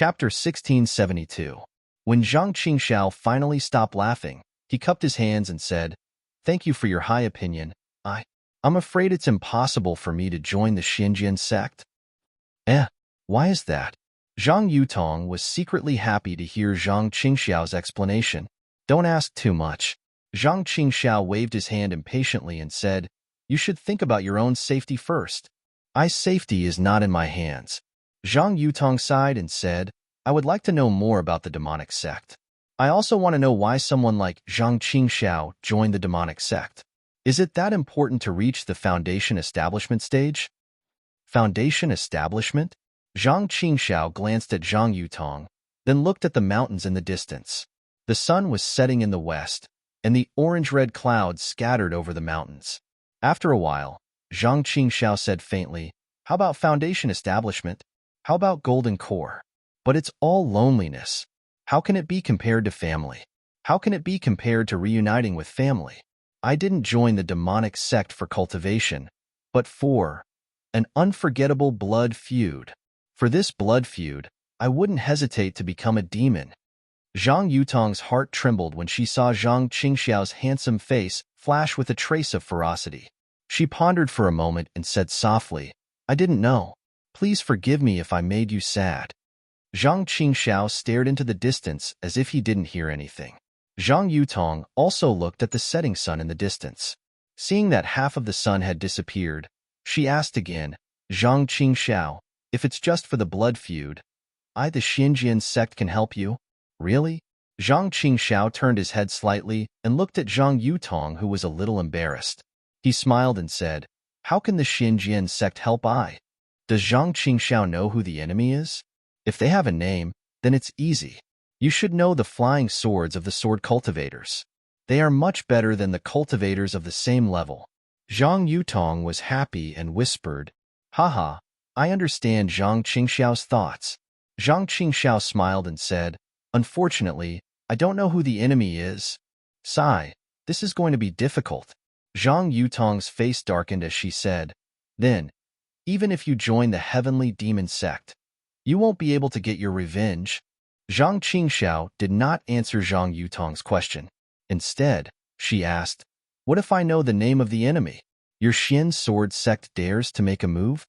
Chapter 1672. When Zhang Qingxiao finally stopped laughing, he cupped his hands and said, "Thank you for your high opinion. I'm afraid it's impossible for me to join the Xinjian sect." Why is that? Zhang Yutong was secretly happy to hear Zhang Qingxiao's explanation. "Don't ask too much." Zhang Qingxiao waved his hand impatiently and said, "You should think about your own safety first. Safety is not in my hands." Zhang Yutong sighed and said, "I would like to know more about the demonic sect. I also want to know why someone like Zhang Qingxiao joined the demonic sect. Is it that important to reach the foundation establishment stage?" Foundation establishment? Zhang Qingxiao glanced at Zhang Yutong, then looked at the mountains in the distance. The sun was setting in the west, and the orange-red clouds scattered over the mountains. After a while, Zhang Qingxiao said faintly, "How about foundation establishment? How about golden core? But it's all loneliness. How can it be compared to family? How can it be compared to reuniting with family? I didn't join the demonic sect for cultivation, but for an unforgettable blood feud. For this blood feud, I wouldn't hesitate to become a demon." Zhang Yutong's heart trembled when she saw Zhang Qingxiao's handsome face flash with a trace of ferocity. She pondered for a moment and said softly, "I didn't know. Please forgive me if I made you sad." Zhang Qingxiao stared into the distance as if he didn't hear anything. Zhang Yutong also looked at the setting sun in the distance. Seeing that half of the sun had disappeared, she asked again, "Zhang Qingxiao, if it's just for the blood feud, the Xinjian sect can help you? Really?" Zhang Qingxiao turned his head slightly and looked at Zhang Yutong, who was a little embarrassed. He smiled and said, "How can the Xinjian sect help Does Zhang Qingxiao know who the enemy is? If they have a name, then it's easy. You should know the flying swords of the sword cultivators. They are much better than the cultivators of the same level." Zhang Yutong was happy and whispered, "Haha, I understand Zhang Qingxiao's thoughts." Zhang Qingxiao smiled and said, "Unfortunately, I don't know who the enemy is. Sigh, this is going to be difficult." Zhang Yutong's face darkened as she said, "Then, even if you join the heavenly demon sect, you won't be able to get your revenge." Zhang Qingxiao did not answer Zhang Yutong's question. Instead, she asked, "What if I know the name of the enemy? Your Xian sword sect dares to make a move?"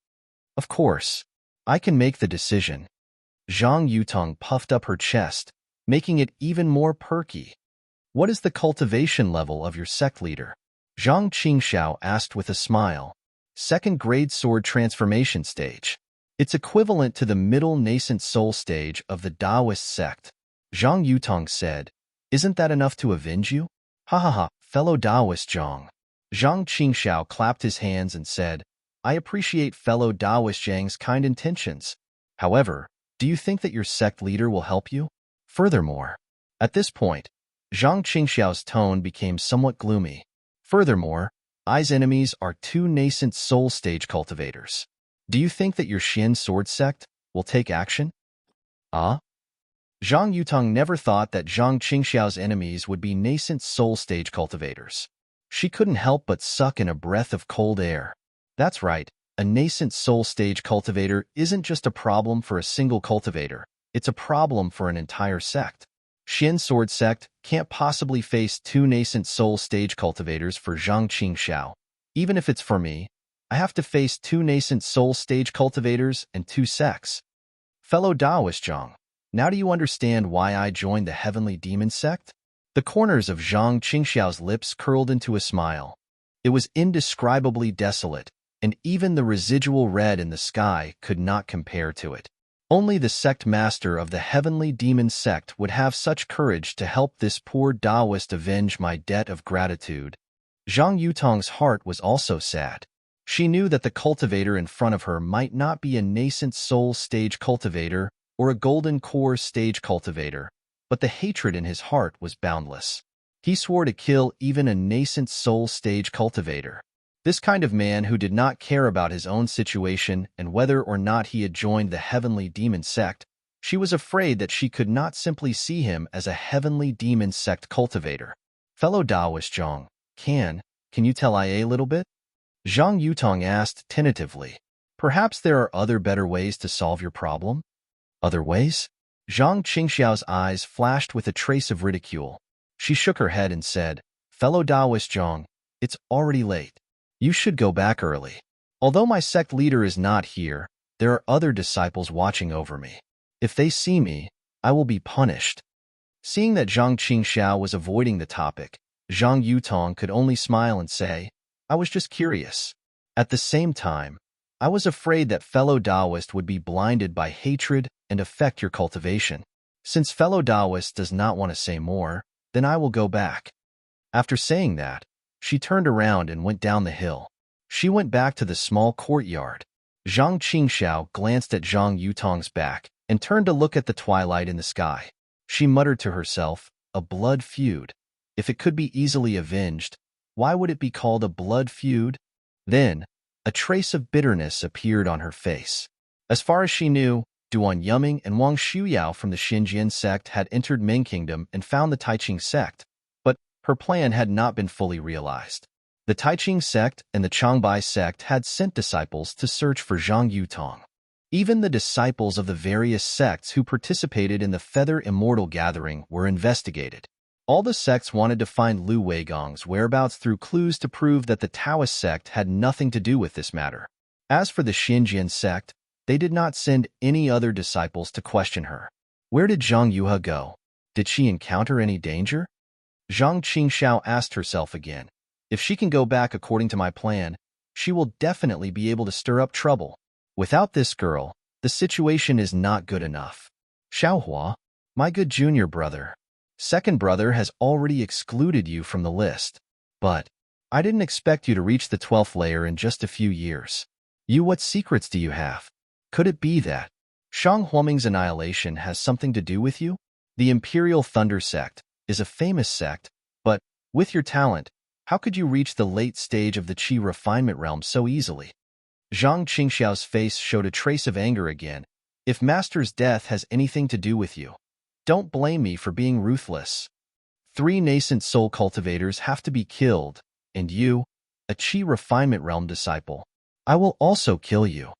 "Of course, I can make the decision." Zhang Yutong puffed up her chest, making it even more perky. "What is the cultivation level of your sect leader?" Zhang Qingxiao asked with a smile. "Second-grade sword transformation stage. It's equivalent to the middle nascent soul stage of the Taoist sect." Zhang Yutong said, "Isn't that enough to avenge you?" "Ha ha ha, fellow Taoist Zhang." Zhang Qingxiao clapped his hands and said, "I appreciate fellow Taoist Zhang's kind intentions. However, do you think that your sect leader will help you? Furthermore," at this point, Zhang Qingxiao's tone became somewhat gloomy. "Furthermore, I's enemies are two nascent soul stage cultivators. Do you think that your Xian sword sect will take action?" Zhang Yutong never thought that Zhang Qingxiao's enemies would be nascent soul stage cultivators. She couldn't help but suck in a breath of cold air. That's right, a nascent soul stage cultivator isn't just a problem for a single cultivator, it's a problem for an entire sect. Xian sword sect can't possibly face two nascent soul stage cultivators for Zhang Qingxiao. Even if it's for me, I have to face two nascent soul stage cultivators and two sects. Fellow Taoist Zhang, now do you understand why I joined the Heavenly Demon sect? The corners of Zhang Qingxiao's lips curled into a smile. It was indescribably desolate, and even the residual red in the sky could not compare to it. Only the sect master of the Heavenly Demon sect would have such courage to help this poor Taoist avenge my debt of gratitude. Zhang Yutong's heart was also sad. She knew that the cultivator in front of her might not be a nascent soul stage cultivator or a golden core stage cultivator, but the hatred in his heart was boundless. He swore to kill even a nascent soul stage cultivator. This kind of man who did not care about his own situation and whether or not he had joined the Heavenly Demon sect, she was afraid that she could not simply see him as a Heavenly Demon sect cultivator. Fellow Taoist Zhang, can you tell I a little bit? Zhang Yutong asked tentatively. Perhaps there are other better ways to solve your problem? Other ways? Zhang Qingxiao's eyes flashed with a trace of ridicule. She shook her head and said, "Fellow Taoist Zhang, it's already late. You should go back early. Although my sect leader is not here, there are other disciples watching over me. If they see me, I will be punished." Seeing that Zhang Qingxiao was avoiding the topic, Zhang Yutong could only smile and say, "I was just curious." At the same time, I was afraid that fellow Taoist would be blinded by hatred and affect your cultivation. Since fellow Taoist does not want to say more, then I will go back. After saying that, she turned around and went down the hill. She went back to the small courtyard. Zhang Qingxiao glanced at Zhang Yutong's back and turned to look at the twilight in the sky. She muttered to herself, "A blood feud. If it could be easily avenged, why would it be called a blood feud?" Then, a trace of bitterness appeared on her face. As far as she knew, Duan Yuming and Wang Shuyao from the Xinjian sect had entered Ming Kingdom and found the Taiqing sect, but her plan had not been fully realized. The Taiqing sect and the Changbai sect had sent disciples to search for Zhang Yutong. Even the disciples of the various sects who participated in the Feather Immortal Gathering were investigated. All the sects wanted to find Lu Weigong's whereabouts through clues to prove that the Taoist sect had nothing to do with this matter. As for the Xinjian sect, they did not send any other disciples to question her. Where did Zhang Yuhe go? Did she encounter any danger? Zhang Qingxiao asked herself again. If she can go back according to my plan, she will definitely be able to stir up trouble. Without this girl, the situation is not good enough. Xiaohua, my good junior brother. Second brother has already excluded you from the list. But I didn't expect you to reach the 12th layer in just a few years. What secrets do you have? Could it be that Shang Huoming's annihilation has something to do with you? The Imperial Thunder sect is a famous sect, but with your talent, how could you reach the late stage of the Qi refinement realm so easily? Zhang Qingxiao's face showed a trace of anger again. If Master's death has anything to do with you, don't blame me for being ruthless. 3 nascent soul cultivators have to be killed, and you, a Qi refinement realm disciple, I will also kill you.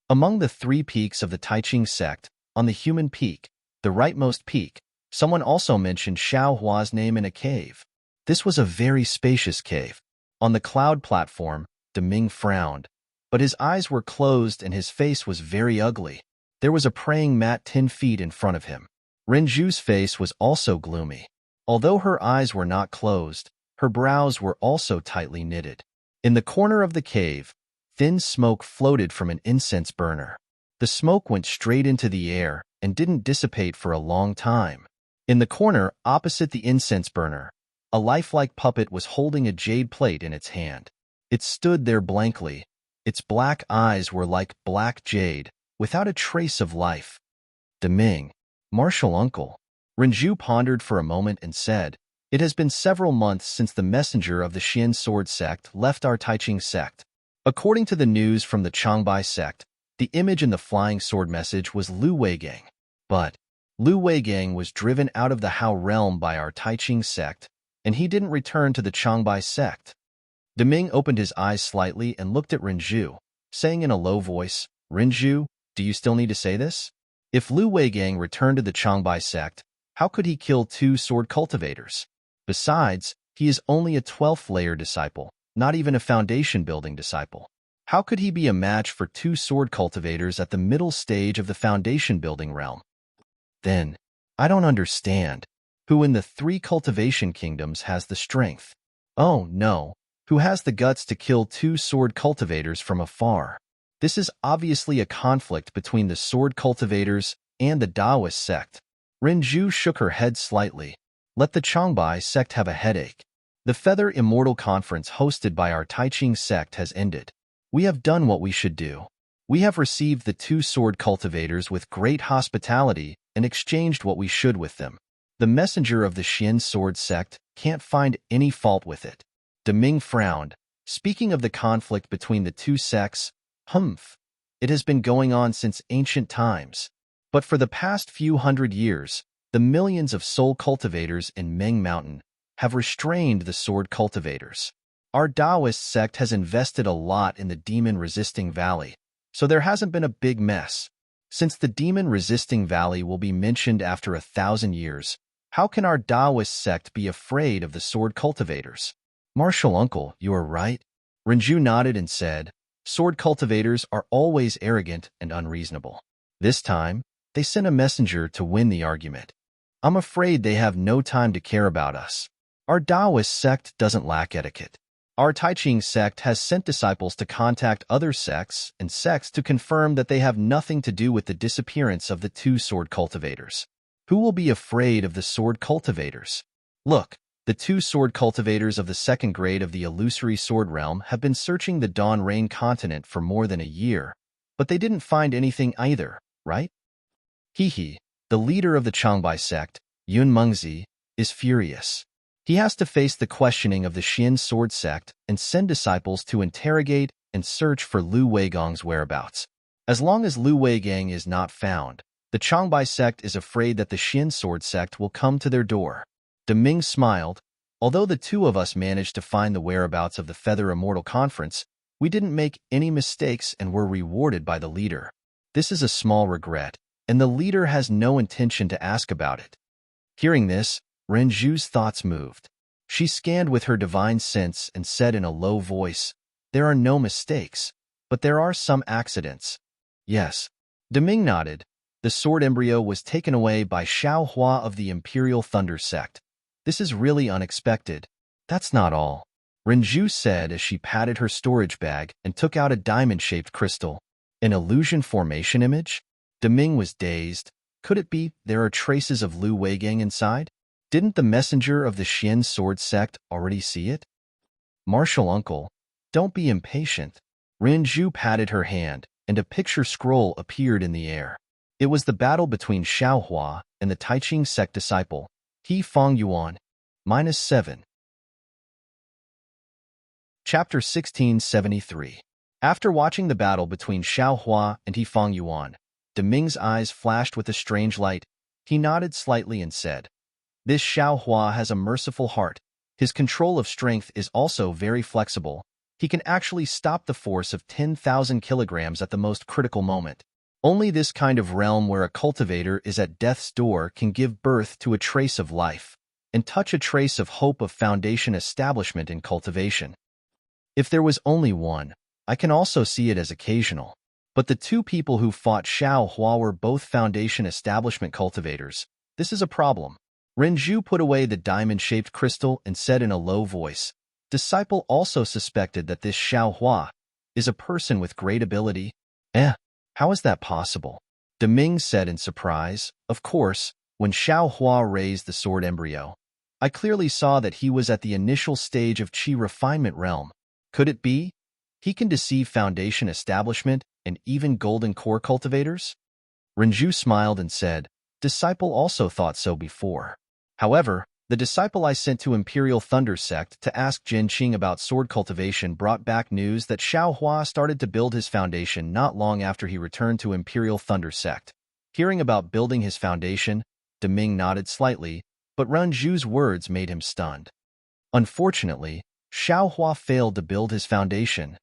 Among the 3 peaks of the Taiqing sect, on the human peak, the rightmost peak, someone also mentioned Xiaohua's name in a cave. This was a very spacious cave. On the cloud platform, Deming frowned, but his eyes were closed and his face was very ugly. There was a praying mat 10 feet in front of him. Renju's face was also gloomy. Although her eyes were not closed, her brows were also tightly knitted. In the corner of the cave, thin smoke floated from an incense burner. The smoke went straight into the air and didn't dissipate for a long time. In the corner, opposite the incense burner, a lifelike puppet was holding a jade plate in its hand. It stood there blankly. Its black eyes were like black jade, without a trace of life. Deming, martial uncle. Renju pondered for a moment and said, "It has been several months since the messenger of the Xian sword sect left our Taiqing sect. According to the news from the Changbai sect, the image in the flying sword message was Lu Weigang. But Lu Weigang was driven out of the Hao realm by our Taiqing sect, and he didn't return to the Changbai sect." Deming opened his eyes slightly and looked at Renju, saying in a low voice, "Renju, do you still need to say this? If Lu Weigang returned to the Changbai sect, how could he kill 2 sword cultivators? Besides, he is only a 12th layer disciple, not even a foundation building disciple. How could he be a match for 2 sword cultivators at the middle stage of the foundation building realm? Then, I don't understand. Who in the 3 cultivation kingdoms has the strength? Oh no, who has the guts to kill 2 sword cultivators from afar? This is obviously a conflict between the sword cultivators and the Taoist sect." Renju shook her head slightly. "Let the Changbai sect have a headache. The Feather Immortal Conference hosted by our Taiqing sect has ended. We have done what we should do. We have received the 2 sword cultivators with great hospitality and exchanged what we should with them. The messenger of the Xian sword sect can't find any fault with it." Deming frowned. Speaking of the conflict between the 2 sects, it has been going on since ancient times. But for the past few hundred years, the millions of soul cultivators in Meng Mountain have restrained the sword cultivators. Our Taoist sect has invested a lot in the demon-resisting valley, so there hasn't been a big mess. Since the demon-resisting valley will be mentioned after 1,000 years, how can our Taoist sect be afraid of the sword cultivators? Martial uncle, you are right. Renju nodded and said, sword cultivators are always arrogant and unreasonable. This time, they sent a messenger to win the argument. I'm afraid they have no time to care about us. Our Taoist sect doesn't lack etiquette. Our Taiching sect has sent disciples to contact other sects and sects to confirm that they have nothing to do with the disappearance of the two sword cultivators. Who will be afraid of the sword cultivators? Look, the two sword cultivators of the second grade of the illusory sword realm have been searching the Dawn Rain continent for more than a year, but they didn't find anything either, right? Hehe, the leader of the Changbai sect, Yun Mengzi, is furious. He has to face the questioning of the Xian sword sect and send disciples to interrogate and search for Lu Weigang's whereabouts. As long as Lu Weigang is not found, the Changbai sect is afraid that the Xian sword sect will come to their door. Deming smiled. Although the two of us managed to find the whereabouts of the Feather Immortal Conference, we didn't make any mistakes and were rewarded by the leader. This is a small regret, and the leader has no intention to ask about it. Hearing this, Renju's thoughts moved. She scanned with her divine sense and said in a low voice, there are no mistakes, but there are some accidents. Yes. Deming nodded. The sword embryo was taken away by Xiao Hua of the Imperial Thunder sect. This is really unexpected. That's not all. Renju said as she patted her storage bag and took out a diamond-shaped crystal. An illusion formation image? Deming was dazed. Could it be there are traces of Lu Weigang inside? Didn't the messenger of the Xian sword sect already see it? Martial uncle, don't be impatient. Renju patted her hand, and a picture scroll appeared in the air. It was the battle between Xiao Hua and the Taiching sect disciple, He Fong Yuan. -7. Chapter 1673. After watching the battle between Xiao Hua and He Fong Yuan, Deming's eyes flashed with a strange light. He nodded slightly and said, this Xiao Hua has a merciful heart. His control of strength is also very flexible. He can actually stop the force of 10,000 kilograms at the most critical moment. Only this kind of realm where a cultivator is at death's door can give birth to a trace of life and touch a trace of hope of foundation establishment in cultivation. If there was only one, I can also see it as occasional. But the two people who fought Xiao Hua were both foundation establishment cultivators. This is a problem. Renju put away the diamond-shaped crystal and said in a low voice, disciple also suspected that this Xiao Hua is a person with great ability. How is that possible? Deming said in surprise. Of course, when Xiao Hua raised the sword embryo, I clearly saw that he was at the initial stage of Qi refinement realm. Could it be? He can deceive foundation establishment and even golden core cultivators? Renju smiled and said, disciple also thought so before. However, the disciple I sent to Imperial Thunder sect to ask Jin Qing about sword cultivation brought back news that Xiao Hua started to build his foundation not long after he returned to Imperial Thunder sect. Hearing about building his foundation, Deming nodded slightly, but Renju's words made him stunned. Unfortunately, Xiao Hua failed to build his foundation.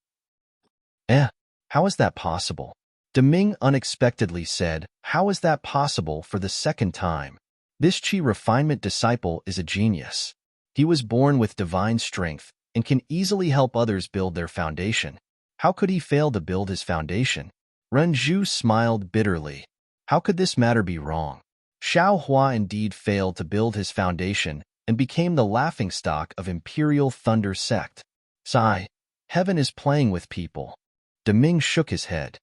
How is that possible? Deming unexpectedly said, how is that possible for the second time? This Qi refinement disciple is a genius. He was born with divine strength and can easily help others build their foundation. How could he fail to build his foundation? Renju smiled bitterly. How could this matter be wrong? Xiao Hua indeed failed to build his foundation and became the laughingstock of Imperial Thunder sect. Sigh, heaven is playing with people. Deming shook his head.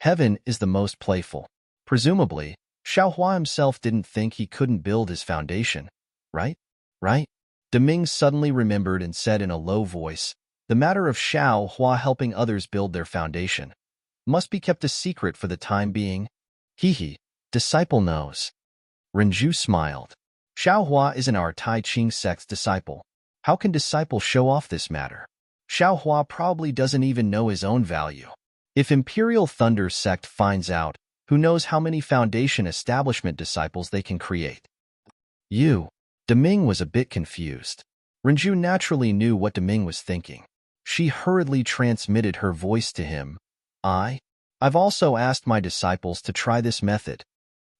Heaven is the most playful. Presumably, Xiao Hua himself didn't think he couldn't build his foundation, right? Deming suddenly remembered and said in a low voice, the matter of Xiao Hua helping others build their foundation must be kept a secret for the time being. Disciple knows. Renju smiled. Xiao Hua isn't our Taiching sect's disciple. How can disciple show off this matter? Xiao Hua probably doesn't even know his own value. If Imperial Thunder sect finds out, who knows how many foundation establishment disciples they can create. Deming was a bit confused. Renju naturally knew what Deming was thinking. She hurriedly transmitted her voice to him. I've also asked my disciples to try this method.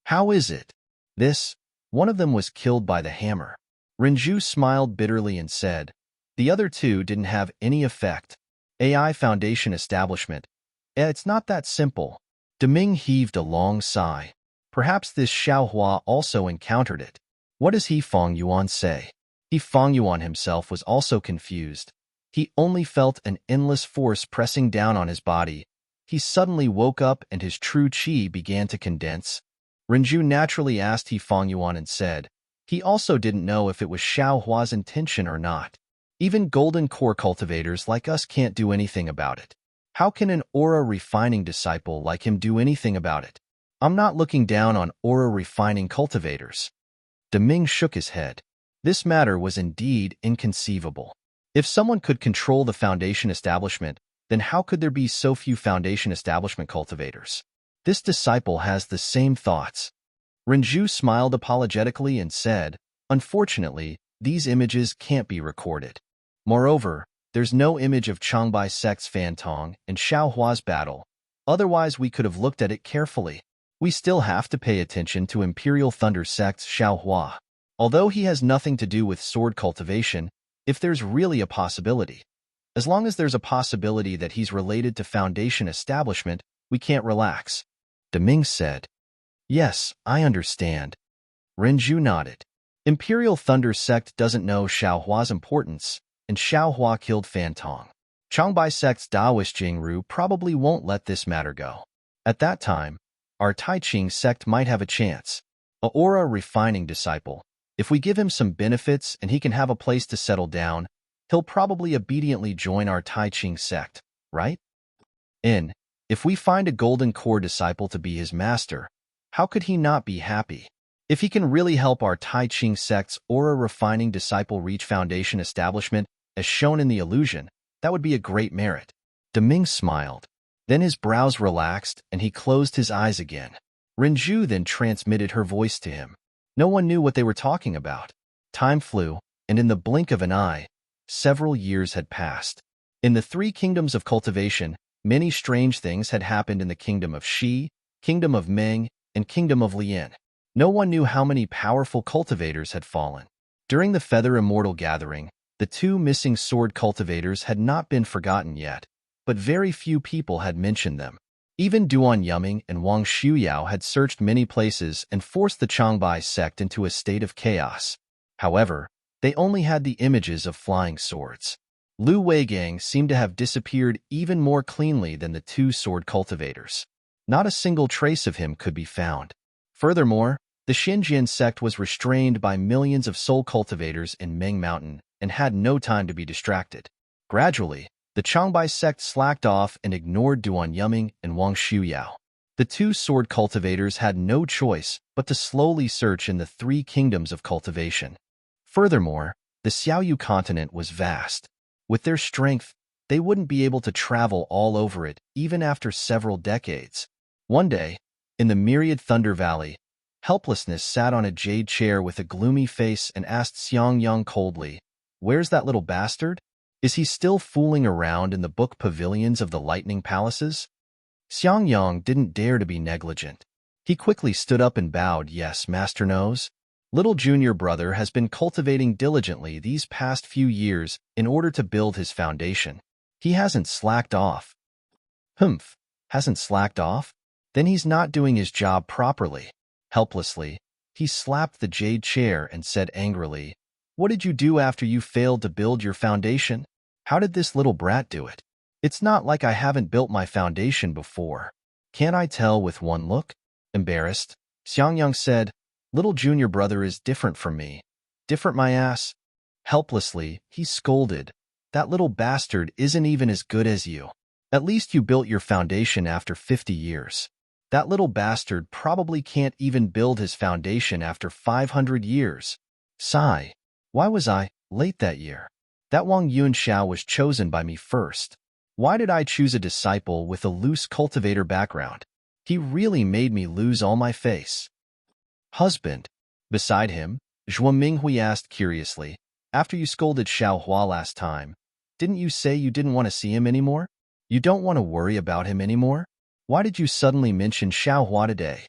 How is it? This, one of them was killed by the hammer. Renju smiled bitterly and said, the other two didn't have any effect. AI Foundation Establishment. It's not that simple. Deming heaved a long sigh. Perhaps this Xiaohua also encountered it. What does he Feng Yuan say? He Feng Yuan himself was also confused. He only felt an endless force pressing down on his body. He suddenly woke up and his true qi began to condense. Renju naturally asked He Feng Yuan and said, he also didn't know if it was Xiaohua's intention or not. Even golden core cultivators like us can't do anything about it. How can an aura refining disciple like him do anything about it? I'm not looking down on aura refining cultivators. Deming shook his head. This matter was indeed inconceivable. If someone could control the Foundation establishment, then how could there be so few Foundation establishment cultivators? This disciple has the same thoughts. Renju smiled apologetically and said, unfortunately, these images can't be recorded. Moreover, there's no image of Changbai sect's Fantong and Xiaohua's battle. Otherwise, we could have looked at it carefully. We still have to pay attention to Imperial Thunder sect's Xiaohua. Although he has nothing to do with sword cultivation, if there's really a possibility. As long as there's a possibility that he's related to Foundation establishment, we can't relax. Deming said. Yes, I understand. Renju nodded. Imperial Thunder sect doesn't know Xiaohua's importance, and Xiaohua killed Fantong. Changbai sect's Daoist Jingru probably won't let this matter go. At that time, our Taiqing sect might have a chance. A aura refining disciple. If we give him some benefits and he can have a place to settle down, he'll probably obediently join our Taiqing sect, right? If we find a golden core disciple to be his master, how could he not be happy? If he can really help our Taiqing sect's aura refining disciple reach Foundation establishment, as shown in the illusion, that would be a great merit. Deming smiled. Then his brows relaxed and he closed his eyes again. Renju then transmitted her voice to him. No one knew what they were talking about. Time flew, and in the blink of an eye, several years had passed. In the three kingdoms of cultivation, many strange things had happened in the kingdom of Shi, kingdom of Meng, and kingdom of Lian. No one knew how many powerful cultivators had fallen. During the Feather Immortal Gathering, the two missing sword cultivators had not been forgotten yet, but very few people had mentioned them. Even Duan Yuming and Wang Shuyao had searched many places and forced the Changbai sect into a state of chaos. However, they only had the images of flying swords. Lu Weigang seemed to have disappeared even more cleanly than the two sword cultivators. Not a single trace of him could be found. Furthermore, the Xinjian sect was restrained by millions of soul cultivators in Meng Mountain and had no time to be distracted. Gradually, the Changbai sect slacked off and ignored Duan Yuming and Wang Shuyao. The two sword cultivators had no choice but to slowly search in the three kingdoms of cultivation. Furthermore, the Xiaoyu continent was vast. With their strength, they wouldn't be able to travel all over it even after several decades. One day, in the myriad Thunder Valley, Helplessness sat on a jade chair with a gloomy face and asked Xiangyang coldly, "Where's that little bastard? Is he still fooling around in the book pavilions of the lightning palaces?" Xiangyang didn't dare to be negligent. He quickly stood up and bowed. "Yes, Master knows. Little junior brother has been cultivating diligently these past few years in order to build his foundation. He hasn't slacked off." "Humph, hasn't slacked off? Then he's not doing his job properly." Helplessly, he slapped the jade chair and said angrily, "What did you do after you failed to build your foundation? How did this little brat do it? It's not like I haven't built my foundation before. Can't I tell with one look?" Embarrassed, Xiangyang said, "Little junior brother is different from me." "Different my ass?" Helplessly, he scolded, "That little bastard isn't even as good as you. At least you built your foundation after 50 years. That little bastard probably can't even build his foundation after 500 years. Sigh. Why was I late that year? That Wang Yunxiao was chosen by me first. Why did I choose a disciple with a loose cultivator background? He really made me lose all my face." "Husband." Beside him, Zhuo Minghui asked curiously, "After you scolded Xiaohua last time, didn't you say you didn't want to see him anymore? You don't want to worry about him anymore?" Why did you suddenly mention Xiaohua today?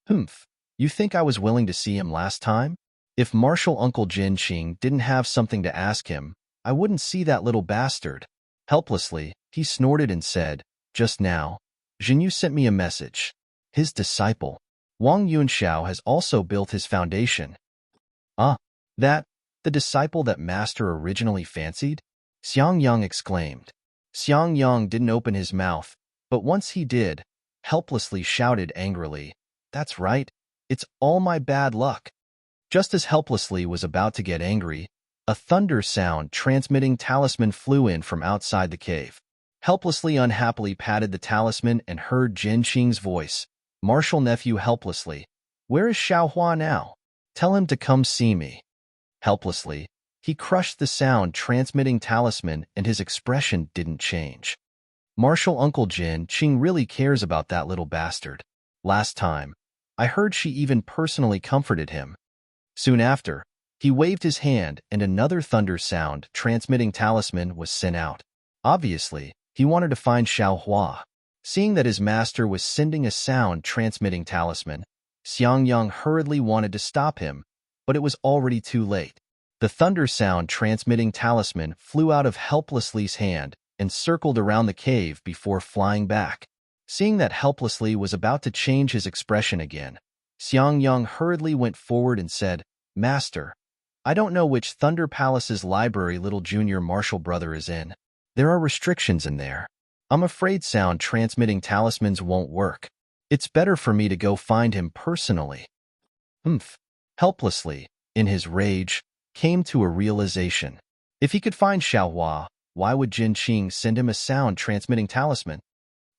Humph, you think I was willing to see him last time? If Martial Uncle Jin Qing didn't have something to ask him, I wouldn't see that little bastard. Helplessly, he snorted and said, just now, Jinyu sent me a message. His disciple, Wang Yunxiao, has also built his foundation. Ah, the disciple that Master originally fancied? Xiang Yang exclaimed. Xiang Yang didn't open his mouth, but once he did, helplessly shouted angrily, that's right, it's all my bad luck. Just as Helplessly was about to get angry, a thunder sound transmitting talisman flew in from outside the cave. Helplessly unhappily patted the talisman and heard Jin Qing's voice. Martial nephew Helplessly, where is Xiaohua now? Tell him to come see me. Helplessly, he crushed the sound transmitting talisman and his expression didn't change. Martial Uncle Jin Qing really cares about that little bastard. Last time, I heard she even personally comforted him. Soon after, he waved his hand and another thunder sound transmitting talisman was sent out. Obviously, he wanted to find Xiaohua. Seeing that his master was sending a sound transmitting talisman, Xiang Yang hurriedly wanted to stop him, but it was already too late. The thunder sound transmitting talisman flew out of Helplessly's hand and circled around the cave before flying back. Seeing that Helplessly was about to change his expression again, Xiang Yang hurriedly went forward and said, Master, I don't know which Thunder Palace's library little junior martial brother is in. There are restrictions in there. I'm afraid sound transmitting talismans won't work. It's better for me to go find him personally. Humph. Helplessly, in his rage, came to a realization. If he could find Xiaohua, why would Jin Qing send him a sound transmitting talisman?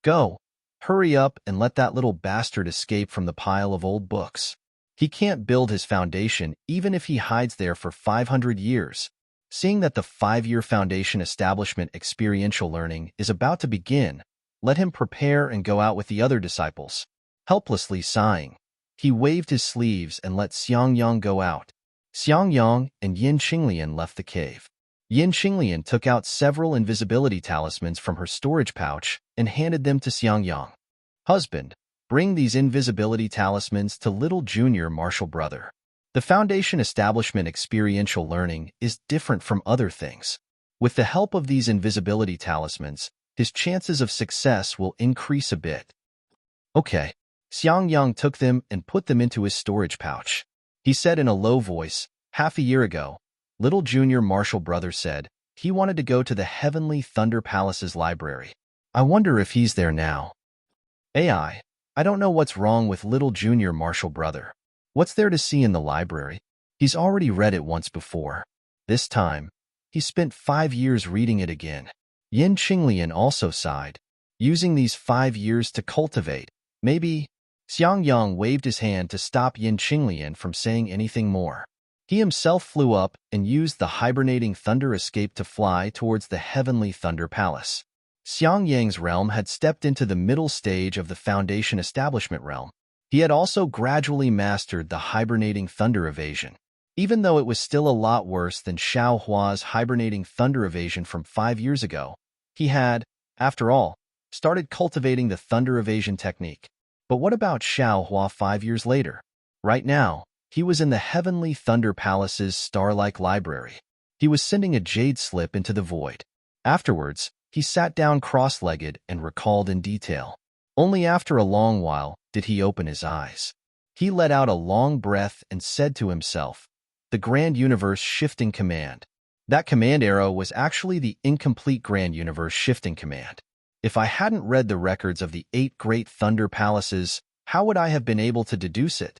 Go. Hurry up and let that little bastard escape from the pile of old books. He can't build his foundation even if he hides there for 500 years. Seeing that the 5-year foundation establishment experiential learning is about to begin, let him prepare and go out with the other disciples. Helplessly sighing, he waved his sleeves and let Xiang Yang go out. Xiang Yang and Yin Qinglian left the cave. Yin Qinglian took out several invisibility talismans from her storage pouch and handed them to Xiang Yang. Husband, bring these invisibility talismans to little junior martial brother. The foundation establishment experiential learning is different from other things. With the help of these invisibility talismans, his chances of success will increase a bit. Okay. Xiang Yang took them and put them into his storage pouch. He said in a low voice, half a year ago, little junior martial brother said he wanted to go to the Heavenly Thunder Palace's library. I wonder if he's there now. I don't know what's wrong with little junior martial brother. What's there to see in the library? He's already read it once before. This time, he spent 5 years reading it again. Yin Qinglian also sighed. Using these 5 years to cultivate, maybe. Xiang Yang waved his hand to stop Yin Qinglian from saying anything more. He himself flew up and used the hibernating thunder escape to fly towards the Heavenly Thunder Palace. Xiang Yang's realm had stepped into the middle stage of the Foundation Establishment realm. He had also gradually mastered the hibernating thunder evasion. Even though it was still a lot worse than Xiaohua's hibernating thunder evasion from 5 years ago, he had, after all, started cultivating the thunder evasion technique. But what about Xiaohua 5 years later? Right now, he was in the Heavenly Thunder Palace's star-like library. He was sending a jade slip into the void. Afterwards, he sat down cross-legged and recalled in detail. Only after a long while did he open his eyes. He let out a long breath and said to himself, the Grand Universe Shifting Command. That command arrow was actually the incomplete Grand Universe Shifting Command. If I hadn't read the records of the 8 great Thunder Palaces, how would I have been able to deduce it?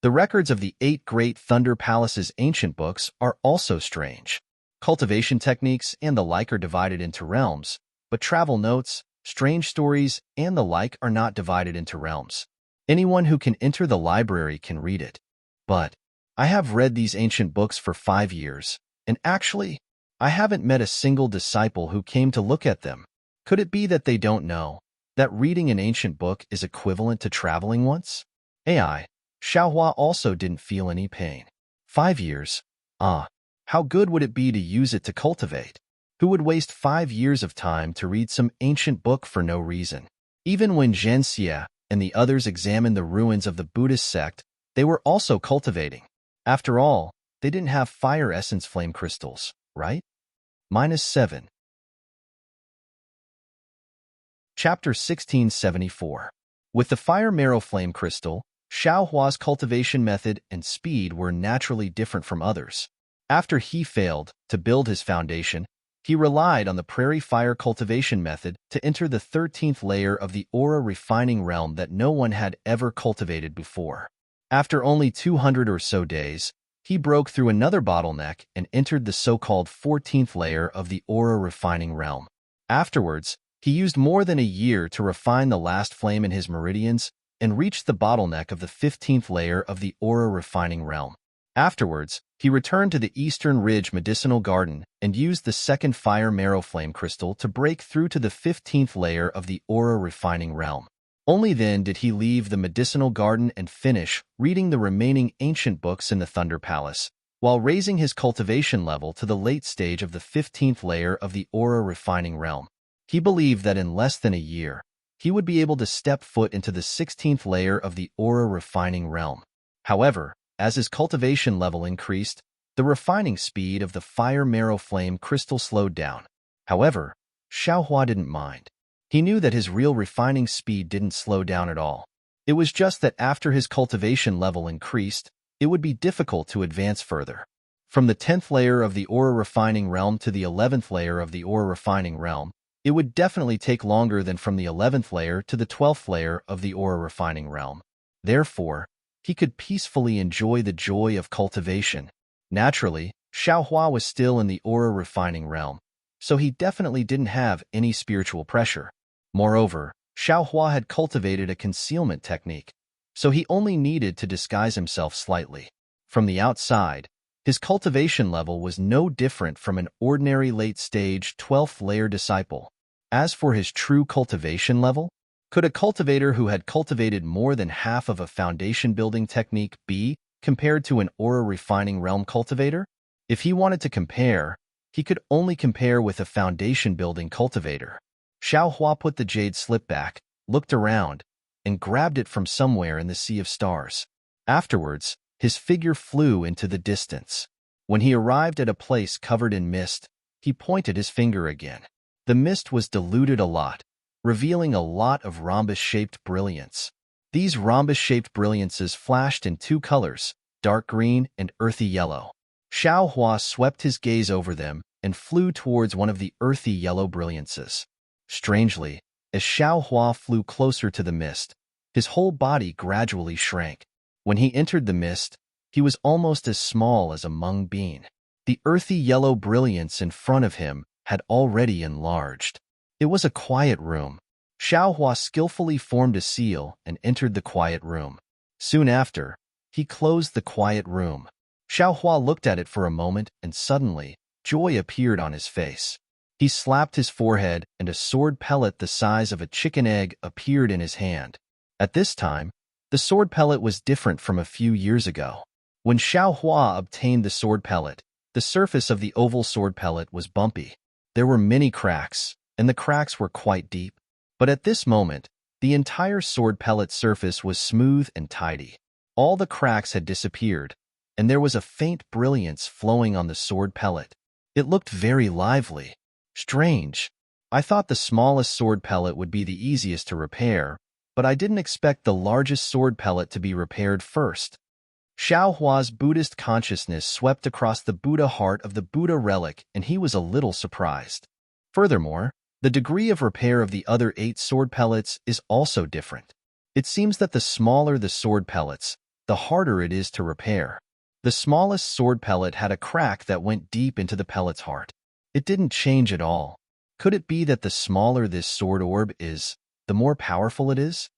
The records of the 8 great Thunder Palaces' ancient books are also strange. Cultivation techniques and the like are divided into realms, but travel notes, strange stories, and the like are not divided into realms. Anyone who can enter the library can read it. But I have read these ancient books for 5 years, and actually, I haven't met a single disciple who came to look at them. Could it be that they don't know that reading an ancient book is equivalent to traveling once? Xiaohua also didn't feel any pain. 5 years? How good would it be to use it to cultivate? Who would waste 5 years of time to read some ancient book for no reason? Even when Zhenxia and the others examined the ruins of the Buddhist sect, they were also cultivating. After all, they didn't have fire essence flame crystals, right? -7. Chapter 1674. With the fire marrow flame crystal, Xiaohua's cultivation method and speed were naturally different from others. After he failed to build his foundation, he relied on the prairie fire cultivation method to enter the 13th layer of the aura refining realm that no one had ever cultivated before. After only 200 or so days, he broke through another bottleneck and entered the so-called 14th layer of the aura refining realm. Afterwards, he used more than a year to refine the last flame in his meridians and reached the bottleneck of the 15th layer of the aura refining realm. Afterwards, he returned to the Eastern Ridge Medicinal Garden and used the second fire marrow flame crystal to break through to the 15th layer of the aura refining realm. Only then did he leave the medicinal garden and finish reading the remaining ancient books in the Thunder Palace, while raising his cultivation level to the late stage of the 15th layer of the aura refining realm. He believed that in less than a year, he would be able to step foot into the 16th layer of the aura refining realm. However, as his cultivation level increased, the refining speed of the fire marrow flame crystal slowed down. However, Xiaohua didn't mind. He knew that his real refining speed didn't slow down at all. It was just that after his cultivation level increased, it would be difficult to advance further. From the 10th layer of the aura refining realm to the 11th layer of the aura refining realm, it would definitely take longer than from the 11th layer to the 12th layer of the aura refining realm. Therefore, he could peacefully enjoy the joy of cultivation. Naturally, Xiaohua was still in the aura refining realm, so he definitely didn't have any spiritual pressure. Moreover, Xiaohua had cultivated a concealment technique, so he only needed to disguise himself slightly. From the outside, his cultivation level was no different from an ordinary late-stage 12th layer disciple. As for his true cultivation level, could a cultivator who had cultivated more than half of a foundation-building technique be compared to an aura refining realm cultivator? If he wanted to compare, he could only compare with a foundation-building cultivator. Xiaohua put the jade slip back, looked around, and grabbed it from somewhere in the sea of stars. Afterwards, his figure flew into the distance. When he arrived at a place covered in mist, he pointed his finger again. The mist was diluted a lot, revealing a lot of rhombus-shaped brilliance. These rhombus-shaped brilliances flashed in two colors, dark green and earthy yellow. Xiaohua swept his gaze over them and flew towards one of the earthy yellow brilliances. Strangely, as Xiaohua flew closer to the mist, his whole body gradually shrank. When he entered the mist, he was almost as small as a mung bean. The earthy yellow brilliance in front of him had already enlarged. It was a quiet room. Xiaohua skillfully formed a seal and entered the quiet room. Soon after, he closed the quiet room. Xiaohua looked at it for a moment and suddenly, joy appeared on his face. He slapped his forehead and a sword pellet the size of a chicken egg appeared in his hand. At this time, the sword pellet was different from a few years ago. When Xiaohua obtained the sword pellet, the surface of the oval sword pellet was bumpy. There were many cracks, and the cracks were quite deep. But at this moment, the entire sword pellet surface was smooth and tidy. All the cracks had disappeared, and there was a faint brilliance flowing on the sword pellet. It looked very lively. Strange. I thought the smallest sword pellet would be the easiest to repair, but I didn't expect the largest sword pellet to be repaired first. Xiaohua's Buddhist consciousness swept across the Buddha heart of the Buddha relic, and he was a little surprised. Furthermore, the degree of repair of the other 8 sword pellets is also different. It seems that the smaller the sword pellets, the harder it is to repair. The smallest sword pellet had a crack that went deep into the pellet's heart. It didn't change at all. Could it be that the smaller this sword orb is, the more powerful it is?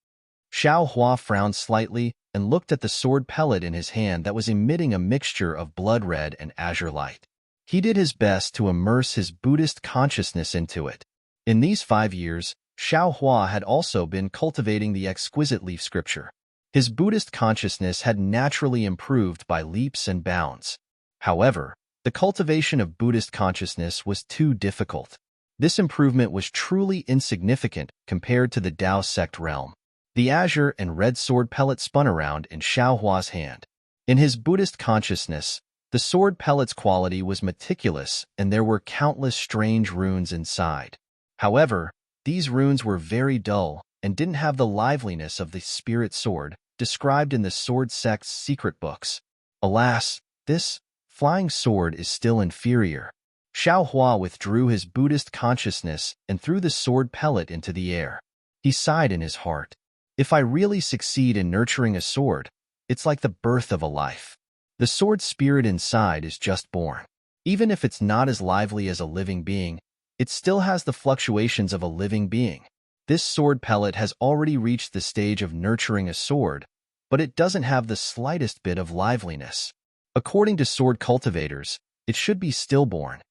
Xiaohua frowned slightly and looked at the sword pellet in his hand that was emitting a mixture of blood red and azure light. He did his best to immerse his Buddhist consciousness into it. In these 5 years, Xiaohua had also been cultivating the exquisite leaf scripture. His Buddhist consciousness had naturally improved by leaps and bounds. However, the cultivation of Buddhist consciousness was too difficult. This improvement was truly insignificant compared to the Dao sect realm. The azure and red sword pellet spun around in Xiaohua's hand. In his Buddhist consciousness, the sword pellet's quality was meticulous and there were countless strange runes inside. However, these runes were very dull and didn't have the liveliness of the spirit sword described in the sword sect's secret books. Alas, this flying sword is still inferior. Xiaohua withdrew his Buddhist consciousness and threw the sword pellet into the air. He sighed in his heart. If I really succeed in nurturing a sword, it's like the birth of a life. The sword spirit inside is just born. Even if it's not as lively as a living being, it still has the fluctuations of a living being. This sword pellet has already reached the stage of nurturing a sword, but it doesn't have the slightest bit of liveliness. According to sword cultivators, it should be stillborn.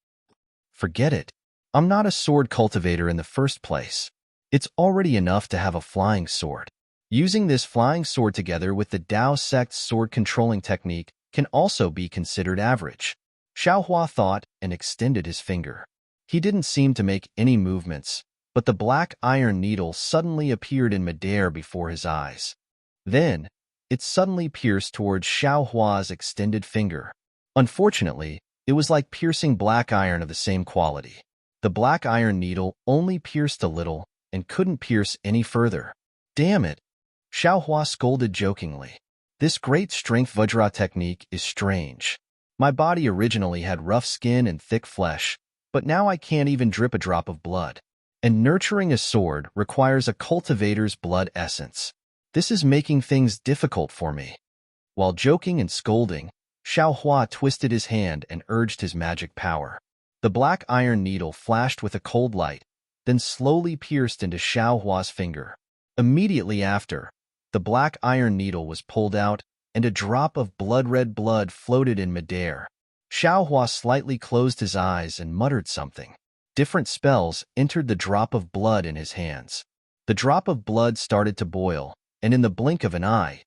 Forget it. I'm not a sword cultivator in the first place. It's already enough to have a flying sword. Using this flying sword together with the Dao sect's sword controlling technique can also be considered average. Xiaohua thought and extended his finger. He didn't seem to make any movements, but the black iron needle suddenly appeared in midair before his eyes. Then, it suddenly pierced towards Xiaohua's extended finger. Unfortunately, it was like piercing black iron of the same quality. The black iron needle only pierced a little and couldn't pierce any further. Damn it! Xiaohua scolded jokingly. This great strength Vajra technique is strange. My body originally had rough skin and thick flesh, but now I can't even drip a drop of blood. And nurturing a sword requires a cultivator's blood essence. This is making things difficult for me. While joking and scolding, Xiaohua twisted his hand and urged his magic power. The black iron needle flashed with a cold light, then slowly pierced into Xiaohua's finger. Immediately after, the black iron needle was pulled out, and a drop of blood-red blood floated in midair. Xiaohua slightly closed his eyes and muttered something. Different spells entered the drop of blood in his hands. The drop of blood started to boil, and in the blink of an eye,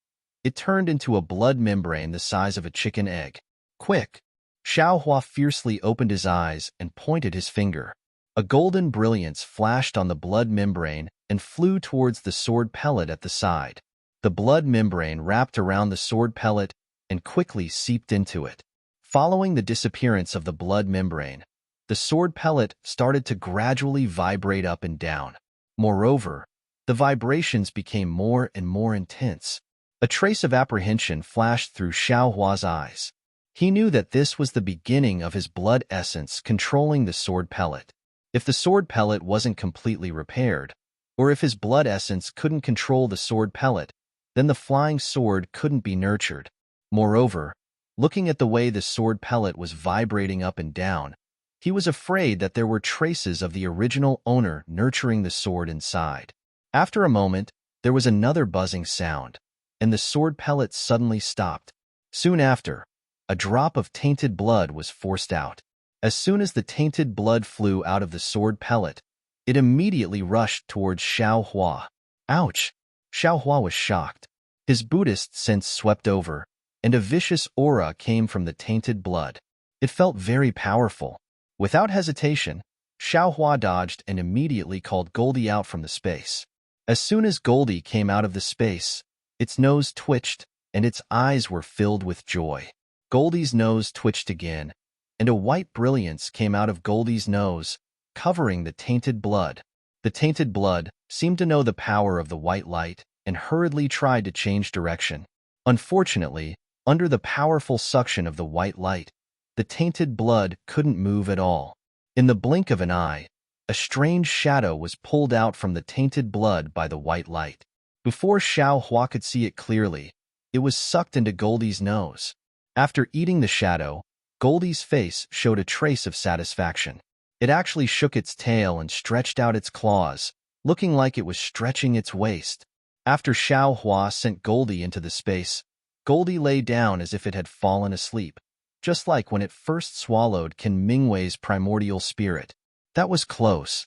it turned into a blood membrane the size of a chicken egg. Quick! Xiaohua fiercely opened his eyes and pointed his finger. A golden brilliance flashed on the blood membrane and flew towards the sword pellet at the side. The blood membrane wrapped around the sword pellet and quickly seeped into it. Following the disappearance of the blood membrane, the sword pellet started to gradually vibrate up and down. Moreover, the vibrations became more and more intense. A trace of apprehension flashed through Xiaohua's eyes. He knew that this was the beginning of his blood essence controlling the sword pellet. If the sword pellet wasn't completely repaired, or if his blood essence couldn't control the sword pellet, then the flying sword couldn't be nurtured. Moreover, looking at the way the sword pellet was vibrating up and down, he was afraid that there were traces of the original owner nurturing the sword inside. After a moment, there was another buzzing sound, and the sword pellet suddenly stopped. Soon after, a drop of tainted blood was forced out. As soon as the tainted blood flew out of the sword pellet, it immediately rushed towards Xiaohua. Ouch! Xiaohua was shocked. His Buddhist sense swept over, and a vicious aura came from the tainted blood. It felt very powerful. Without hesitation, Xiaohua dodged and immediately called Goldie out from the space. As soon as Goldie came out of the space, its nose twitched, and its eyes were filled with joy. Goldie's nose twitched again, and a white brilliance came out of Goldie's nose, covering the tainted blood. The tainted blood seemed to know the power of the white light and hurriedly tried to change direction. Unfortunately, under the powerful suction of the white light, the tainted blood couldn't move at all. In the blink of an eye, a strange shadow was pulled out from the tainted blood by the white light. Before Xiaohua could see it clearly, it was sucked into Goldie's nose. After eating the shadow, Goldie's face showed a trace of satisfaction. It actually shook its tail and stretched out its claws, looking like it was stretching its waist. After Xiaohua sent Goldie into the space, Goldie lay down as if it had fallen asleep, just like when it first swallowed Qin Mingwei's primordial spirit. That was close.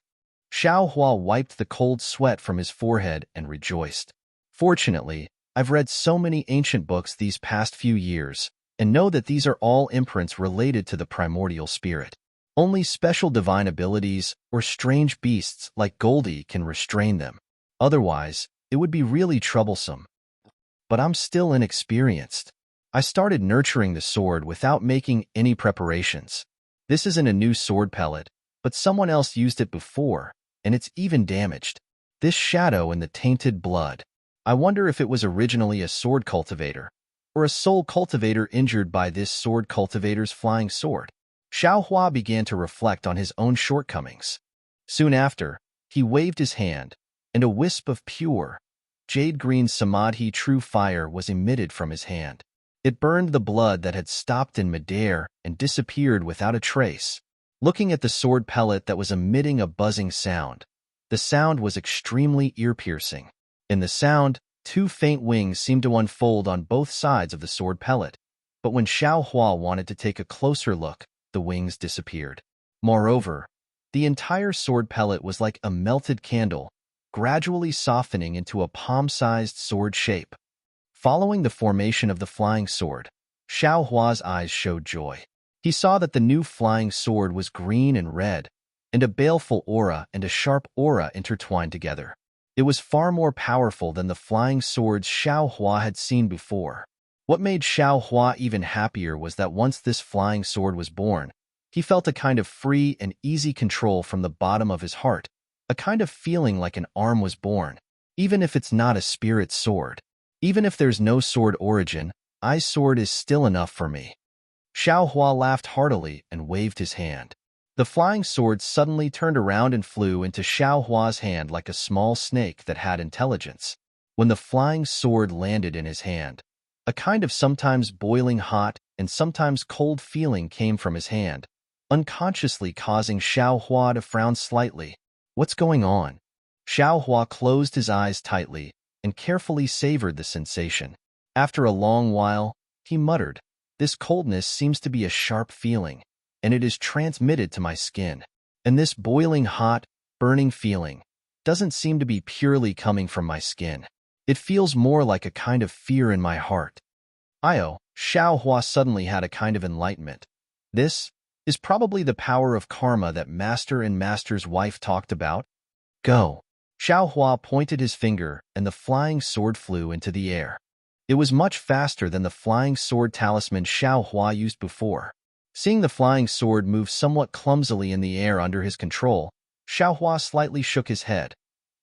Xiaohua wiped the cold sweat from his forehead and rejoiced. Fortunately, I've read so many ancient books these past few years, and know that these are all imprints related to the primordial spirit. Only special divine abilities or strange beasts like Goldie can restrain them. Otherwise, it would be really troublesome. But I'm still inexperienced. I started nurturing the sword without making any preparations. This isn't a new sword pellet, but someone else used it before, and it's even damaged. This shadow in the tainted blood. I wonder if it was originally a sword cultivator, or a soul cultivator injured by this sword cultivator's flying sword. Xiao Hua began to reflect on his own shortcomings. Soon after, he waved his hand, and a wisp of pure, jade-green samadhi true fire was emitted from his hand. It burned the blood that had stopped in midair and disappeared without a trace. Looking at the sword pellet that was emitting a buzzing sound, the sound was extremely ear-piercing. In the sound, two faint wings seemed to unfold on both sides of the sword pellet, but when Xiao Hua wanted to take a closer look, the wings disappeared. Moreover, the entire sword pellet was like a melted candle, gradually softening into a palm-sized sword shape. Following the formation of the flying sword, Xiao Hua's eyes showed joy. He saw that the new flying sword was green and red, and a baleful aura and a sharp aura intertwined together. It was far more powerful than the flying swords Xiao Hua had seen before. What made Xiao Hua even happier was that once this flying sword was born, he felt a kind of free and easy control from the bottom of his heart, a kind of feeling like an arm was born, even if it's not a spirit sword. Even if there's no sword origin, I's sword is still enough for me. Xiao Hua laughed heartily and waved his hand. The flying sword suddenly turned around and flew into Xiao Hua's hand like a small snake that had intelligence. When the flying sword landed in his hand, a kind of sometimes boiling hot and sometimes cold feeling came from his hand, unconsciously causing Xiao Hua to frown slightly. What's going on? Xiao Hua closed his eyes tightly and carefully savored the sensation. After a long while, he muttered, "This coldness seems to be a sharp feeling, and it is transmitted to my skin. And this boiling hot, burning feeling doesn't seem to be purely coming from my skin. It feels more like a kind of fear in my heart." Xiao Hua suddenly had a kind of enlightenment. This is probably the power of karma that Master and Master's wife talked about. Go. Xiao Hua pointed his finger, and the flying sword flew into the air. It was much faster than the flying sword talisman Xiao Hua used before. Seeing the flying sword move somewhat clumsily in the air under his control, Xiao Hua slightly shook his head.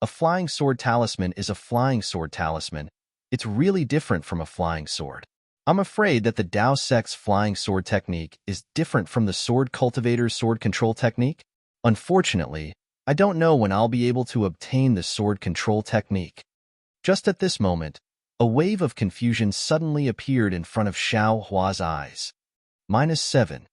A flying sword talisman is a flying sword talisman. It's really different from a flying sword. I'm afraid that the Dao sect's flying sword technique is different from the sword cultivator's sword control technique. Unfortunately, I don't know when I'll be able to obtain the sword control technique. Just at this moment, a wave of confusion suddenly appeared in front of Xiao Hua's eyes. -7.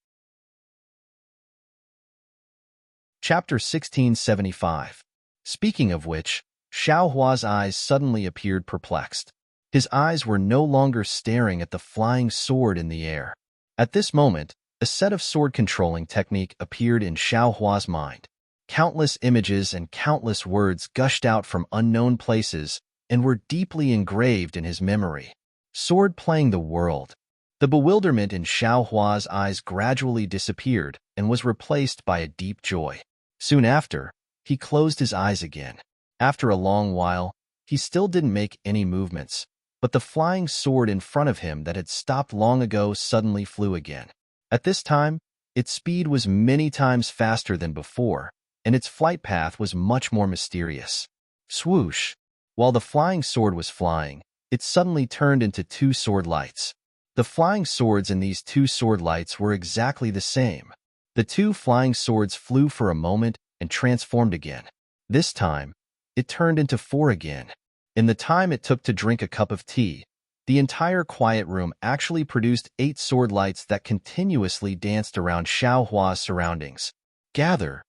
Chapter 1675. Speaking of which, Xiao Hua's eyes suddenly appeared perplexed. His eyes were no longer staring at the flying sword in the air. At this moment, a set of sword controlling technique appeared in Xiao Hua's mind. Countless images and countless words gushed out from unknown places and were deeply engraved in his memory. Sword playing the world. The bewilderment in Xiao Hua's eyes gradually disappeared and was replaced by a deep joy. Soon after, he closed his eyes again. After a long while, he still didn't make any movements, but the flying sword in front of him that had stopped long ago suddenly flew again. At this time, its speed was many times faster than before, and its flight path was much more mysterious. Swoosh! While the flying sword was flying, it suddenly turned into two sword lights. The flying swords in these two sword lights were exactly the same. The two flying swords flew for a moment and transformed again. This time, it turned into four again. In the time it took to drink a cup of tea, the entire quiet room actually produced 8 sword lights that continuously danced around Xiao Hua's surroundings. "Gather!"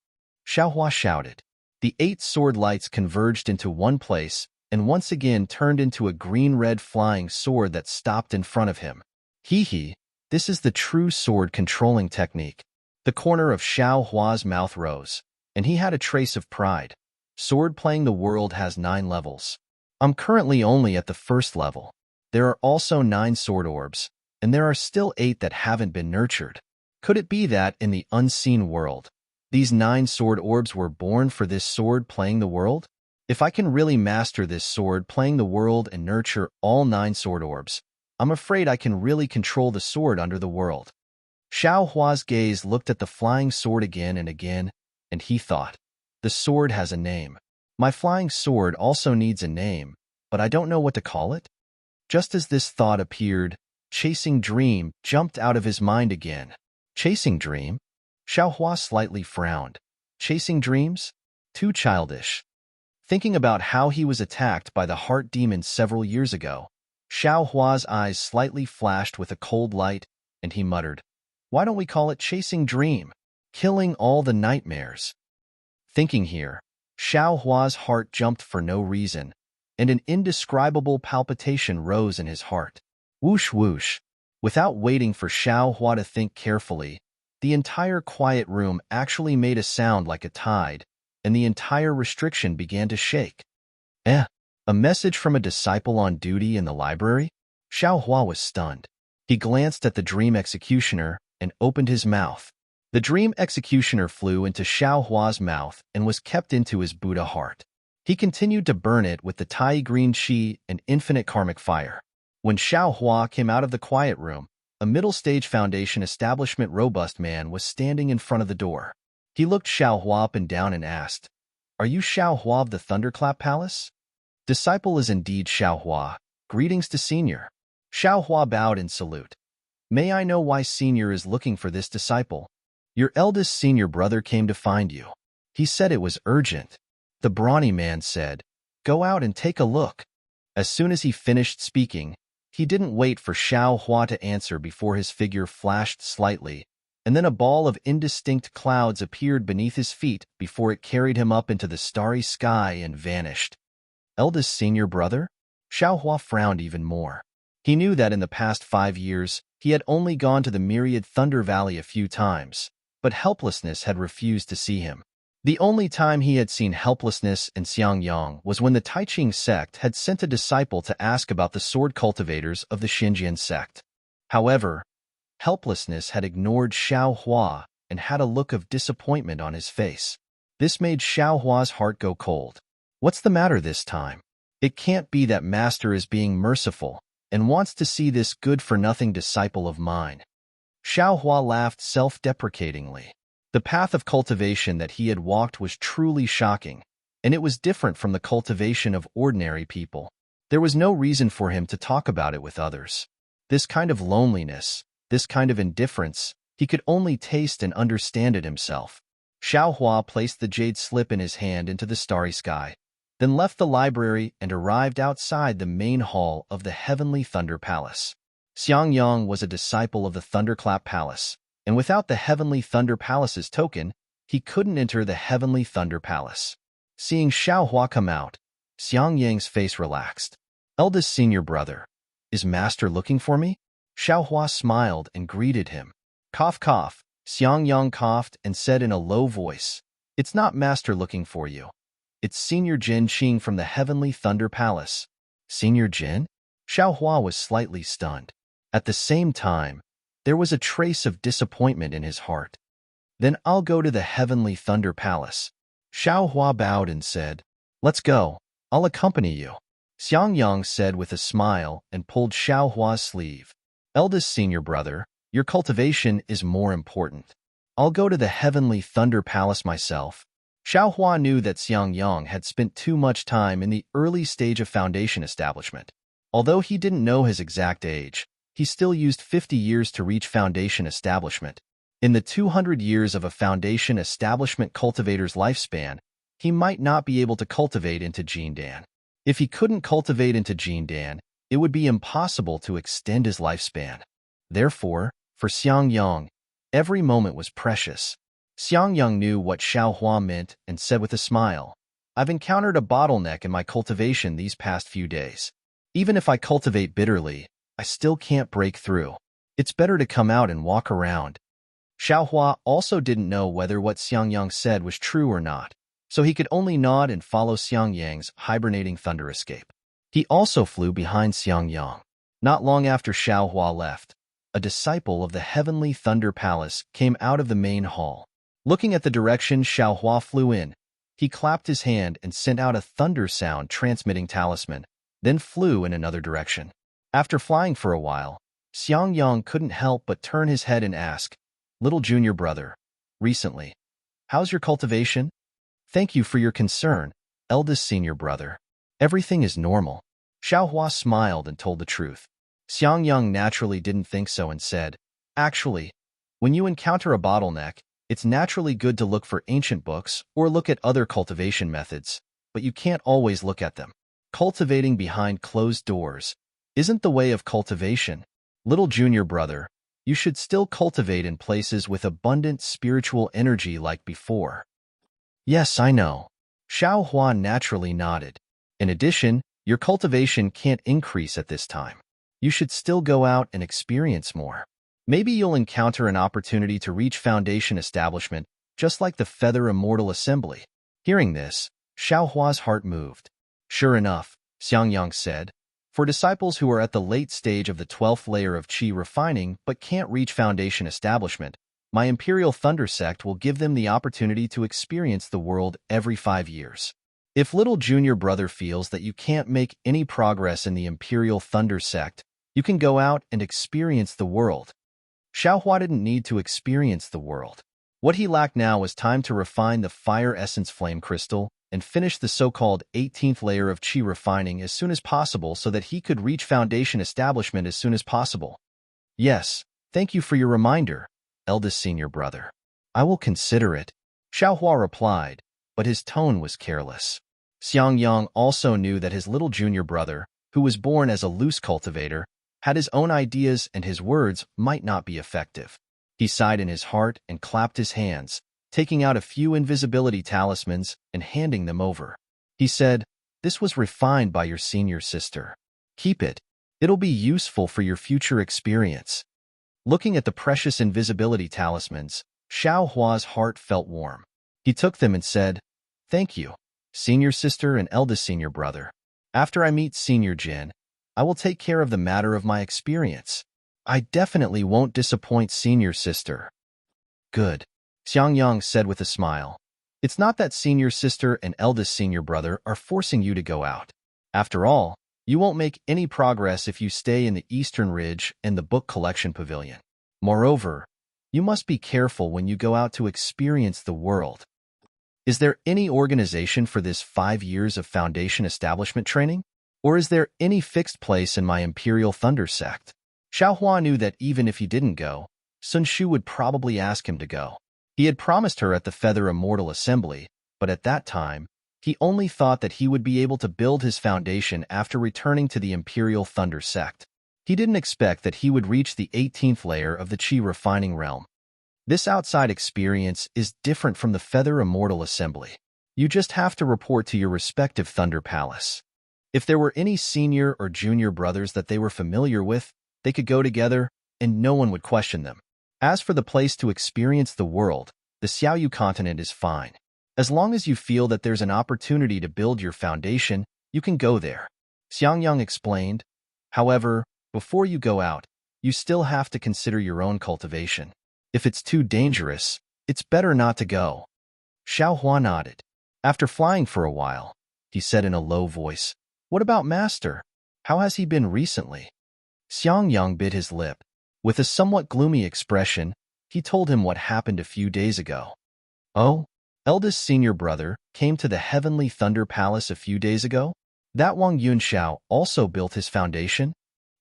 Xiao Hua shouted. The 8 sword lights converged into one place and once again turned into a green-red flying sword that stopped in front of him. Hee, this is the true sword controlling technique. The corner of Xiao Hua's mouth rose, and he had a trace of pride. Sword playing the world has 9 levels. I'm currently only at the first level. There are also 9 sword orbs, and there are still 8 that haven't been nurtured. Could it be that, in the unseen world, these 9 sword orbs were born for this sword playing the world? If I can really master this sword playing the world and nurture all 9 sword orbs, I'm afraid I can really control the sword under the world. Xiao Hua's gaze looked at the flying sword again, and he thought, the sword has a name. My flying sword also needs a name, but I don't know what to call it. Just as this thought appeared, Chasing Dream jumped out of his mind again. Chasing Dream? Xiao Hua slightly frowned. Chasing dreams? Too childish. Thinking about how he was attacked by the heart demon several years ago, Xiao Hua's eyes slightly flashed with a cold light, and he muttered, why don't we call it Chasing Dream? Killing all the nightmares. Thinking here, Xiao Hua's heart jumped for no reason, and an indescribable palpitation rose in his heart. Whoosh whoosh. Without waiting for Xiao Hua to think carefully, the entire quiet room actually made a sound like a tide, and the entire restriction began to shake. A message from a disciple on duty in the library? Xiao Hua was stunned. He glanced at the dream executioner and opened his mouth. The dream executioner flew into Xiao Hua's mouth and was kept into his Buddha heart. He continued to burn it with the Tai green Qi and infinite karmic fire. When Xiao Hua came out of the quiet room, a middle-stage Foundation establishment robust man was standing in front of the door. He looked Xiao Hua up and down and asked, are you Xiao Hua of the Thunderclap Palace? Disciple is indeed Xiao Hua. Greetings to Senior. Xiao Hua bowed in salute. May I know why Senior is looking for this disciple? Your eldest senior brother came to find you. He said it was urgent. The brawny man said, go out and take a look. As soon as he finished speaking, he didn't wait for Xiao Hua to answer before his figure flashed slightly, and then a ball of indistinct clouds appeared beneath his feet before it carried him up into the starry sky and vanished. Eldest senior brother? Xiao Hua frowned even more. He knew that in the past 5 years, he had only gone to the myriad Thunder Valley a few times, but Helplessness had refused to see him. The only time he had seen Helplessness and Xiangyang was when the Taiqing sect had sent a disciple to ask about the sword cultivators of the Xinjian sect. However, Helplessness had ignored Xiao Hua and had a look of disappointment on his face. This made Xiao Hua's heart go cold. What's the matter this time? It can't be that Master is being merciful and wants to see this good-for-nothing disciple of mine. Xiao Hua laughed self-deprecatingly. The path of cultivation that he had walked was truly shocking, and it was different from the cultivation of ordinary people. There was no reason for him to talk about it with others. This kind of loneliness, this kind of indifference, he could only taste and understand it himself. Xiao Hua placed the jade slip in his hand into the starry sky, then left the library and arrived outside the main hall of the Heavenly Thunder Palace. Xiangyang was a disciple of the Thunderclap Palace, and without the Heavenly Thunder Palace's token, he couldn't enter the Heavenly Thunder Palace. Seeing Xiao Hua come out, Xiangyang's face relaxed. Eldest senior brother, is Master looking for me? Xiao Hua smiled and greeted him. Cough cough, Xiangyang coughed and said in a low voice, it's not Master looking for you. It's Senior Jin Qing from the Heavenly Thunder Palace. Senior Jin? Xiao Hua was slightly stunned. At the same time, there was a trace of disappointment in his heart. Then I'll go to the Heavenly Thunder Palace. Xiao Hua bowed and said, let's go. I'll accompany you. Xiangyang said with a smile and pulled Xiao Hua's sleeve. Eldest senior brother, your cultivation is more important. I'll go to the Heavenly Thunder Palace myself. Xiao Hua knew that Xiangyang had spent too much time in the early stage of Foundation establishment. Although he didn't know his exact age, he still used 50 years to reach Foundation establishment. In the 200 years of a Foundation establishment cultivator's lifespan, he might not be able to cultivate into Jindan. If he couldn't cultivate into Jindan, it would be impossible to extend his lifespan. Therefore, for Xiangyang, every moment was precious. Xiangyang knew what Xiao Hua meant and said with a smile, I've encountered a bottleneck in my cultivation these past few days. Even if I cultivate bitterly, I still can't break through. It's better to come out and walk around. Xiao Hua also didn't know whether what Xiangyang said was true or not, so he could only nod and follow Xiangyang's hibernating thunder escape. He also flew behind Xiangyang. Not long after Xiao Hua left, a disciple of the heavenly Thunder Palace, came out of the main hall. Looking at the direction Xiaohua flew in, he clapped his hand and sent out a thunder sound transmitting talisman, then flew in another direction. After flying for a while, Xiangyang couldn't help but turn his head and ask, "Little junior brother, recently, how's your cultivation?" "Thank you for your concern, eldest senior brother. Everything is normal." Xiaohua smiled and told the truth. Xiangyang naturally didn't think so and said, "Actually, when you encounter a bottleneck, it's naturally good to look for ancient books or look at other cultivation methods, but you can't always look at them. Cultivating behind closed doors isn't the way of cultivation. Little junior brother, you should still cultivate in places with abundant spiritual energy like before." "Yes, I know." Xiaohua naturally nodded. "In addition, your cultivation can't increase at this time. You should still go out and experience more. Maybe you'll encounter an opportunity to reach foundation establishment, just like the Feather Immortal Assembly." Hearing this, Xiaohua's heart moved. "Sure enough," Xiangyang said, "for disciples who are at the late stage of the 12th layer of qi refining but can't reach foundation establishment, my Imperial Thunder Sect will give them the opportunity to experience the world every 5 years. If little junior brother feels that you can't make any progress in the Imperial Thunder Sect, you can go out and experience the world." Xiaohua didn't need to experience the world. What he lacked now was time to refine the Fire Essence Flame Crystal and finish the so-called 18th layer of qi refining as soon as possible so that he could reach foundation establishment as soon as possible. "Yes, thank you for your reminder, eldest senior brother. I will consider it," Xiaohua replied, but his tone was careless. Xiangyang also knew that his little junior brother, who was born as a loose cultivator, had his own ideas and his words might not be effective. He sighed in his heart and clapped his hands, taking out a few invisibility talismans and handing them over. He said, "This was refined by your senior sister. Keep it. It'll be useful for your future experience." Looking at the precious invisibility talismans, Xiaohua's heart felt warm. He took them and said, "Thank you, senior sister and eldest senior brother. After I meet Senior Jin, I will take care of the matter of my experience. I definitely won't disappoint senior sister." "Good," Xiangyang said with a smile. "It's not that senior sister and eldest senior brother are forcing you to go out. After all, you won't make any progress if you stay in the Eastern Ridge and the Book Collection Pavilion. Moreover, you must be careful when you go out to experience the world. Is there any organization for this 5 years of foundation establishment training? Or is there any fixed place in my Imperial Thunder Sect?" Xiaohua knew that even if he didn't go, Sun Shu would probably ask him to go. He had promised her at the Feather Immortal Assembly, but at that time, he only thought that he would be able to build his foundation after returning to the Imperial Thunder Sect. He didn't expect that he would reach the 18th layer of the qi refining realm. This outside experience is different from the Feather Immortal Assembly. You just have to report to your respective Thunder Palace. If there were any senior or junior brothers that they were familiar with, they could go together, and no one would question them. As for the place to experience the world, the Xiaoyu continent is fine. As long as you feel that there's an opportunity to build your foundation, you can go there," Xiangyang explained. "However, before you go out, you still have to consider your own cultivation. If it's too dangerous, it's better not to go." Xiaohua nodded. After flying for a while, he said in a low voice, "What about Master? How has he been recently?" Xiangyang bit his lip. With a somewhat gloomy expression, he told him what happened a few days ago. "Oh, eldest senior brother came to the Heavenly Thunder Palace a few days ago? That Wang Yunxiao also built his foundation?"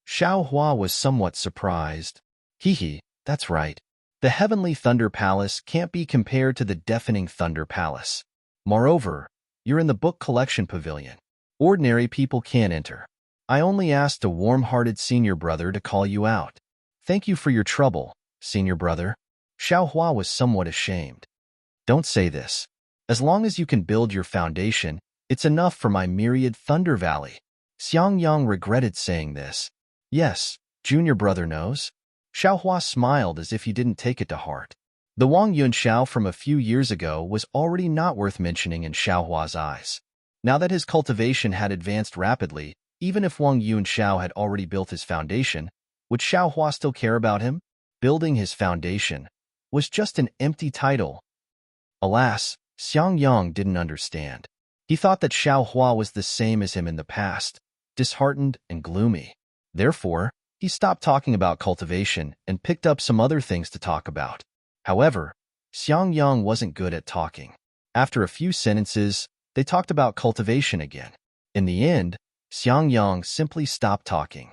Xiaohua was somewhat surprised. "Hehe, that's right. The Heavenly Thunder Palace can't be compared to the Deafening Thunder Palace. Moreover, you're in the Book Collection Pavilion. Ordinary people can't enter. I only asked a warm-hearted senior brother to call you out. Thank you for your trouble, senior brother." Xiaohua was somewhat ashamed. "Don't say this. As long as you can build your foundation, it's enough for my myriad Thunder Valley." Xiangyang regretted saying this. "Yes, junior brother knows." Xiaohua smiled as if he didn't take it to heart. The Wang Yunxiao from a few years ago was already not worth mentioning in Xiaohua's eyes. Now that his cultivation had advanced rapidly, even if Wang Yunxiao had already built his foundation, Would Xiaohua still care about him? Building his foundation was just an empty title. Alas, Xiangyang didn't understand. He thought that Xiaohua was the same as him in the past, disheartened and gloomy. Therefore, he stopped talking about cultivation and picked up some other things to talk about. However, Xiangyang wasn't good at talking. After a few sentences, they talked about cultivation again. In the end, Xiangyang simply stopped talking.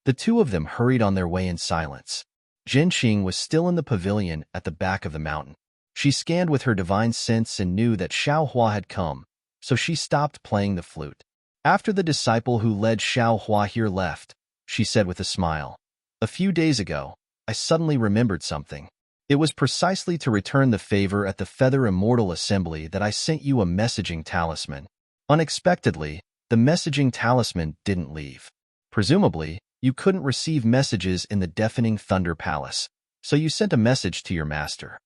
The two of them hurried on their way in silence. Jinqing was still in the pavilion at the back of the mountain. She scanned with her divine sense and knew that Xiaohua had come, so she stopped playing the flute. After the disciple who led Xiaohua here left, she said with a smile, "A few days ago, I suddenly remembered something. It was precisely to return the favor at the Feather Immortal Assembly that I sent you a messaging talisman." Unexpectedly, the messaging talisman didn't leave. Presumably, you couldn't receive messages in the deafening Thunder Palace, so you sent a message to your master.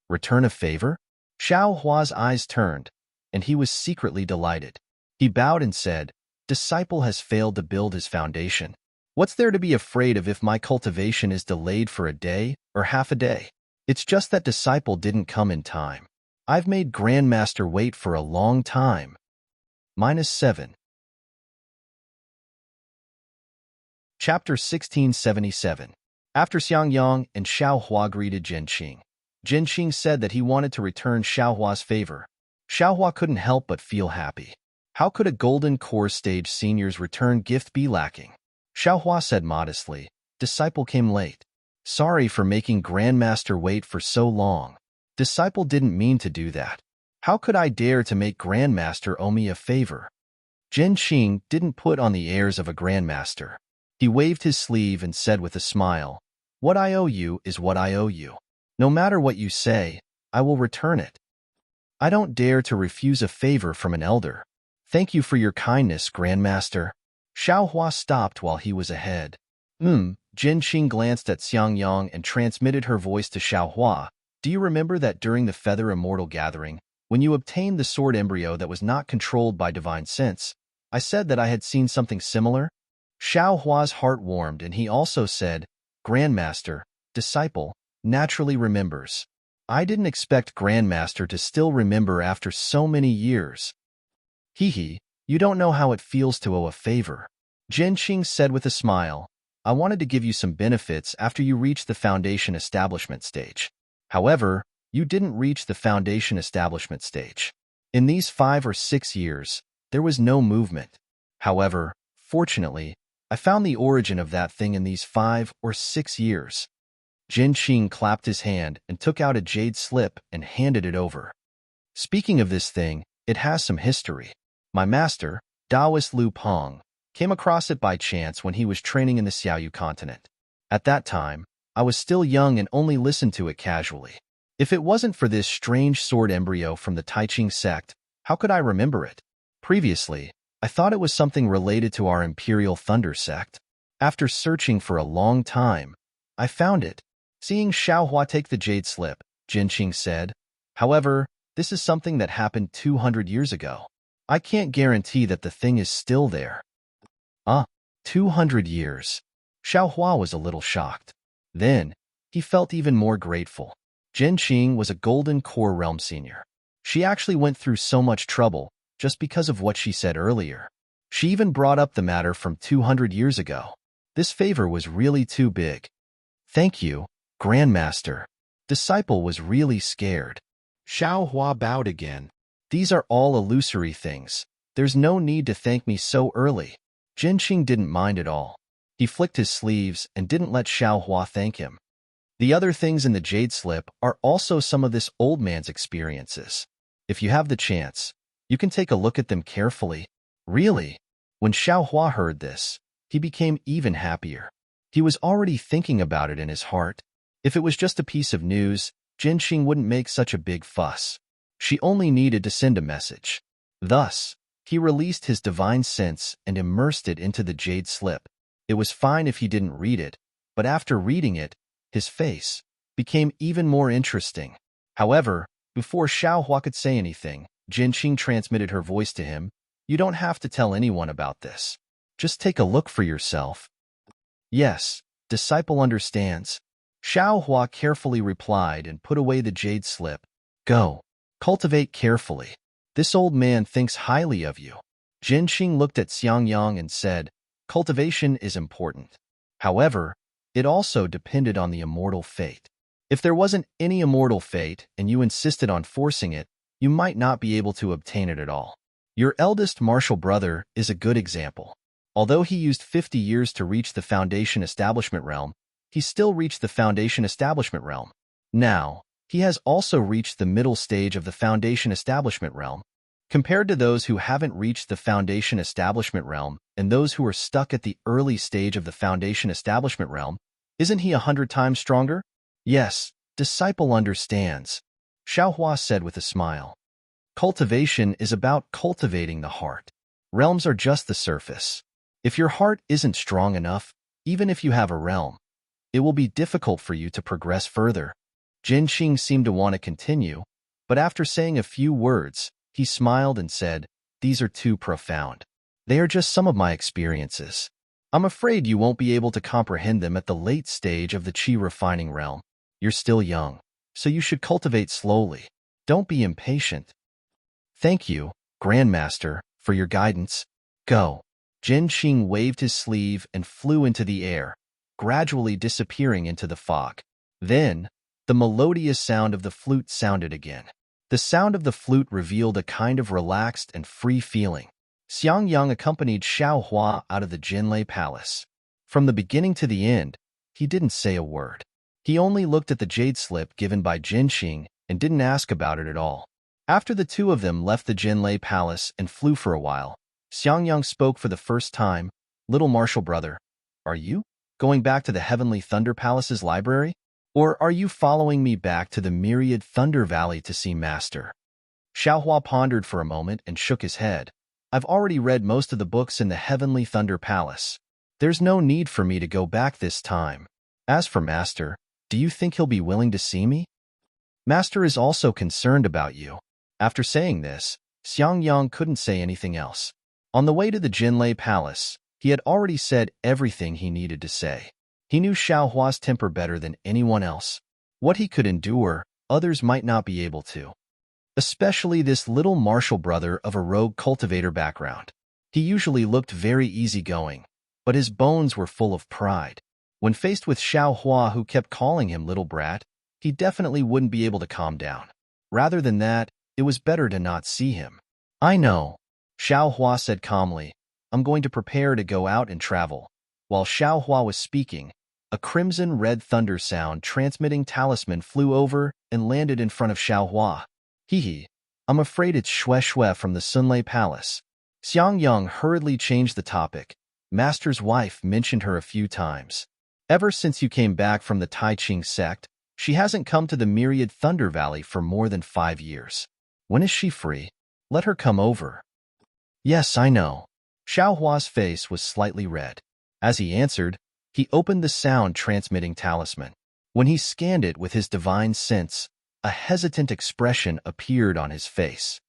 Return a favor? Xiaohua's eyes turned, and he was secretly delighted. He bowed and said, "Disciple has failed to build his foundation. What's there to be afraid of if my cultivation is delayed for a day or half a day? It's just that disciple didn't come in time. I've made Grandmaster wait for a long time." -7. Chapter 1677. After Xiangyang and Xiaohua greeted Jinqing, Jinqing said that he wanted to return Xiaohua's favor. Xiaohua couldn't help but feel happy. How could a golden core stage senior's return gift be lacking? Xiaohua said modestly, "Disciple came late. Sorry for making Grandmaster wait for so long. Disciple didn't mean to do that. How could I dare to make Grandmaster owe me a favor?" Jinqing didn't put on the airs of a Grandmaster. He waved his sleeve and said with a smile, "What I owe you is what I owe you. No matter what you say, I will return it. I don't dare to refuse a favor from an elder. Thank you for your kindness, Grandmaster." Xiaohua stopped while he was ahead. Jinqing glanced at Xiangyang and transmitted her voice to Xiaohua. "Do you remember that during the Feather Immortal Gathering, when you obtained the sword embryo that was not controlled by divine sense, I said that I had seen something similar?" Xiaohua's heart warmed, and he also said, "Grandmaster, disciple, naturally remembers. I didn't expect Grandmaster to still remember after so many years." "Hee, you don't know how it feels to owe a favor," Jinqing said with a smile. "I wanted to give you some benefits after you reached the foundation establishment stage. However, you didn't reach the foundation establishment stage. In these 5 or 6 years, there was no movement. However, fortunately, I found the origin of that thing in these 5 or 6 years." Jinqing clapped his hand and took out a jade slip and handed it over. "Speaking of this thing, it has some history. My master, Taoist Lu Peng, came across it by chance when he was training in the Xiaoyu continent. At that time, I was still young and only listened to it casually. If it wasn't for this strange sword embryo from the Taiching sect, how could I remember it? Previously, I thought it was something related to our Imperial Thunder sect. After searching for a long time, I found it." Seeing Xiaohua take the jade slip, Jinqing said, "However, this is something that happened 200 years ago. I can't guarantee that the thing is still there." 200 years. Xiaohua was a little shocked. Then, he felt even more grateful. Jinqing was a Golden Core Realm senior. She actually went through so much trouble just because of what she said earlier. She even brought up the matter from 200 years ago. This favor was really too big. "Thank you, Grandmaster." Disciple was really scared. Xiaohua bowed again. "These are all illusory things. There's no need to thank me so early." Jinqing didn't mind at all. He flicked his sleeves and didn't let Xiaohua thank him. "The other things in the jade slip are also some of this old man's experiences. If you have the chance, you can take a look at them carefully." "Really?" When Xiaohua heard this, he became even happier. He was already thinking about it in his heart. If it was just a piece of news, Jinqing wouldn't make such a big fuss. She only needed to send a message. Thus, he released his divine sense and immersed it into the jade slip. It was fine if he didn't read it, but after reading it, his face became even more interesting. However, before Xiaohua could say anything, Jinqing transmitted her voice to him. "You don't have to tell anyone about this. Just take a look for yourself." "Yes, disciple understands. Xiao Hua carefully replied and put away the jade slip. Go. Cultivate carefully. This old man thinks highly of you. Jinxing looked at Xiangyang and said, cultivation is important. However, it also depended on the immortal fate. If there wasn't any immortal fate and you insisted on forcing it, you might not be able to obtain it at all. Your eldest martial brother is a good example. Although he used 50 years to reach the Foundation Establishment Realm, he still reached the Foundation Establishment Realm. Now, he has also reached the middle stage of the Foundation Establishment Realm. Compared to those who haven't reached the Foundation Establishment Realm and those who are stuck at the early stage of the Foundation Establishment Realm, isn't he 100 times stronger? Yes, disciple understands, Xiaohua said with a smile. Cultivation is about cultivating the heart. Realms are just the surface. If your heart isn't strong enough, even if you have a realm, it will be difficult for you to progress further. Jinxing seemed to want to continue, but after saying a few words, he smiled and said, these are too profound. They are just some of my experiences. I'm afraid you won't be able to comprehend them at the late stage of the Qi refining realm. You're still young, so you should cultivate slowly. Don't be impatient. Thank you, Grandmaster, for your guidance. Go. Jinxing waved his sleeve and flew into the air, gradually disappearing into the fog. Then, the melodious sound of the flute sounded again. The sound of the flute revealed a kind of relaxed and free feeling. Xiangyang accompanied Xiao Hua out of the Jinlei Palace. From the beginning to the end, he didn't say a word. He only looked at the jade slip given by Jinxing and didn't ask about it at all. After the two of them left the Jinlei Palace and flew for a while, Xiangyang spoke for the first time. Little martial brother, are you going back to the Heavenly Thunder Palace's library? Or are you following me back to the myriad Thunder Valley to see Master? Xiaohua pondered for a moment and shook his head. I've already read most of the books in the Heavenly Thunder Palace. There's no need for me to go back this time. As for Master, do you think he'll be willing to see me? Master is also concerned about you. After saying this, Xiangyang couldn't say anything else. On the way to the Jinlei Palace, he had already said everything he needed to say. He knew Xiaohua's temper better than anyone else. What he could endure, others might not be able to. Especially this little martial brother of a rogue cultivator background. He usually looked very easygoing, but his bones were full of pride. When faced with Xiaohua, who kept calling him little brat, he definitely wouldn't be able to calm down. Rather than that, it was better to not see him. I know, Xiaohua said calmly. I'm going to prepare to go out and travel. While Xiaohua was speaking, a crimson-red thunder sound transmitting talisman flew over and landed in front of Xiaohua. Hee, I'm afraid it's Xue from the Sunlei Palace. Xiangyang hurriedly changed the topic. Master's wife mentioned her a few times. Ever since you came back from the Taiqing sect, she hasn't come to the myriad Thunder Valley for more than 5 years. When is she free? Let her come over. Yes, I know. Xiaohua's face was slightly red. As he answered, he opened the sound-transmitting talisman. When he scanned it with his divine sense, a hesitant expression appeared on his face.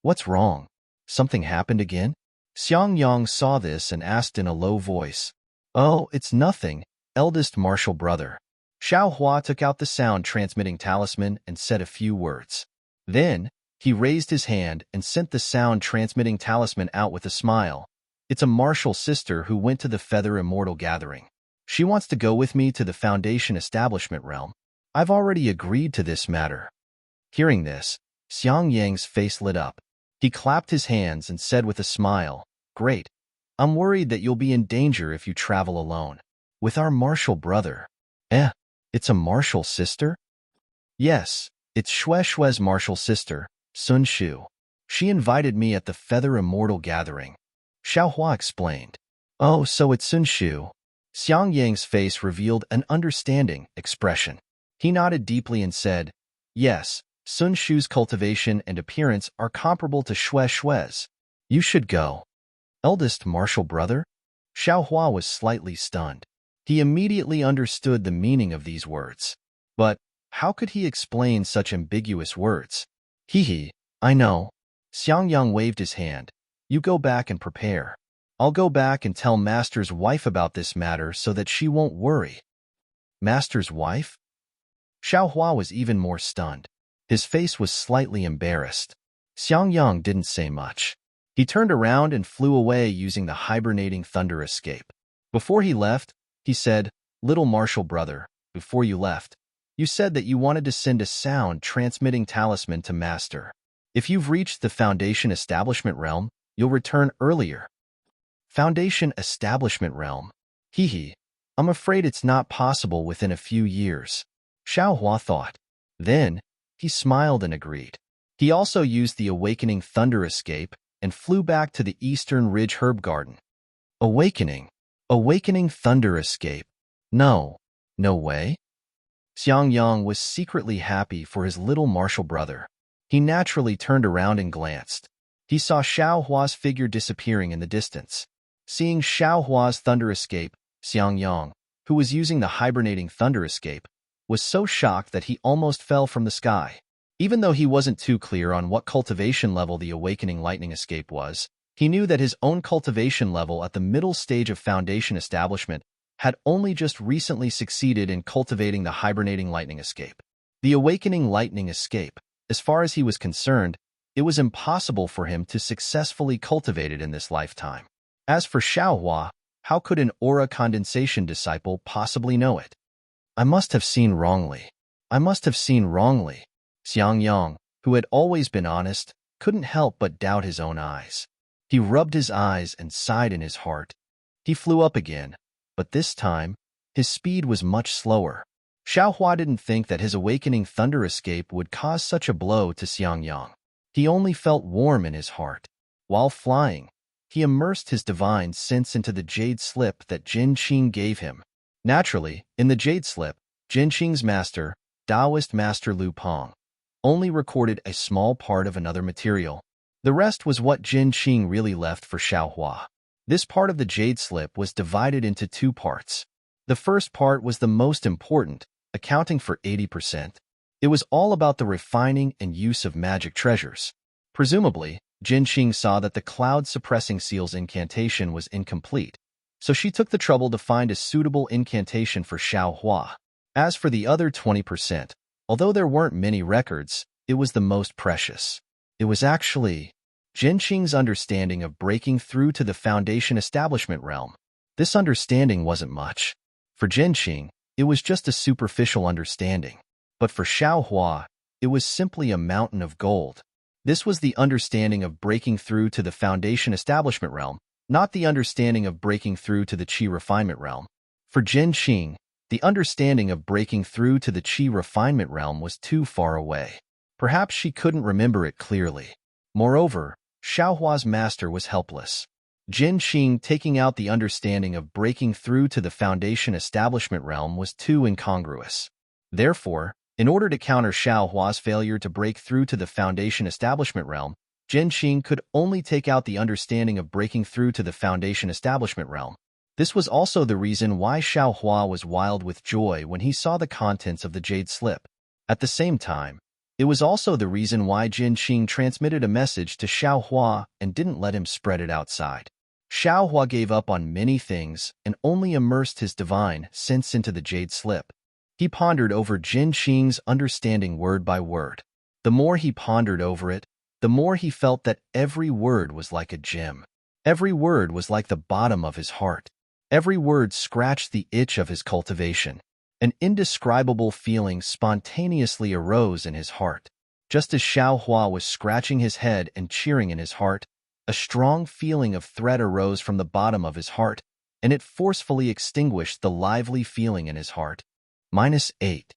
What's wrong? Something happened again? Xiangyang saw this and asked in a low voice. Oh, it's nothing, eldest martial brother. Xiaohua took out the sound-transmitting talisman and said a few words. Then, he raised his hand and sent the sound-transmitting talisman out with a smile. It's a martial sister who went to the Feather Immortal Gathering. She wants to go with me to the Foundation Establishment Realm. I've already agreed to this matter. Hearing this, Xiangyang's face lit up. He clapped his hands and said with a smile, Great. I'm worried that you'll be in danger if you travel alone. With our martial brother. It's a martial sister? Yes, it's Xue's martial sister, Sun Shu. She invited me at the Feather Immortal Gathering. Xiaohua explained. Oh, so it's Sun Shu. Xiangyang's face revealed an understanding expression. He nodded deeply and said, Yes, Sun Shu's cultivation and appearance are comparable to Xue's. You should go. Eldest martial brother? Xiaohua was slightly stunned. He immediately understood the meaning of these words. But how could he explain such ambiguous words? I know. Xiangyang waved his hand. You go back and prepare. I'll go back and tell Master's wife about this matter so that she won't worry. Master's wife? Xiao Hua was even more stunned. His face was slightly embarrassed. Xiang Yang didn't say much. He turned around and flew away using the hibernating thunder escape. Before he left, he said, "Little martial brother, before you left, you said that you wanted to send a sound-transmitting talisman to Master. If you've reached the Foundation Establishment Realm, you'll return earlier." Foundation Establishment Realm? Hee. I'm afraid it's not possible within a few years, Xiao Hua thought. Then, he smiled and agreed. He also used the Awakening Thunder Escape and flew back to the Eastern Ridge Herb Garden. Awakening Thunder Escape. No way. Xiang Yang was secretly happy for his little martial brother. He naturally turned around and glanced. He saw Xiao Hua's figure disappearing in the distance. Seeing Xiao Hua's thunder escape, Xiang Yang, who was using the hibernating thunder escape, was so shocked that he almost fell from the sky. Even though he wasn't too clear on what cultivation level the Awakening Lightning Escape was, he knew that his own cultivation level at the middle stage of Foundation Establishment had only just recently succeeded in cultivating the hibernating lightning escape. The Awakening Lightning Escape, as far as he was concerned, it was impossible for him to successfully cultivate it in this lifetime. As for Xiao Hua, how could an aura condensation disciple possibly know it? I must have seen wrongly. Xiang Yang, who had always been honest, couldn't help but doubt his own eyes. He rubbed his eyes and sighed in his heart. He flew up again, but this time, his speed was much slower. Xiao Hua didn't think that his Awakening Thunder Escape would cause such a blow to Xiang Yang. He only felt warm in his heart. While flying, he immersed his divine sense into the jade slip that Jin Qing gave him. Naturally, in the jade slip, Jin Qing's master, Taoist Master Lu Peng, only recorded a small part of another material. The rest was what Jin Qing really left for Xiao Hua. This part of the jade slip was divided into two parts. The first part was the most important, accounting for 80%. It was all about the refining and use of magic treasures. Presumably, Jin Qing saw that the cloud-suppressing seal's incantation was incomplete, so she took the trouble to find a suitable incantation for Xiao Hua. As for the other 20%, although there weren't many records, it was the most precious. It was actually Jin Qing's understanding of breaking through to the Foundation Establishment Realm. This understanding wasn't much. For Jin Qing, it was just a superficial understanding. But for Xiao Hua, it was simply a mountain of gold. This was the understanding of breaking through to the Foundation Establishment Realm, not the understanding of breaking through to the Qi Refinement Realm. For Jin Qing, the understanding of breaking through to the Qi Refinement Realm was too far away. Perhaps she couldn't remember it clearly. Moreover, Xiao Hua's master was helpless. Jin Qing taking out the understanding of breaking through to the Foundation Establishment Realm was too incongruous. Therefore, in order to counter Xiao Hua's failure to break through to the Foundation Establishment Realm, Jin Qing could only take out the understanding of breaking through to the Foundation Establishment Realm. This was also the reason why Xiao Hua was wild with joy when he saw the contents of the jade slip. At the same time, it was also the reason why Jin Qing transmitted a message to Xiao Hua and didn't let him spread it outside. Xiao Hua gave up on many things and only immersed his divine sense into the jade slip. He pondered over Jin Qing's understanding word by word. The more he pondered over it, the more he felt that every word was like a gem. Every word was like the bottom of his heart. Every word scratched the itch of his cultivation. An indescribable feeling spontaneously arose in his heart. Just as Xiao Hua was scratching his head and cheering in his heart, a strong feeling of threat arose from the bottom of his heart, and it forcefully extinguished the lively feeling in his heart. -8.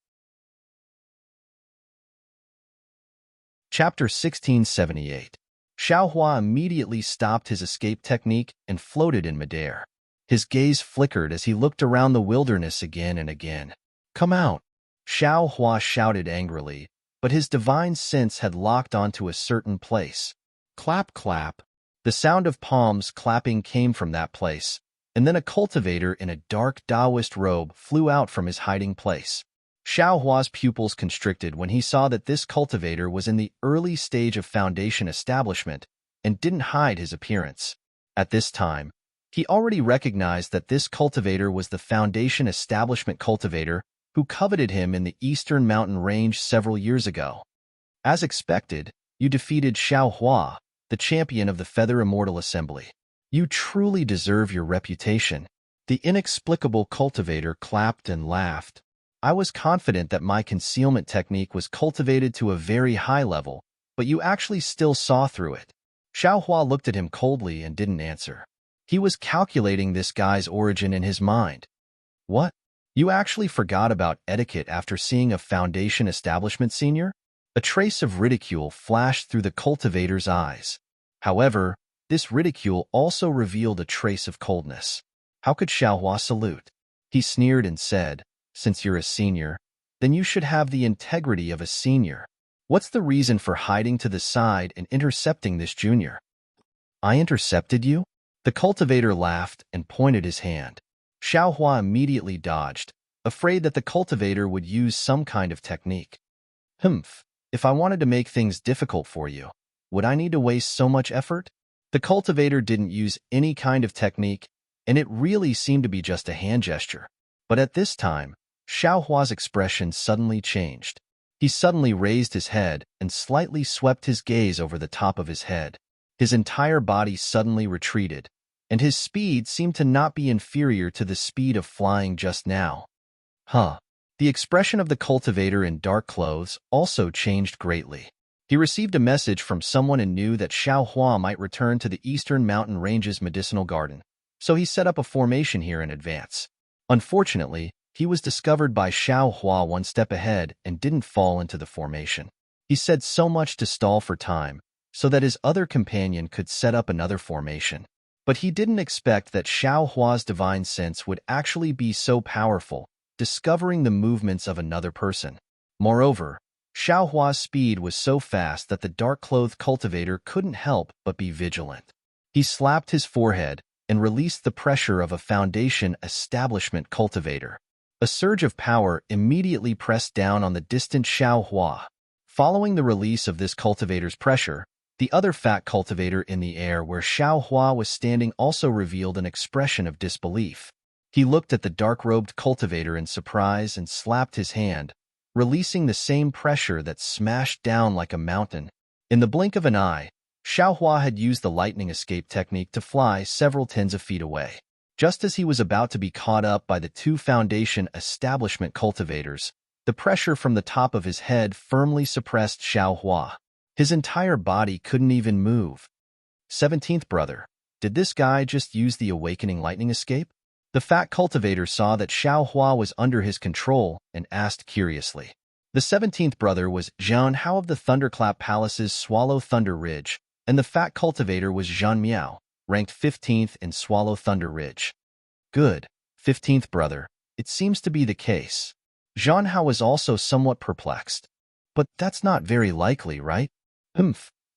Chapter 1678. Xiao Hua immediately stopped his escape technique and floated in midair. His gaze flickered as he looked around the wilderness again and again. "Come out!" Xiao Hua shouted angrily, but his divine sense had locked onto a certain place. Clap, clap. The sound of palms clapping came from that place, and then a cultivator in a dark Taoist robe flew out from his hiding place. Xiao Hua's pupils constricted when he saw that this cultivator was in the early stage of Foundation establishment and didn't hide his appearance. At this time, He already recognized that this cultivator was the Foundation establishment cultivator who coveted him in the Eastern Mountain Range several years ago. As expected, you defeated Xiao Hua, the champion of the Feather Immortal Assembly. You truly deserve your reputation. The inexplicable cultivator clapped and laughed. I was confident that my concealment technique was cultivated to a very high level, but you actually still saw through it. Xiao Hua looked at him coldly and didn't answer. He was calculating this guy's origin in his mind. What? You actually forgot about etiquette after seeing a Foundation establishment senior? A trace of ridicule flashed through the cultivator's eyes. However, this ridicule also revealed a trace of coldness. How could Xiao Hua salute? He sneered and said, "Since you're a senior, then you should have the integrity of a senior. What's the reason for hiding to the side and intercepting this junior?" "I intercepted you?" The cultivator laughed and pointed his hand. Xiao Hua immediately dodged, afraid that the cultivator would use some kind of technique. If I wanted to make things difficult for you, would I need to waste so much effort? The cultivator didn't use any kind of technique, and it really seemed to be just a hand gesture. But at this time, Xiao Hua's expression suddenly changed. He suddenly raised his head and slightly swept his gaze over the top of his head. His entire body suddenly retreated, and his speed seemed to not be inferior to the speed of flying just now. The expression of the cultivator in dark clothes also changed greatly. He received a message from someone and knew that Xiao Hua might return to the Eastern Mountain Ranges medicinal garden, so he set up a formation here in advance. Unfortunately, he was discovered by Xiao Hua one step ahead and didn't fall into the formation. He said so much to stall for time, so that his other companion could set up another formation. But he didn't expect that Xiao Hua's divine sense would actually be so powerful, discovering the movements of another person. Moreover, Xiao Hua's speed was so fast that the dark-clothed cultivator couldn't help but be vigilant. He slapped his forehead and released the pressure of a Foundation establishment cultivator. A surge of power immediately pressed down on the distant Xiao Hua. Following the release of this cultivator's pressure, the other fat cultivator in the air where Xiao Hua was standing also revealed an expression of disbelief. He looked at the dark-robed cultivator in surprise and slapped his hand, releasing the same pressure that smashed down like a mountain. In the blink of an eye, Xiao Hua had used the lightning escape technique to fly several tens of feet away. Just as he was about to be caught up by the two Foundation establishment cultivators, the pressure from the top of his head firmly suppressed Xiao Hua. His entire body couldn't even move. 17th brother, did this guy just use the awakening lightning escape? The fat cultivator saw that Xiao Hua was under his control and asked curiously. The 17th brother was Zhang Hao of the Thunderclap Palace's Swallow Thunder Ridge, and the fat cultivator was Zhan Miao, ranked 15th in Swallow Thunder Ridge. Good, 15th brother, it seems to be the case. Zhan Hao was also somewhat perplexed. But that's not very likely, right?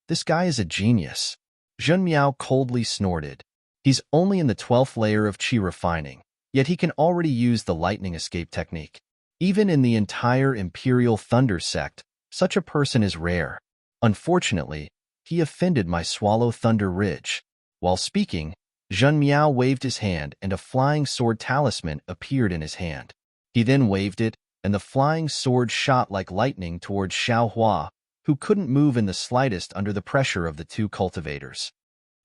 This guy is a genius. Zhan Miao coldly snorted. He's only in the 12th layer of qi refining, yet he can already use the lightning escape technique. Even in the entire Imperial Thunder sect, such a person is rare. Unfortunately, he offended my Swallow Thunder Ridge. While speaking, Zhan Miao waved his hand and a flying sword talisman appeared in his hand. He then waved it, and the flying sword shot like lightning towards Xiao Hua, who couldn't move in the slightest under the pressure of the two cultivators.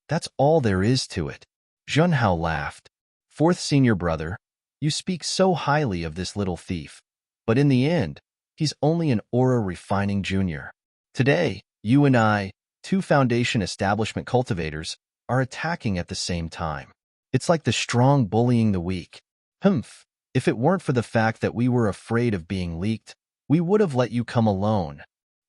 That's all there is to it. Zhan Hao laughed. 4th senior brother, you speak so highly of this little thief, but in the end, he's only an aura refining junior. Today, you and I, two Foundation establishment cultivators, are attacking at the same time. It's like the strong bullying the weak. If it weren't for the fact that we were afraid of being leaked, we would have let you come alone.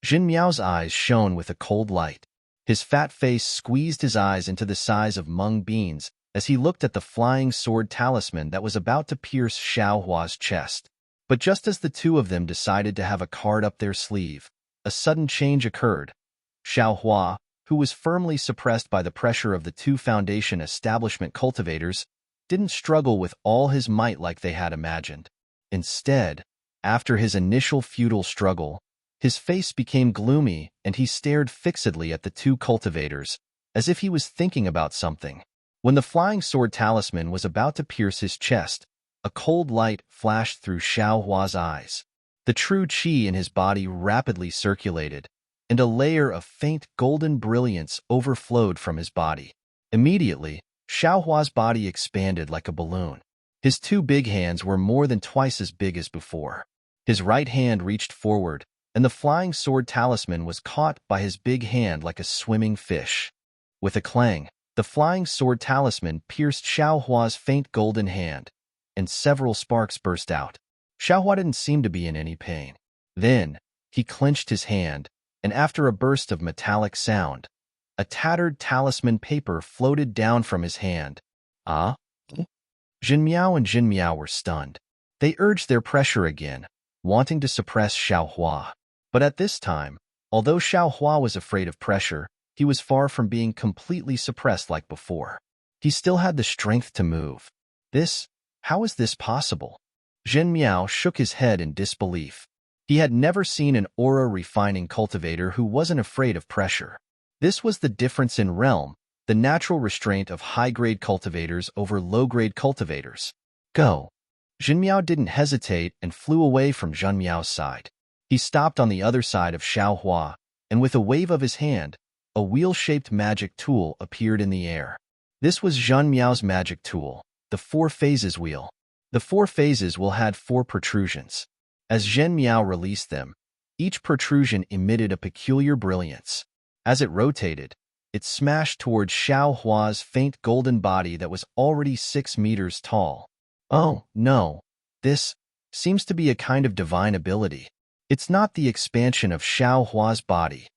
Jin Miao's eyes shone with a cold light. His fat face squeezed his eyes into the size of mung beans as he looked at the flying sword talisman that was about to pierce Xiao Hua's chest. But just as the two of them decided to have a card up their sleeve, a sudden change occurred. Xiao Hua, who was firmly suppressed by the pressure of the two Foundation establishment cultivators, didn't struggle with all his might like they had imagined. Instead, after his initial futile struggle, his face became gloomy and he stared fixedly at the two cultivators, as if he was thinking about something. When the flying sword talisman was about to pierce his chest, a cold light flashed through Xiao Hua's eyes. The true qi in his body rapidly circulated, and a layer of faint golden brilliance overflowed from his body. Immediately, Xiao Hua's body expanded like a balloon. His two big hands were more than twice as big as before. His right hand reached forward, and the flying sword talisman was caught by his big hand like a swimming fish. With a clang, the flying sword talisman pierced Xiao Hua's faint golden hand, and several sparks burst out. Xiao Hua didn't seem to be in any pain. Then, he clenched his hand, and after a burst of metallic sound, a tattered talisman paper floated down from his hand. Ah? Jin Miao and Jin Miao were stunned. They urged their pressure again, wanting to suppress Xiao Hua. But at this time, although Xiao Hua was afraid of pressure, he was far from being completely suppressed like before. He still had the strength to move. How is this possible? Jin Miao shook his head in disbelief. He had never seen an aura-refining cultivator who wasn't afraid of pressure. This was the difference in realm, the natural restraint of high-grade cultivators over low-grade cultivators. Go. Jin Miao didn't hesitate and flew away from Jun Miao's side. He stopped on the other side of Xiao Hua, and with a wave of his hand, a wheel-shaped magic tool appeared in the air. This was Jun Miao's magic tool, the Four Phases Wheel. The Four Phases Wheel had 4 protrusions. As Zhen Miao released them, each protrusion emitted a peculiar brilliance. As it rotated, it smashed towards Xiao Hua's faint golden body that was already 6 meters tall. Oh, no. This seems to be a kind of divine ability. It's not the expansion of Xiao Hua's body.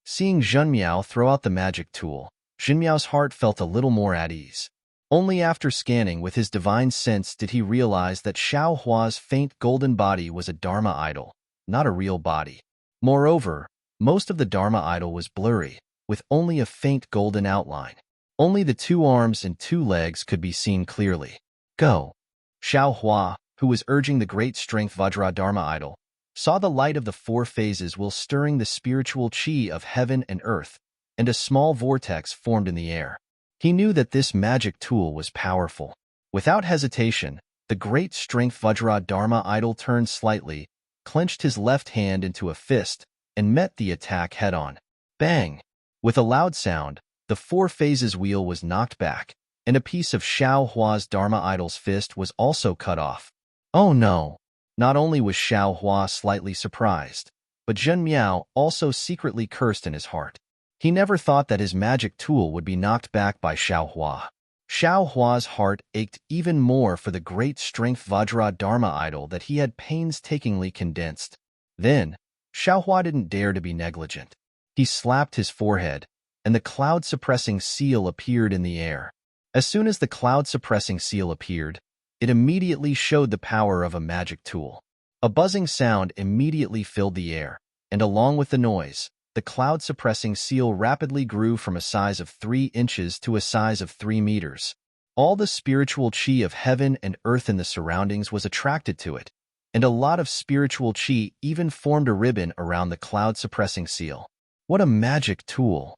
Seeing Zhen Miao throw out the magic tool, Zhen Miao's heart felt a little more at ease. Only after scanning with his divine sense did he realize that Xiao Hua's faint golden body was a Dharma idol, not a real body. Moreover, most of the Dharma idol was blurry, with only a faint golden outline. Only the 2 arms and 2 legs could be seen clearly. Go. Xiao Hua, who was urging the great strength Vajra Dharma idol, saw the light of the 4 phases while stirring the spiritual qi of heaven and earth, and a small vortex formed in the air. He knew that this magic tool was powerful. Without hesitation, the great strength Vajra Dharma idol turned slightly, clenched his left hand into a fist, and met the attack head-on. Bang! With a loud sound, the 4 phases wheel was knocked back, and a piece of Xiao Hua's Dharma idol's fist was also cut off. Oh no! Not only was Xiao Hua slightly surprised, but Zhen Miao also secretly cursed in his heart. He never thought that his magic tool would be knocked back by Xiao Hua. Xiao Hua's heart ached even more for the great strength Vajra Dharma idol that he had painstakingly condensed. Then, Xiao Hua didn't dare to be negligent. He slapped his forehead, and the cloud-suppressing seal appeared in the air. As soon as the cloud-suppressing seal appeared, it immediately showed the power of a magic tool. A buzzing sound immediately filled the air, and along with the noise, the cloud-suppressing seal rapidly grew from a size of 3 inches to a size of 3 meters. All the spiritual qi of heaven and earth in the surroundings was attracted to it, and a lot of spiritual qi even formed a ribbon around the cloud-suppressing seal. What a magic tool!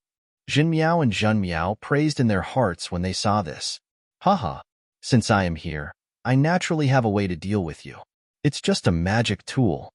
Jin Miao and Zhen Miao praised in their hearts when they saw this. Haha, since I am here, I naturally have a way to deal with you. It's just a magic tool.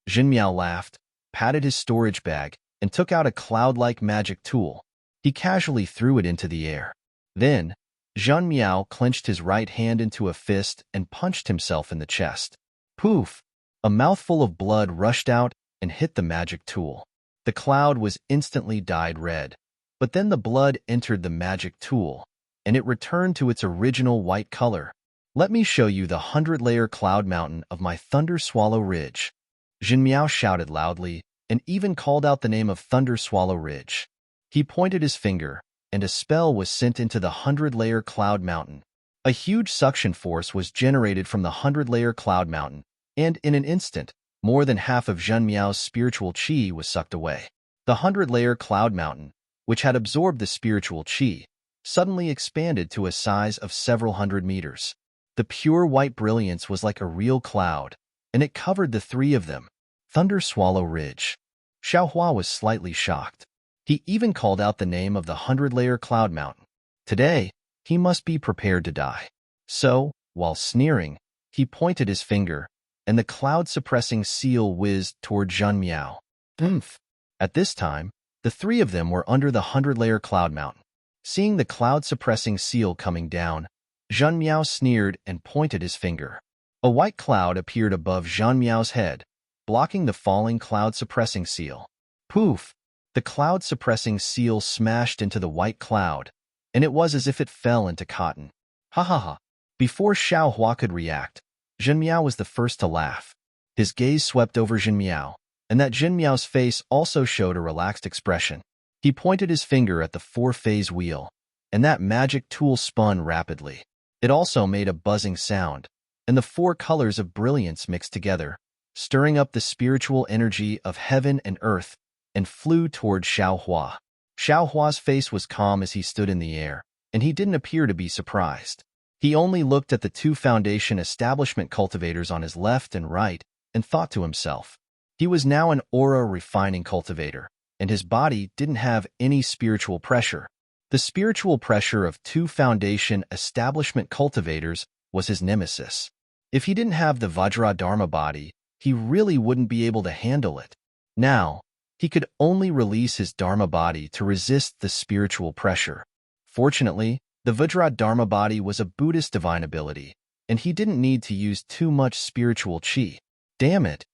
Jin Miao laughed, patted his storage bag, and took out a cloud-like magic tool. He casually threw it into the air. Then, Zhen Miao clenched his right hand into a fist and punched himself in the chest. Poof! A mouthful of blood rushed out and hit the magic tool. The cloud was instantly dyed red, but then the blood entered the magic tool, and it returned to its original white color. Let me show you the 100-layer cloud mountain of my Thunder Swallow Ridge. Jin Miao shouted loudly, and even called out the name of Thunder Swallow Ridge. He pointed his finger, and a spell was sent into the 100-layer cloud mountain. A huge suction force was generated from the 100-layer cloud mountain, and in an instant, more than half of Zhen Miao's spiritual qi was sucked away. The 100-layer cloud mountain, which had absorbed the spiritual qi, suddenly expanded to a size of several hundred meters. The pure white brilliance was like a real cloud, and it covered the 3 of them. Thunder Swallow Ridge. Xiao Hua was slightly shocked. He even called out the name of the 100-layer cloud mountain. Today, He must be prepared to die. So, while sneering, he pointed his finger, and the cloud-suppressing seal whizzed toward Zhen Miao. Oomph! At this time, the three of them were under the 100-layer cloud mountain. Seeing the cloud-suppressing seal coming down, Zhen Miao sneered and pointed his finger. A white cloud appeared above Zhen Miao's head, blocking the falling cloud-suppressing seal. Poof! The cloud-suppressing seal smashed into the white cloud, and it was as if it fell into cotton. Ha ha ha! Before Xiao Hua could react, Zhen Miao was the first to laugh. His gaze swept over Zhen Miao, and that Zhen Miao's face also showed a relaxed expression. He pointed his finger at the four-phase wheel, and that magic tool spun rapidly. It also made a buzzing sound, and the four colors of brilliance mixed together, stirring up the spiritual energy of heaven and earth, and flew toward Xiao Hua. Xiao Hua's face was calm as he stood in the air, and he didn't appear to be surprised. He only looked at the two foundation establishment cultivators on his left and right and thought to himself. He was now an aura-refining cultivator, and his body didn't have any spiritual pressure. The spiritual pressure of two foundation establishment cultivators was his nemesis. If he didn't have the Vajra Dharma body, he really wouldn't be able to handle it. Now, he could only release his Dharma body to resist the spiritual pressure. Fortunately, the Vajra Dharma body was a Buddhist divine ability, and he didn't need to use too much spiritual chi. Damn it!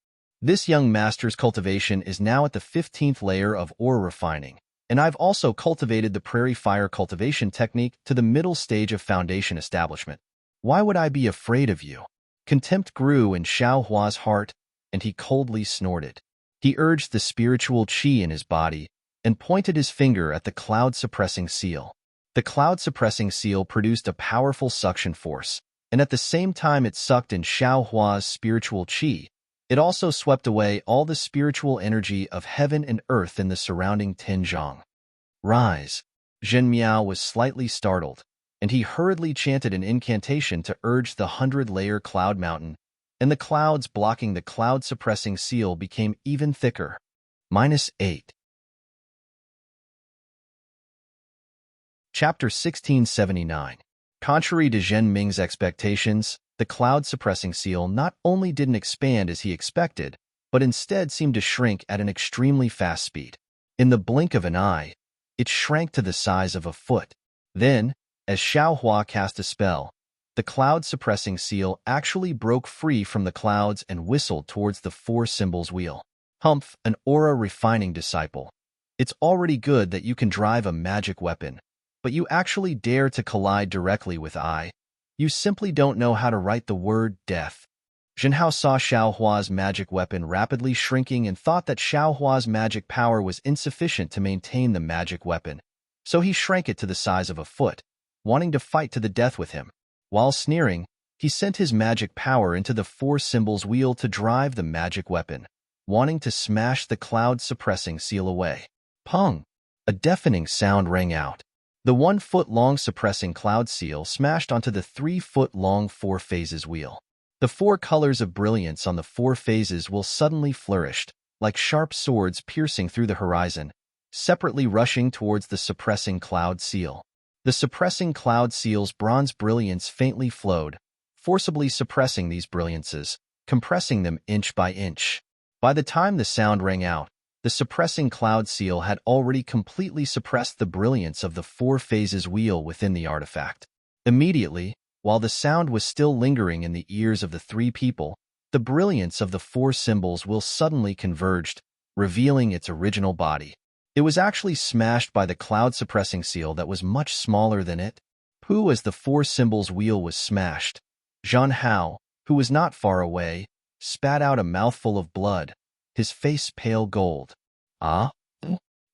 This young master's cultivation is now at the 15th layer of aura refining, and I've also cultivated the prairie fire cultivation technique to the middle stage of foundation establishment. Why would I be afraid of you? Contempt grew in Xiao Hua's heart, and he coldly snorted. He urged the spiritual chi in his body and pointed his finger at the cloud-suppressing seal. The cloud-suppressing seal produced a powerful suction force, and at the same time it sucked in Xiao Hua's spiritual chi, it also swept away all the spiritual energy of heaven and earth in the surrounding Tianzhong. Rise! Zhen Miao was slightly startled, and he hurriedly chanted an incantation to urge the 100-layer cloud mountain, and the clouds blocking the cloud-suppressing seal became even thicker. -8. Chapter 1679. Contrary to Zhen Ming's expectations, the cloud-suppressing seal not only didn't expand as he expected, but instead seemed to shrink at an extremely fast speed. In the blink of an eye, it shrank to the size of a foot. Then, as Xiao Hua cast a spell, the cloud-suppressing seal actually broke free from the clouds and whistled towards the four symbols wheel. Humph, an aura-refining disciple. It's already good that you can drive a magic weapon, but you actually dare to collide directly with I. You simply don't know how to write the word death. Zhenhao saw Xiao Hua's magic weapon rapidly shrinking and thought that Xiao Hua's magic power was insufficient to maintain the magic weapon, so he shrank it to the size of a foot, wanting to fight to the death with him. While sneering, he sent his magic power into the four symbols wheel to drive the magic weapon, wanting to smash the cloud-suppressing seal away. Pong! A deafening sound rang out. The 1-foot-long suppressing cloud seal smashed onto the 3-foot-long four phases wheel. The four colors of brilliance on the four phases will suddenly flourished, like sharp swords piercing through the horizon, separately rushing towards the suppressing cloud seal. The suppressing cloud seal's bronze brilliance faintly flowed, forcibly suppressing these brilliances, compressing them inch by inch. By the time the sound rang out, the suppressing cloud seal had already completely suppressed the brilliance of the four phases wheel within the artifact. Immediately, while the sound was still lingering in the ears of the three people, the brilliance of the four symbols will suddenly converged, revealing its original body. It was actually smashed by the cloud-suppressing seal that was much smaller than it. Pooh, as the four symbols wheel was smashed, Zhan Hao, who was not far away, spat out a mouthful of blood, his face pale gold. Ah?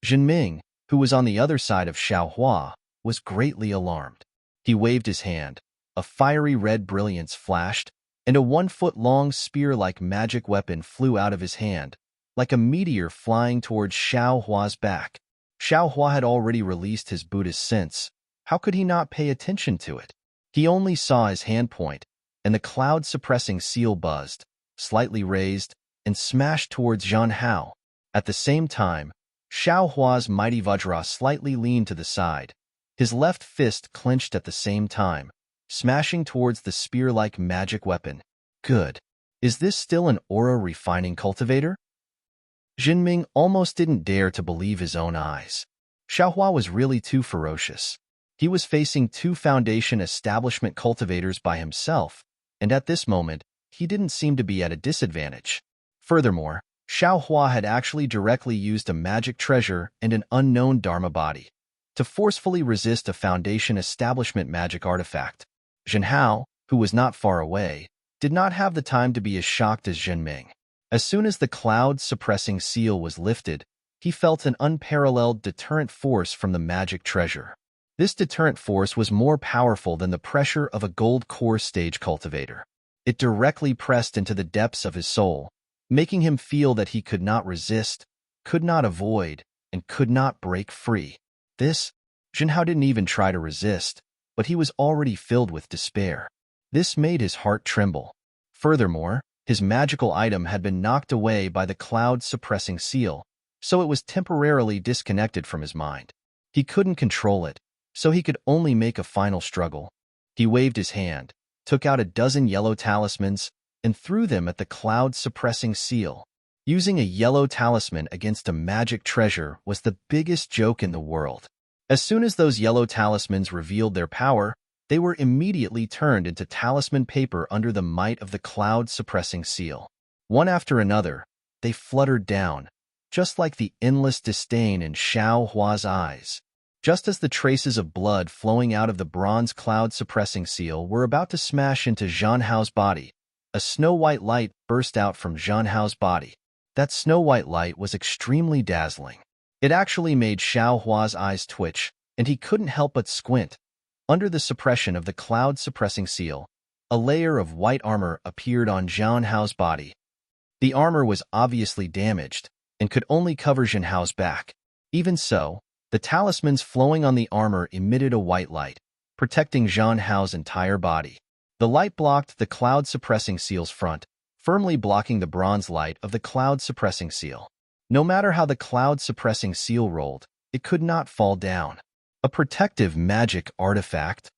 Zhen Ming, who was on the other side of Xiao Hua, was greatly alarmed. He waved his hand. A fiery red brilliance flashed, and a 1-foot-long spear-like magic weapon flew out of his hand, like a meteor flying towards Xiao Hua's back. Xiao Hua had already released his Buddhist sense. How could he not pay attention to it? He only saw his hand point, and the cloud-suppressing seal buzzed, slightly raised, and smashed towards Zhan Hao. At the same time, Xiao Hua's mighty Vajra slightly leaned to the side, his left fist clenched at the same time, smashing towards the spear-like magic weapon. Good. Is this still an aura-refining cultivator? Jinming almost didn't dare to believe his own eyes. Xiaohua was really too ferocious. He was facing two Foundation establishment cultivators by himself, and at this moment, he didn't seem to be at a disadvantage. Furthermore, Xiaohua had actually directly used a magic treasure and an unknown Dharma body to forcefully resist a Foundation establishment magic artifact. Zhenhao, who was not far away, did not have the time to be as shocked as Jinming. As soon as the cloud-suppressing seal was lifted, he felt an unparalleled deterrent force from the magic treasure. This deterrent force was more powerful than the pressure of a gold core stage cultivator. It directly pressed into the depths of his soul, making him feel that he could not resist, could not avoid, and could not break free. Zhenhao didn't even try to resist, but he was already filled with despair. This made his heart tremble. Furthermore, his magical item had been knocked away by the cloud-suppressing seal, so it was temporarily disconnected from his mind. He couldn't control it, so he could only make a final struggle. He waved his hand, took out a dozen yellow talismans, and threw them at the cloud-suppressing seal. Using a yellow talisman against a magic treasure was the biggest joke in the world. As soon as those yellow talismans revealed their power, they were immediately turned into talisman paper under the might of the cloud-suppressing seal. One after another, they fluttered down, just like the endless disdain in Xiaohua's eyes. Just as the traces of blood flowing out of the bronze cloud-suppressing seal were about to smash into Zhenhao's body, a snow-white light burst out from Zhenhao's body. That snow-white light was extremely dazzling. It actually made Xiaohua's eyes twitch, and he couldn't help but squint. Under the suppression of the cloud-suppressing seal, a layer of white armor appeared on Zhenhao's body. The armor was obviously damaged and could only cover Zhenhao's back. Even so, the talismans flowing on the armor emitted a white light, protecting Zhenhao's entire body. The light blocked the cloud-suppressing seal's front, firmly blocking the bronze light of the cloud-suppressing seal. No matter how the cloud-suppressing seal rolled, it could not fall down. A protective magic artifact?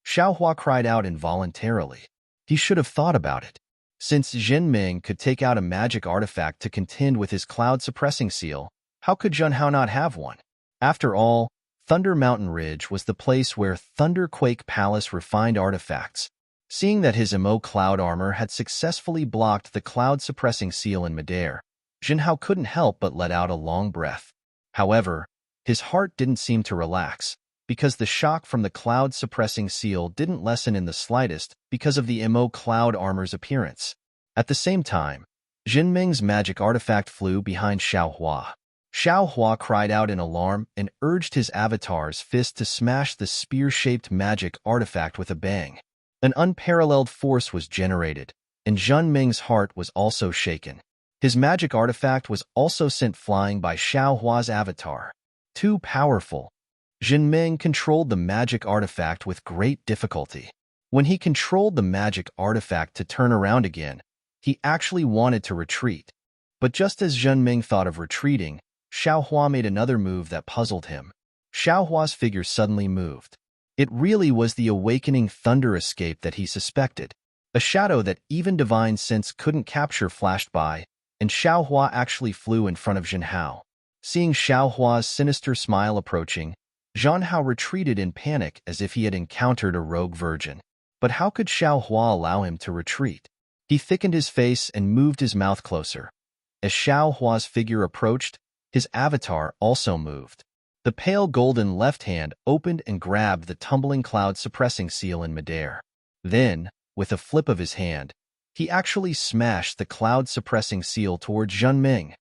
Xiaohua cried out involuntarily. He should have thought about it. Since Jinming could take out a magic artifact to contend with his cloud-suppressing seal, how could Zhenhao not have one? After all, Thunder Mountain Ridge was the place where Thunderquake Palace refined artifacts. Seeing that his Emo cloud armor had successfully blocked the cloud-suppressing seal in midair, Zhenhao couldn't help but let out a long breath. However, his heart didn't seem to relax, because the shock from the cloud-suppressing seal didn't lessen in the slightest because of the Emo cloud armor's appearance. At the same time, Jinming's magic artifact flew behind Xiaohua. Xiaohua cried out in alarm and urged his avatar's fist to smash the spear-shaped magic artifact with a bang. An unparalleled force was generated, and Jinming's heart was also shaken. His magic artifact was also sent flying by Xiaohua's avatar. Too powerful. Jinming controlled the magic artifact with great difficulty. When he controlled the magic artifact to turn around again, he actually wanted to retreat. But just as Jinming thought of retreating, Xiaohua made another move that puzzled him. Xiaohua's figure suddenly moved. It really was the awakening thunder escape that he suspected. A shadow that even divine sense couldn't capture flashed by, and Xiaohua actually flew in front of Zhenhao. Seeing Xiaohua's sinister smile approaching, Zhenhao retreated in panic as if he had encountered a rogue virgin. But how could Xiaohua allow him to retreat? He thickened his face and moved his mouth closer. As Xiaohua's figure approached, his avatar also moved. The pale golden left hand opened and grabbed the tumbling cloud-suppressing seal in midair. Then, with a flip of his hand, he actually smashed the cloud-suppressing seal towards Jinming.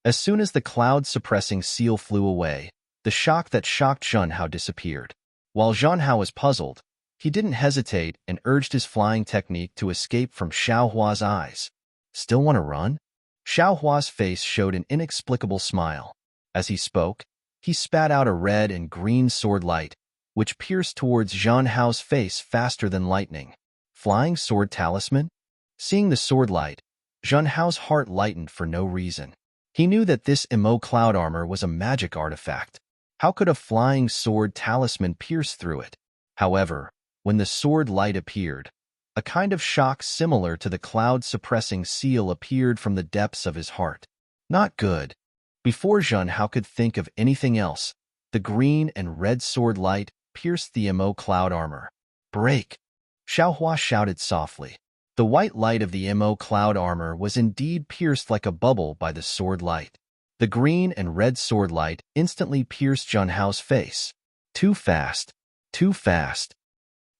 As soon as the cloud-suppressing seal flew away, the shock that shocked Zhenhao disappeared. While Zhenhao was puzzled, he didn't hesitate and urged his flying technique to escape from Xiaohua's eyes. Still want to run? Xiaohua's face showed an inexplicable smile. As he spoke, he spat out a red and green sword light, which pierced towards Zhenhao's face faster than lightning. Flying sword talisman? Seeing the sword light, Zhenhao's heart lightened for no reason. He knew that this Emo cloud armor was a magic artifact. How could a flying sword talisman pierce through it? However, when the sword light appeared, a kind of shock similar to the cloud-suppressing seal appeared from the depths of his heart. Not good. Before Zhen Hao could think of anything else, the green and red sword light pierced the MO cloud armor. Break! Xiaohua shouted softly. The white light of the MO cloud armor was indeed pierced like a bubble by the sword light. The green and red sword light instantly pierced Zhen Hao's face. Too fast. Too fast.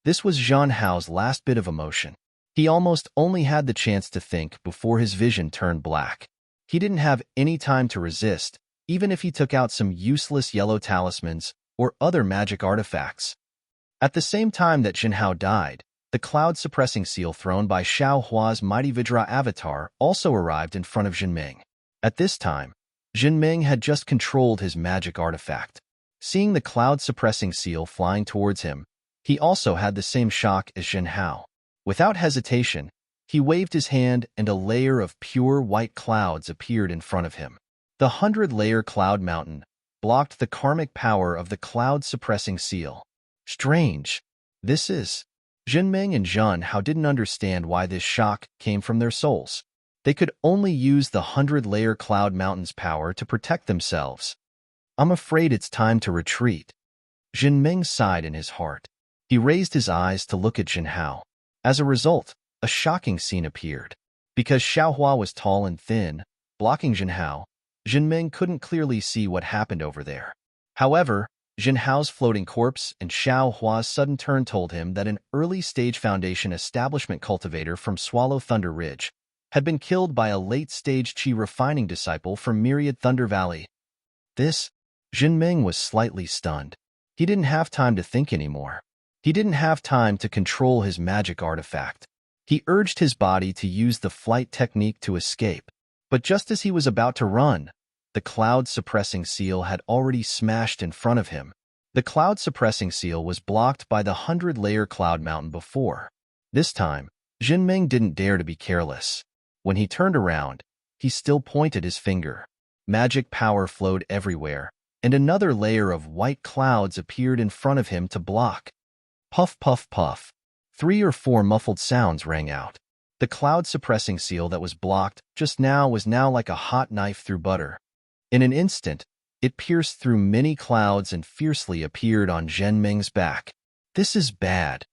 This was Zhen Hao's last bit of emotion. He almost only had the chance to think before his vision turned black. He didn't have any time to resist, even if he took out some useless yellow talismans or other magic artifacts. At the same time that Zhen Hao died, the cloud-suppressing seal thrown by Xiao Hua's mighty Vidra avatar also arrived in front of Jinming. At this time, Jinming had just controlled his magic artifact. Seeing the cloud-suppressing seal flying towards him, he also had the same shock as Zhen Hao. Without hesitation, he waved his hand and a layer of pure white clouds appeared in front of him. The 100-layer cloud mountain blocked the karmic power of the cloud-suppressing seal. Strange. This is... Jinming and Zhen Hao didn't understand why this shock came from their souls. They could only use the 100-layer cloud mountain's power to protect themselves. I'm afraid it's time to retreat. Jinming sighed in his heart. He raised his eyes to look at Zhen Hao. As a result, a shocking scene appeared. Because Xiaohua was tall and thin, blocking Zhen Hao, Jinming couldn't clearly see what happened over there. However, Zhen Hao's floating corpse and Xiaohua's sudden turn told him that an early-stage Foundation establishment cultivator from Swallow Thunder Ridge had been killed by a late-stage Qi refining disciple from Myriad Thunder Valley. Jinming was slightly stunned. He didn't have time to think anymore. He didn't have time to control his magic artifact. He urged his body to use the flight technique to escape. But just as he was about to run, the cloud-suppressing seal had already smashed in front of him. The cloud-suppressing seal was blocked by the 100-layer cloud mountain before. This time, Jinming didn't dare to be careless. When he turned around, he still pointed his finger. Magic power flowed everywhere, and another layer of white clouds appeared in front of him to block. Puff, puff, puff. 3 or 4 muffled sounds rang out. The cloud-suppressing seal that was blocked just now was now like a hot knife through butter. In an instant, it pierced through many clouds and fiercely appeared on Jinming's back. This is bad.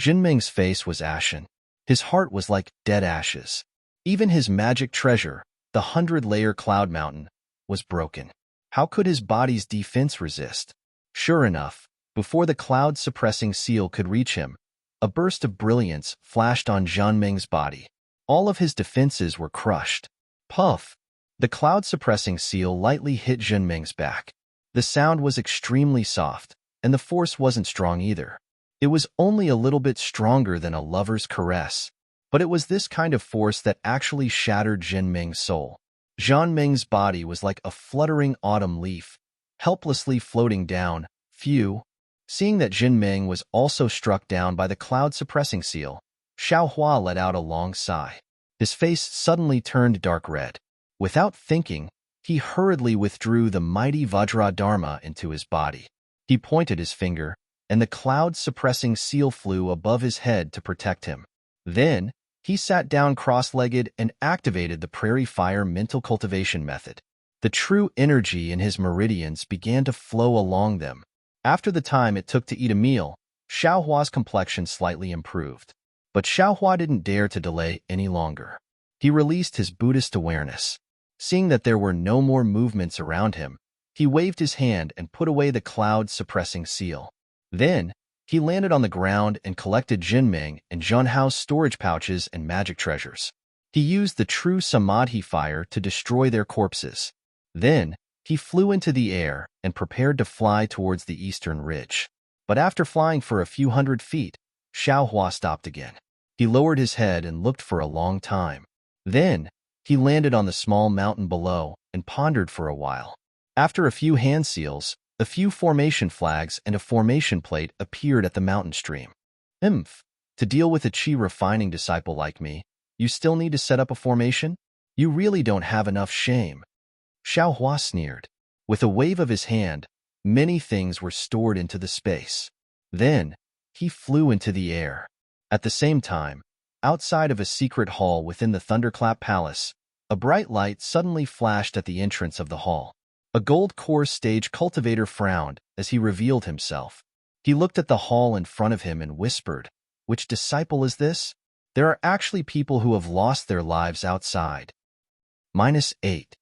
Jinming's face was ashen. His heart was like dead ashes. Even his magic treasure, the 100-layer cloud mountain, was broken. How could his body's defense resist? Sure enough, before the cloud-suppressing seal could reach him, a burst of brilliance flashed on Jinming's body. All of his defenses were crushed. Puff! The cloud-suppressing seal lightly hit Jinming's back. The sound was extremely soft, and the force wasn't strong either. It was only a little bit stronger than a lover's caress, but it was this kind of force that actually shattered Jinming's soul. Jinming's body was like a fluttering autumn leaf, helplessly floating down. Phew! Seeing that Jinming was also struck down by the cloud-suppressing seal, Xiaohua let out a long sigh. His face suddenly turned dark red. Without thinking, he hurriedly withdrew the mighty Vajra Dharma into his body. He pointed his finger, and the cloud-suppressing seal flew above his head to protect him. Then, he sat down cross-legged and activated the Prairie Fire mental cultivation method. The true energy in his meridians began to flow along them. After the time it took to eat a meal, Xiaohua's complexion slightly improved. But Xiaohua didn't dare to delay any longer. He released his Buddhist awareness. Seeing that there were no more movements around him, he waved his hand and put away the cloud-suppressing seal. Then, he landed on the ground and collected Jinming and Zhen Hao's storage pouches and magic treasures. He used the true Samadhi fire to destroy their corpses. Then, he flew into the air and prepared to fly towards the eastern ridge. But after flying for a few hundred feet, Xiaohua stopped again. He lowered his head and looked for a long time. Then, he landed on the small mountain below and pondered for a while. After a few hand seals, a few formation flags and a formation plate appeared at the mountain stream. To deal with a Qi refining disciple like me, you still need to set up a formation? You really don't have enough shame. Xiaohua sneered. With a wave of his hand, Many things were stored into the space. Then, he flew into the air. At the same time, outside of a secret hall within the Thunderclap Palace, a bright light suddenly flashed at the entrance of the hall. A gold core stage cultivator frowned as he revealed himself. He looked at the hall in front of him and whispered, "Which disciple is this? There are actually people who have lost their lives outside." -8.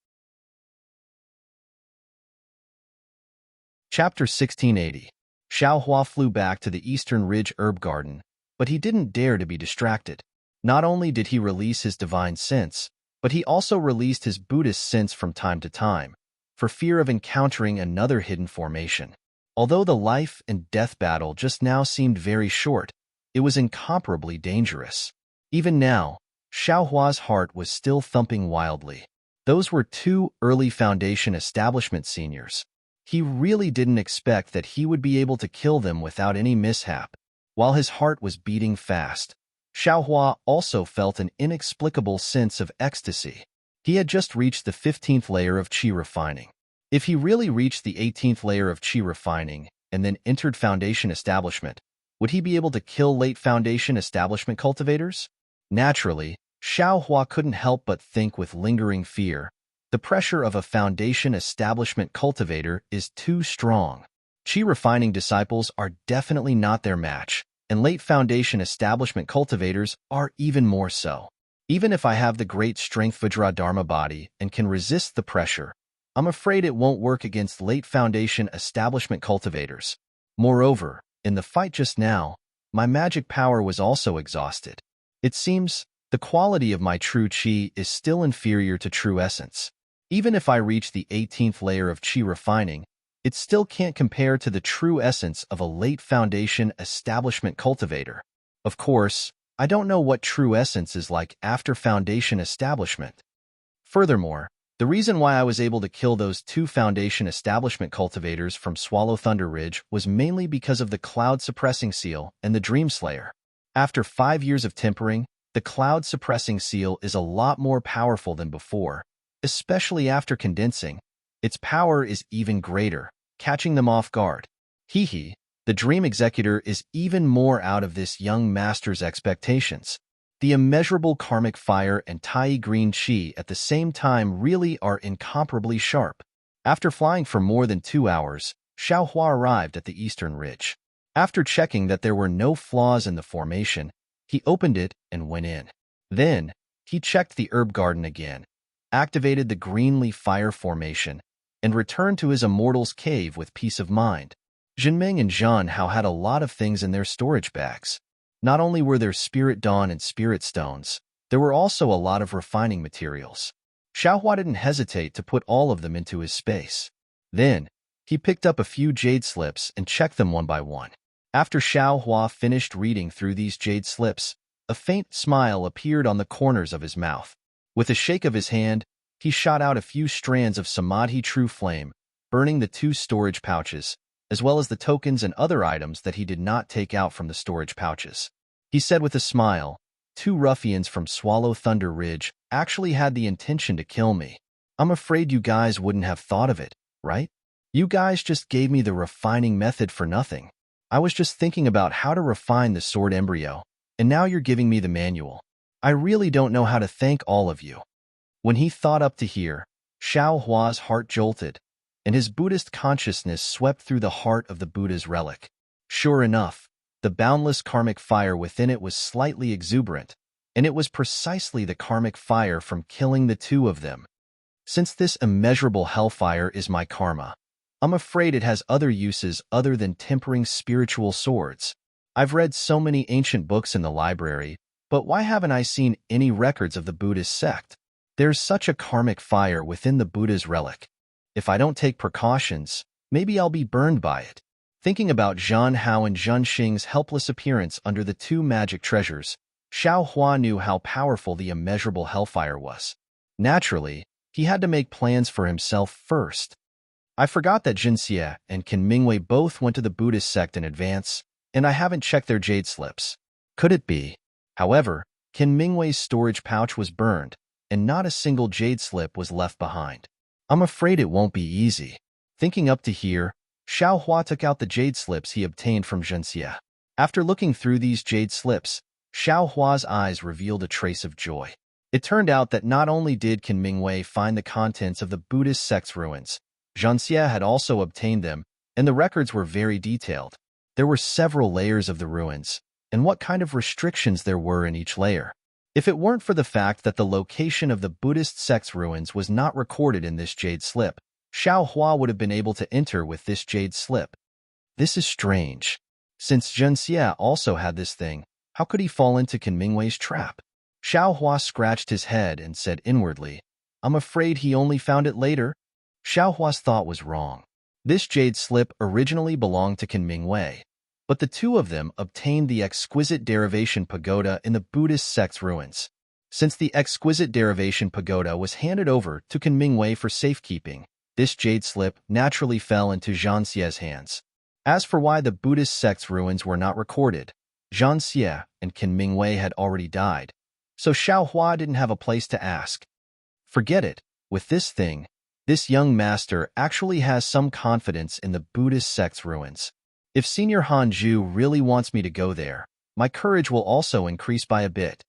Chapter 1680. Xiao Hua flew back to the Eastern Ridge Herb Garden, but he didn't dare to be distracted. Not only did he release his divine sense, but he also released his Buddhist sense from time to time, for fear of encountering another hidden formation. Although the life and death battle just now seemed very short, it was incomparably dangerous. Even now, Xiao Hua's heart was still thumping wildly. Those were 2 early Foundation establishment seniors. He really didn't expect that he would be able to kill them without any mishap. While his heart was beating fast, Xiao Hua also felt an inexplicable sense of ecstasy. He had just reached the 15th layer of Qi refining. If he really reached the 18th layer of Qi refining and then entered Foundation establishment, would he be able to kill late Foundation establishment cultivators? Naturally, Xiao Hua couldn't help but think with lingering fear. The pressure of a Foundation establishment cultivator is too strong. Qi refining disciples are definitely not their match, and late Foundation establishment cultivators are even more so. Even if I have the great strength Vajra Dharma body and can resist the pressure, I'm afraid it won't work against late Foundation establishment cultivators. Moreover, in the fight just now, my magic power was also exhausted. It seems the quality of my true Qi is still inferior to true essence. Even if I reach the 18th layer of Qi refining, it still can't compare to the true essence of a late Foundation establishment cultivator. Of course, I don't know what true essence is like after Foundation establishment. Furthermore, the reason why I was able to kill those 2 Foundation establishment cultivators from Swallow Thunder Ridge was mainly because of the Cloud Suppressing Seal and the Dream Slayer. After 5 years of tempering, the Cloud Suppressing Seal is a lot more powerful than before, especially after condensing. Its power is even greater, catching them off guard. Hee, the Dream Executor is even more out of this young master's expectations. The immeasurable karmic fire and Tai green Qi at the same time really are incomparably sharp. After flying for more than 2 hours, Xiao Hua arrived at the Eastern Ridge. After checking that there were no flaws in the formation, he opened it and went in. Then, he checked the herb garden again, activated the green-leaf fire formation, and returned to his immortal's cave with peace of mind. Jinming and Zhan Hao had a lot of things in their storage bags. Not only were there Spirit Dawn and Spirit Stones, there were also a lot of refining materials. Xiao Hua didn't hesitate to put all of them into his space. Then, he picked up a few jade slips and checked them one by one. After Xiao Hua finished reading through these jade slips, a faint smile appeared on the corners of his mouth. With a shake of his hand, he shot out a few strands of Samadhi True Flame, burning the 2 storage pouches, as well as the tokens and other items that he did not take out from the storage pouches. He said with a smile, 2 ruffians from Swallow Thunder Ridge actually had the intention to kill me. I'm afraid you guys wouldn't have thought of it, right? You guys just gave me the refining method for nothing. I was just thinking about how to refine the sword embryo, and now you're giving me the manual. I really don't know how to thank all of you. When he thought up to here, Xiao Hua's heart jolted, and his Buddhist consciousness swept through the heart of the Buddha's relic. Sure enough, the boundless karmic fire within it was slightly exuberant, and it was precisely the karmic fire from killing the 2 of them. Since this immeasurable hellfire is my karma, I'm afraid it has other uses other than tempering spiritual swords. I've read so many ancient books in the library, but why haven't I seen any records of the Buddhist sect? There's such a karmic fire within the Buddha's relic. If I don't take precautions, maybe I'll be burned by it. Thinking about Zhan Hao and Zhen Xing's helpless appearance under the 2 magic treasures, Xiao Hua knew how powerful the immeasurable hellfire was. Naturally, he had to make plans for himself first. I forgot that Jinxie and Qin Mingwei both went to the Buddhist sect in advance, and I haven't checked their jade slips. Could it be? However, Qin Mingwei's storage pouch was burned, and not a single jade slip was left behind. I'm afraid it won't be easy. Thinking up to here, Xiao Hua took out the jade slips he obtained from Zhenxie. After looking through these jade slips, Xiao Hua's eyes revealed a trace of joy. It turned out that not only did Qin Mingwei find the contents of the Buddhist sect's ruins, Zhenxie had also obtained them, and the records were very detailed. There were several layers of the ruins, and what kind of restrictions there were in each layer. If it weren't for the fact that the location of the Buddhist sect's ruins was not recorded in this jade slip, Xiao Hua would have been able to enter with this jade slip. This is strange. Since Zhenxie also had this thing, how could he fall into Qin Mingwei's trap? Xiao Hua scratched his head and said inwardly, I'm afraid he only found it later. Xiao Hua's thought was wrong. This jade slip originally belonged to Qin Mingwei, but the two of them obtained the exquisite derivation pagoda in the Buddhist sect's ruins. Since the exquisite derivation pagoda was handed over to Qin Mingwei for safekeeping, this jade slip naturally fell into Zhenxie's hands. As for why the Buddhist sect's ruins were not recorded, Zhenxie and Qin Mingwei had already died, so Xiao Hua didn't have a place to ask. Forget it, with this thing, this young master actually has some confidence in the Buddhist sect's ruins. If Senior Hanju really wants me to go there, my courage will also increase by a bit.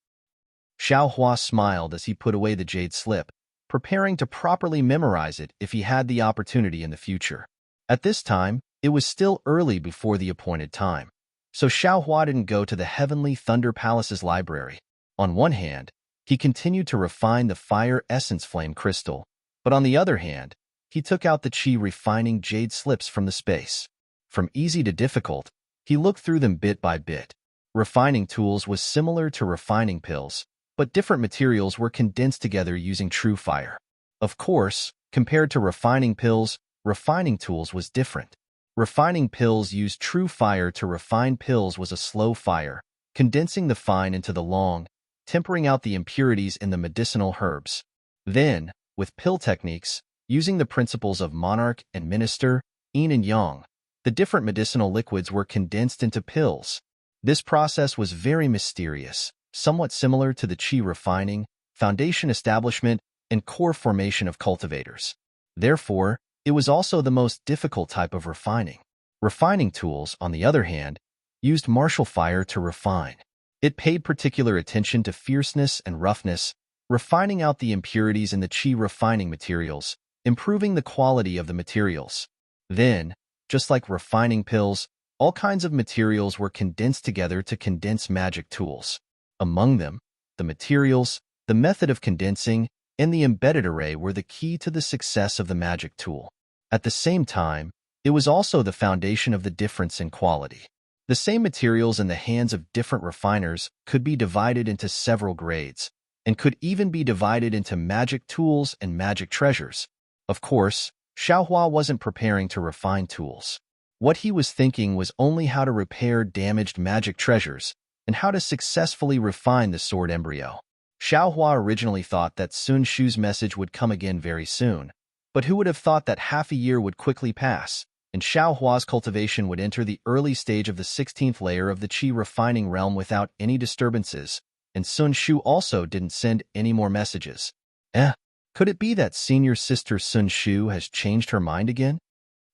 Xiao Hua smiled as he put away the jade slip, preparing to properly memorize it if he had the opportunity in the future. At this time, it was still early before the appointed time, so Xiao Hua didn't go to the Heavenly Thunder Palace's library. On one hand, he continued to refine the fire essence flame crystal, but on the other hand, he took out the chi refining jade slips from the space. From easy to difficult, he looked through them bit by bit. Refining tools was similar to refining pills, but different materials were condensed together using true fire. Of course, compared to refining pills, refining tools was different. Refining pills used true fire to refine pills was a slow fire, condensing the fine into the long, tempering out the impurities in the medicinal herbs. Then, with pill techniques, using the principles of monarch and minister, yin and yang, the different medicinal liquids were condensed into pills. This process was very mysterious, somewhat similar to the qi refining, foundation establishment, and core formation of cultivators. Therefore, it was also the most difficult type of refining. Refining tools, on the other hand, used martial fire to refine. It paid particular attention to fierceness and roughness, refining out the impurities in the qi refining materials, improving the quality of the materials. Then, just like refining pills, all kinds of materials were condensed together to condense magic tools. Among them, the materials, the method of condensing, and the embedded array were the key to the success of the magic tool. At the same time, it was also the foundation of the difference in quality. The same materials in the hands of different refiners could be divided into several grades, and could even be divided into magic tools and magic treasures. Of course, Xiao Hua wasn't preparing to refine tools. What he was thinking was only how to repair damaged magic treasures and how to successfully refine the sword embryo. Xiao Hua originally thought that Sun Shu's message would come again very soon, but who would have thought that half a year would quickly pass, and Xiao Hua's cultivation would enter the early stage of the 16th layer of the qi refining realm without any disturbances, and Sun Shu also didn't send any more messages. Could it be that senior sister Sun Shu has changed her mind again?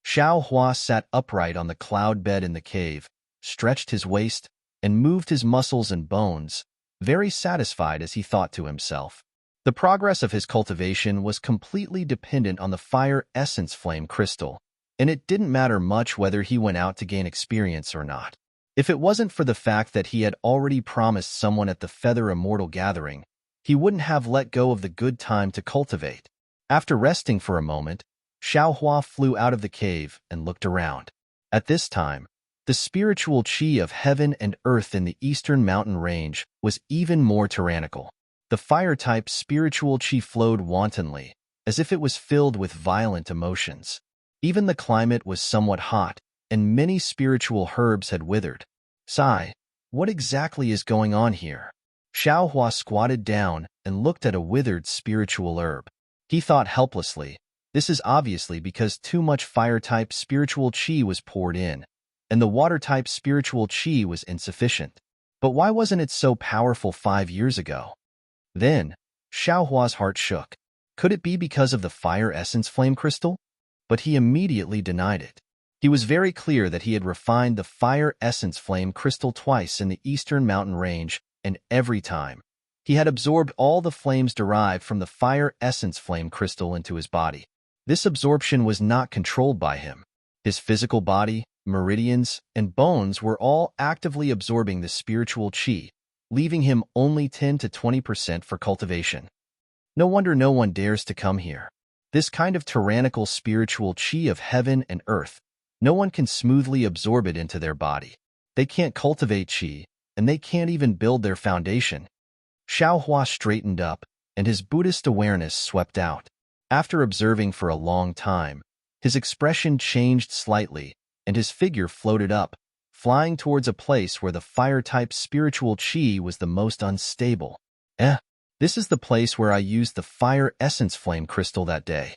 Xiao Hua sat upright on the cloud bed in the cave, stretched his waist, and moved his muscles and bones, very satisfied as he thought to himself. The progress of his cultivation was completely dependent on the fire essence flame crystal, and it didn't matter much whether he went out to gain experience or not. If it wasn't for the fact that he had already promised someone at the Feather Immortal Gathering, he wouldn't have let go of the good time to cultivate. After resting for a moment, Xiao Hua flew out of the cave and looked around. At this time, the spiritual qi of heaven and earth in the eastern mountain range was even more tyrannical. The fire-type spiritual qi flowed wantonly, as if it was filled with violent emotions. Even the climate was somewhat hot, and many spiritual herbs had withered. Sigh, what exactly is going on here? Xiao Hua squatted down and looked at a withered spiritual herb. He thought helplessly, this is obviously because too much fire-type spiritual qi was poured in, and the water-type spiritual qi was insufficient. But why wasn't it so powerful 5 years ago? Then, Xiao Hua's heart shook. Could it be because of the fire essence flame crystal? But he immediately denied it. He was very clear that he had refined the fire essence flame crystal twice in the eastern mountain range, and every time, he had absorbed all the flames derived from the fire essence flame crystal into his body. This absorption was not controlled by him. His physical body, meridians, and bones were all actively absorbing the spiritual qi, leaving him only 10 to 20% for cultivation. No wonder no one dares to come here. This kind of tyrannical spiritual qi of heaven and earth, no one can smoothly absorb it into their body. They can't cultivate qi, and they can't even build their foundation. Xiao Hua straightened up, and his Buddhist awareness swept out. After observing for a long time, his expression changed slightly, and his figure floated up, flying towards a place where the fire-type spiritual qi was the most unstable. This is the place where I used the fire essence flame crystal that day.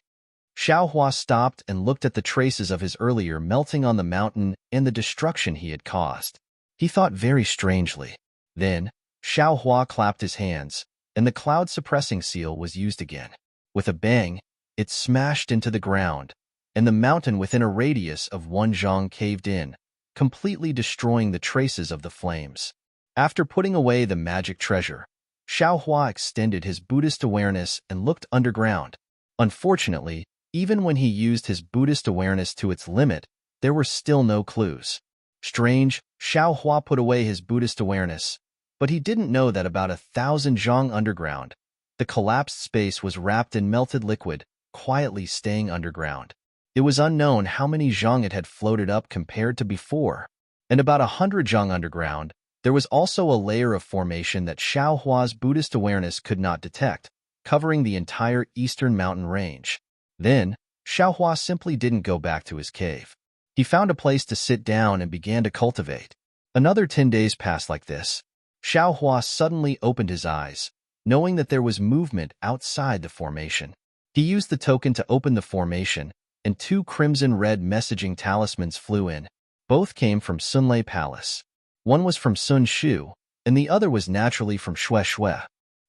Xiao Hua stopped and looked at the traces of his earlier melting on the mountain and the destruction he had caused. He thought very strangely. Then, Xiao Hua clapped his hands, and the cloud-suppressing seal was used again. With a bang, it smashed into the ground, and the mountain within a radius of 1 zhang caved in, completely destroying the traces of the flames. After putting away the magic treasure, Xiao Hua extended his Buddhist awareness and looked underground. Unfortunately, even when he used his Buddhist awareness to its limit, there were still no clues. Strange, Xiao Hua put away his Buddhist awareness, but he didn't know that about 1,000 zhang underground, the collapsed space was wrapped in melted liquid, quietly staying underground. It was unknown how many zhang it had floated up compared to before, and about 100 zhang underground, there was also a layer of formation that Xiao Hua's Buddhist awareness could not detect, covering the entire eastern mountain range. Then, Xiao Hua simply didn't go back to his cave. He found a place to sit down and began to cultivate. Another 10 days passed like this. Xiao Hua suddenly opened his eyes, knowing that there was movement outside the formation. He used the token to open the formation, and 2 crimson-red messaging talismans flew in. Both came from Sunlei Palace. One was from Sun Shu, and the other was naturally from Xue Xue.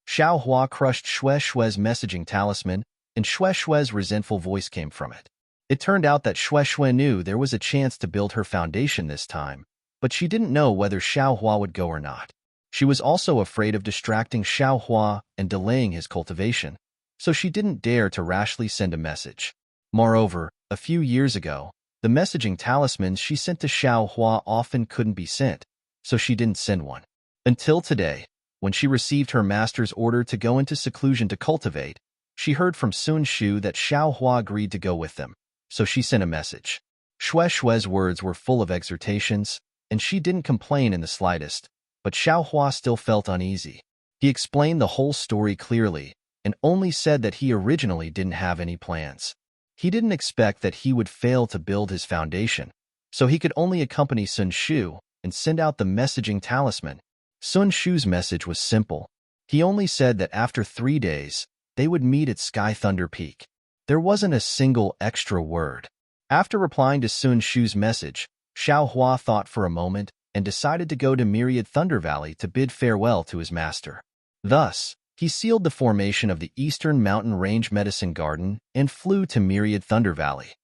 Xiao Hua crushed Xue Xue's messaging talisman, and Xue Xue's resentful voice came from it. It turned out that Xue Xue knew there was a chance to build her foundation this time, but she didn't know whether Xiao Hua would go or not. She was also afraid of distracting Xiao Hua and delaying his cultivation, so she didn't dare to rashly send a message. Moreover, a few years ago, the messaging talismans she sent to Xiao Hua often couldn't be sent, so she didn't send one. Until today, when she received her master's order to go into seclusion to cultivate, she heard from Sun Shu that Xiao Hua agreed to go with them, so she sent a message. Xue Xue's words were full of exhortations, and she didn't complain in the slightest, but Xiao Hua still felt uneasy. He explained the whole story clearly, and only said that he originally didn't have any plans. He didn't expect that he would fail to build his foundation, so he could only accompany Sun Shu and send out the messaging talisman. Sun Shu's message was simple. He only said that after 3 days, they would meet at Sky Thunder Peak. There wasn't a single extra word. After replying to Sun Shu's message, Xiao Hua thought for a moment and decided to go to Myriad Thunder Valley to bid farewell to his master. Thus, he sealed the formation of the Eastern Mountain Range Medicine Garden and flew to Myriad Thunder Valley.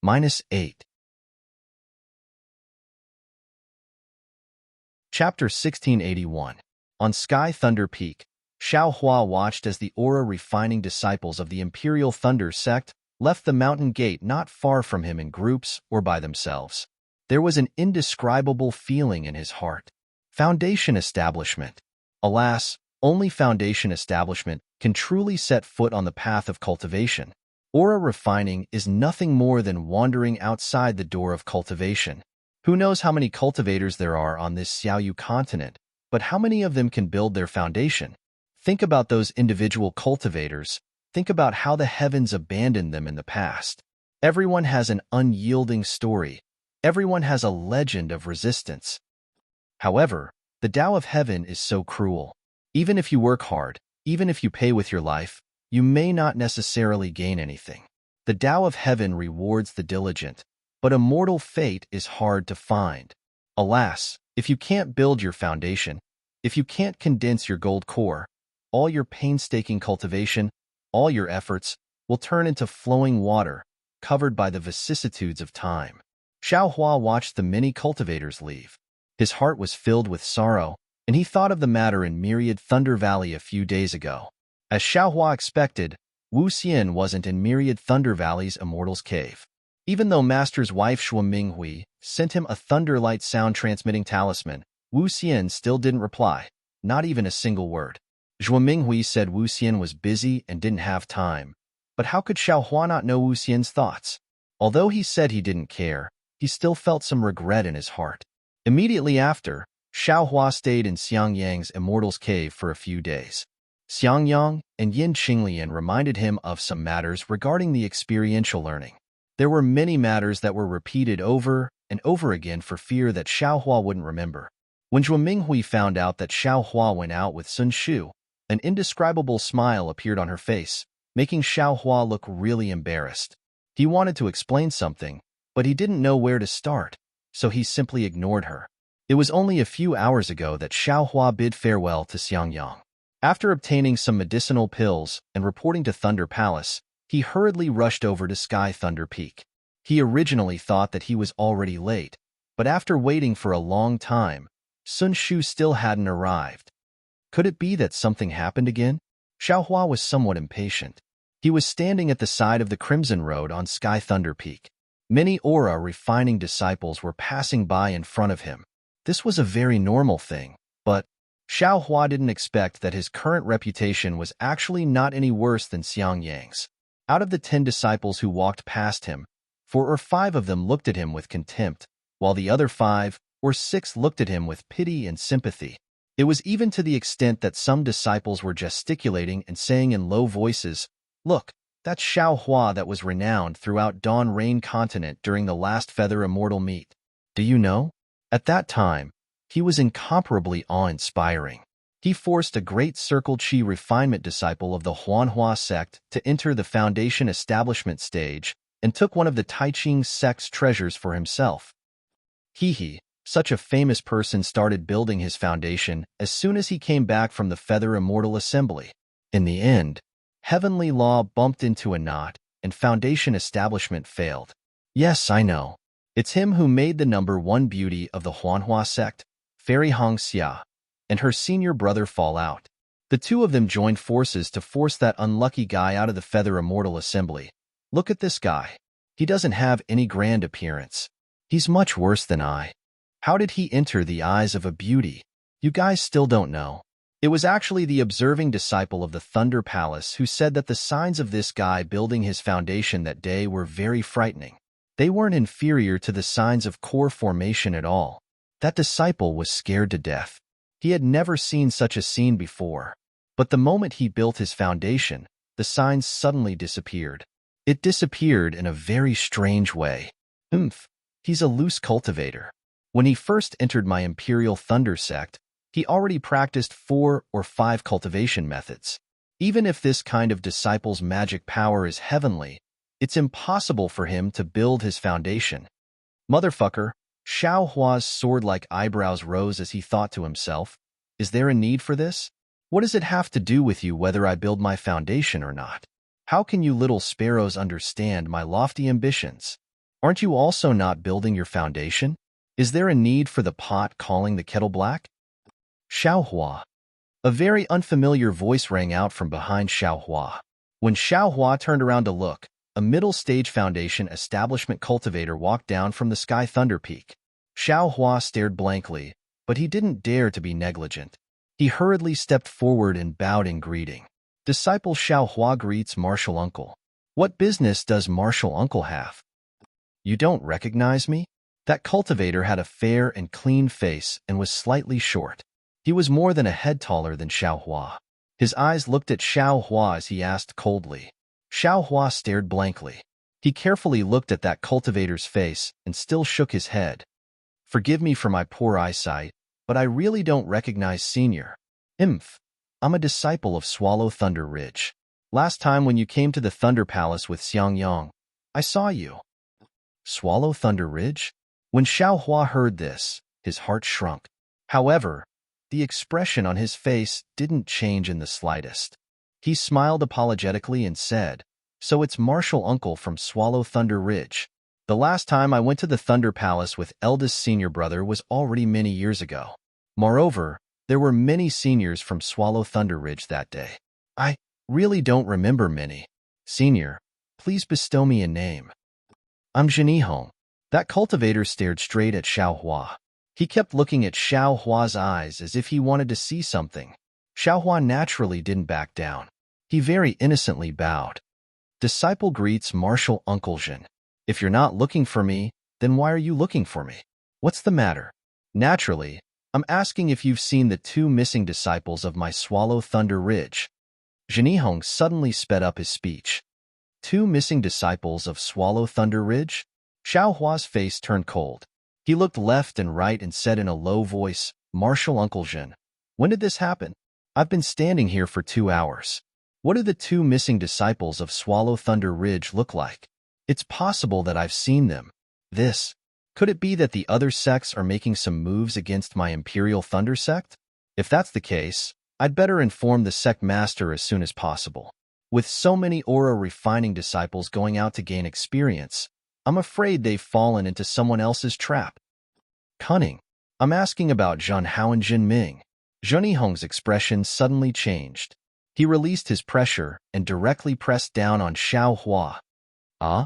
-8. Chapter 1681. On Sky Thunder Peak, Xiao Hua watched as the aura-refining disciples of the Imperial Thunder sect left the mountain gate not far from him in groups or by themselves. There was an indescribable feeling in his heart. Foundation establishment. Alas, only foundation establishment can truly set foot on the path of cultivation. Aura refining is nothing more than wandering outside the door of cultivation. Who knows how many cultivators there are on this Xiaoyu continent, but how many of them can build their foundation? Think about those individual cultivators. Think about how the heavens abandoned them in the past. Everyone has an unyielding story. Everyone has a legend of resistance. However, the Tao of heaven is so cruel. Even if you work hard, even if you pay with your life, you may not necessarily gain anything. The Tao of heaven rewards the diligent, but a mortal fate is hard to find. Alas, if you can't build your foundation, if you can't condense your gold core, all your painstaking cultivation, all your efforts will turn into flowing water, covered by the vicissitudes of time. Xiao Hua watched the many cultivators leave. His heart was filled with sorrow, and he thought of the matter in Myriad Thunder Valley a few days ago. As Xiao Hua expected, Wu Xian wasn't in Myriad Thunder Valley's Immortal's Cave. Even though Master's wife Xue Minghui sent him a thunderlight sound-transmitting talisman, Wu Xian still didn't reply, not even a single word. Xue Minghui said Wu Xian was busy and didn't have time, but how could Xiao Hua not know Wu Xian's thoughts? Although he said he didn't care, he still felt some regret in his heart. Immediately after, Xiao Hua stayed in Xiangyang's Immortal's Cave for a few days. Xiangyang and Yin Qinglian reminded him of some matters regarding the experiential learning. There were many matters that were repeated over and over again for fear that Xiao Hua wouldn't remember. When Xue Minghui found out that Xiao Hua went out with Sun Shu, an indescribable smile appeared on her face, making Xiao Hua look really embarrassed. He wanted to explain something, but he didn't know where to start, so he simply ignored her. It was only a few hours ago that Xiao Hua bid farewell to Xiangyang. After obtaining some medicinal pills and reporting to Thunder Palace, he hurriedly rushed over to Sky Thunder Peak. He originally thought that he was already late, but after waiting for a long time, Sun Shu still hadn't arrived. Could it be that something happened again? Xiao Hua was somewhat impatient. He was standing at the side of the Crimson Road on Sky Thunder Peak. Many aura-refining disciples were passing by in front of him. This was a very normal thing, but Xiao Hua didn't expect that his current reputation was actually not any worse than Xiangyang's. Out of the 10 disciples who walked past him, 4 or 5 of them looked at him with contempt, while the other 5 or 6 looked at him with pity and sympathy. It was even to the extent that some disciples were gesticulating and saying in low voices, "Look, that's Xiao Hua that was renowned throughout Dawn Rain Continent during the last Feather Immortal meet. Do you know?" At that time, he was incomparably awe-inspiring. He forced a great Circle Chi refinement disciple of the Huanhua sect to enter the Foundation establishment stage and took one of the Taiching sect's treasures for himself. Such a famous person started building his foundation as soon as he came back from the Feather Immortal Assembly. In the end, Heavenly Law bumped into a knot, and Foundation establishment failed. Yes, I know. It's him who made the #1 beauty of the Huanhua sect, Fairy Hong Xia, and her senior brother fall out. The two of them joined forces to force that unlucky guy out of the Feather Immortal Assembly. Look at this guy. He doesn't have any grand appearance. He's much worse than I. How did he enter the eyes of a beauty? You guys still don't know. It was actually the observing disciple of the Thunder Palace who said that the signs of this guy building his foundation that day were very frightening. They weren't inferior to the signs of core formation at all. That disciple was scared to death. He had never seen such a scene before. But the moment he built his foundation, the signs suddenly disappeared. It disappeared in a very strange way. He's a loose cultivator. When he first entered my Imperial Thunder sect, he already practiced 4 or 5 cultivation methods. Even if this kind of disciple's magic power is heavenly, it's impossible for him to build his foundation. Motherfucker, Xiao Hua's sword-like eyebrows rose as he thought to himself, is there a need for this? What does it have to do with you whether I build my foundation or not? How can you little sparrows understand my lofty ambitions? Aren't you also not building your foundation? Is there a need for the pot calling the kettle black? Xiao Hua. A very unfamiliar voice rang out from behind Xiao Hua. When Xiao Hua turned around to look, a middle-stage foundation establishment cultivator walked down from the Sky Thunder Peak. Xiao Hua stared blankly, but he didn't dare to be negligent. He hurriedly stepped forward and bowed in greeting. Disciple Xiao Hua greets Martial Uncle. What business does Martial Uncle have? You don't recognize me? That cultivator had a fair and clean face and was slightly short. He was more than a head taller than Xiao Hua. His eyes looked at Xiao Hua as he asked coldly. Xiao Hua stared blankly. He carefully looked at that cultivator's face and still shook his head. Forgive me for my poor eyesight, but I really don't recognize Senior. I'm a disciple of Swallow Thunder Ridge. Last time when you came to the Thunder Palace with Xiangyang, I saw you. Swallow Thunder Ridge? When Xiao Hua heard this, his heart shrunk. However, the expression on his face didn't change in the slightest. He smiled apologetically and said, So it's Martial Uncle from Swallow Thunder Ridge. The last time I went to the Thunder Palace with eldest senior brother was already many years ago. Moreover, there were many seniors from Swallow Thunder Ridge that day. I really don't remember many. Senior, please bestow me a name. I'm Zhenihong. That cultivator stared straight at Xiao Hua. He kept looking at Xiao Hua's eyes as if he wanted to see something. Xiao Hua naturally didn't back down. He very innocently bowed. Disciple greets martial Uncle Zhen. If you're not looking for me, then why are you looking for me? What's the matter? Naturally, I'm asking if you've seen the two missing disciples of my Swallow Thunder Ridge. Zhenihong suddenly sped up his speech. Two missing disciples of Swallow Thunder Ridge? Xiao Hua's face turned cold. He looked left and right and said in a low voice, Martial Uncle Zhen, when did this happen? I've been standing here for 2 hours. What do the two missing disciples of Swallow Thunder Ridge look like? It's possible that I've seen them. Could it be that the other sects are making some moves against my Imperial Thunder sect? If that's the case, I'd better inform the sect master as soon as possible. With so many aura refining disciples going out to gain experience, I'm afraid they've fallen into someone else's trap. Cunning. I'm asking about Zhen Hao and Jin Ming. Zhenihong's expression suddenly changed. He released his pressure and directly pressed down on Xiao Hua. Ah?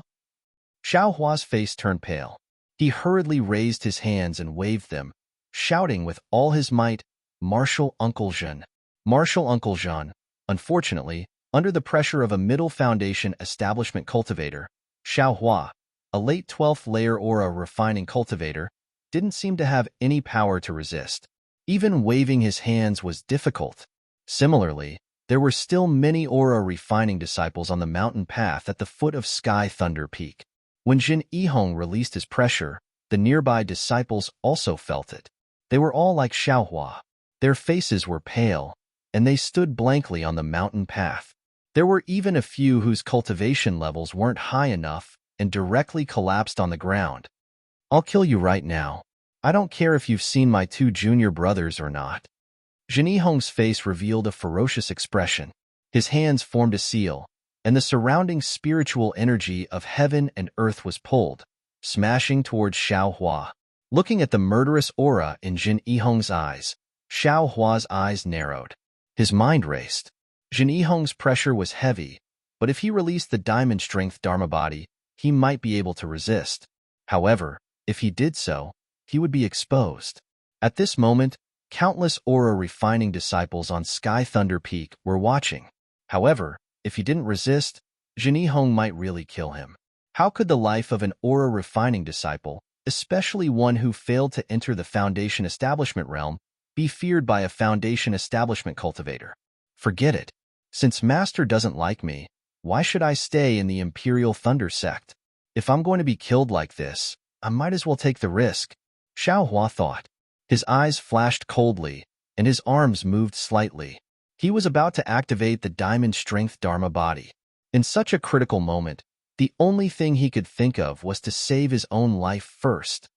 Xiao Hua's face turned pale. He hurriedly raised his hands and waved them, shouting with all his might, Martial Uncle Zhen. Martial Uncle Zhen. Unfortunately, under the pressure of a Middle Foundation establishment cultivator, Xiao Hua, a late 12th layer aura refining cultivator, didn't seem to have any power to resist. Even waving his hands was difficult. Similarly, there were still many aura refining disciples on the mountain path at the foot of Sky Thunder Peak. When Jin Yihong released his pressure, the nearby disciples also felt it. They were all like Xiao Hua. Their faces were pale, and they stood blankly on the mountain path. There were even a few whose cultivation levels weren't high enough and directly collapsed on the ground. I'll kill you right now. I don't care if you've seen my two junior brothers or not. Zhenihong's face revealed a ferocious expression. His hands formed a seal, and the surrounding spiritual energy of heaven and earth was pulled, smashing towards Xiao Hua. Looking at the murderous aura in Jin Yihong's eyes, Xiao Hua's eyes narrowed. His mind raced. Jin Yihong's pressure was heavy, but if he released the diamond strength Dharma body, he might be able to resist. However, if he did so, he would be exposed. At this moment, countless aura refining disciples on Sky Thunder Peak were watching. However, if he didn't resist, Jin Yihong might really kill him. How could the life of an aura refining disciple, especially one who failed to enter the Foundation establishment realm, be feared by a Foundation establishment cultivator? Forget it. Since Master doesn't like me, why should I stay in the Imperial Thunder sect? If I'm going to be killed like this, I might as well take the risk. Xiao Hua thought. His eyes flashed coldly, and his arms moved slightly. He was about to activate the Diamond Strength Dharma body. In such a critical moment, the only thing he could think of was to save his own life first.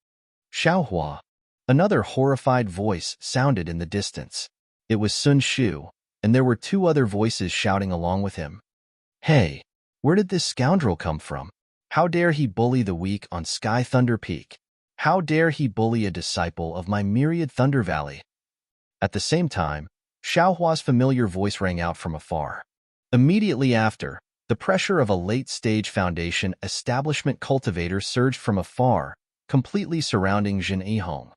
Xiao Hua. Another horrified voice sounded in the distance. It was Sun Shu, and there were two other voices shouting along with him. Hey, where did this scoundrel come from? How dare he bully the weak on Sky Thunder Peak? How dare he bully a disciple of my myriad Thunder Valley? At the same time, Xiao Hua's familiar voice rang out from afar. Immediately after, the pressure of a late-stage Foundation establishment cultivator surged from afar, completely surrounding Jin Yihong.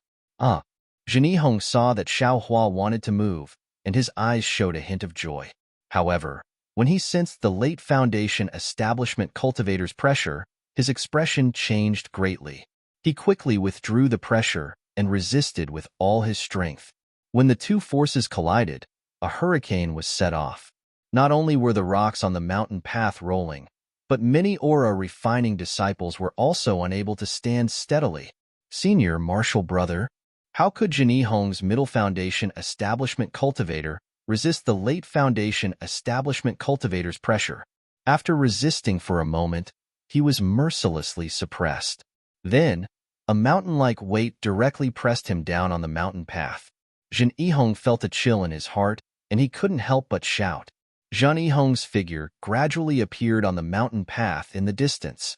Jin Yihong saw that Xiao Hua wanted to move, and his eyes showed a hint of joy. However, when he sensed the late Foundation establishment cultivator's pressure, his expression changed greatly. He quickly withdrew the pressure and resisted with all his strength. When the two forces collided, a hurricane was set off. Not only were the rocks on the mountain path rolling, but many aura refining disciples were also unable to stand steadily. Senior martial brother, how could Jin Yihong's Middle Foundation establishment cultivator resist the late Foundation establishment cultivator's pressure? After resisting for a moment, he was mercilessly suppressed. Then, a mountain-like weight directly pressed him down on the mountain path. Jin Yihong felt a chill in his heart, and he couldn't help but shout. Jin Yihong's figure gradually appeared on the mountain path in the distance.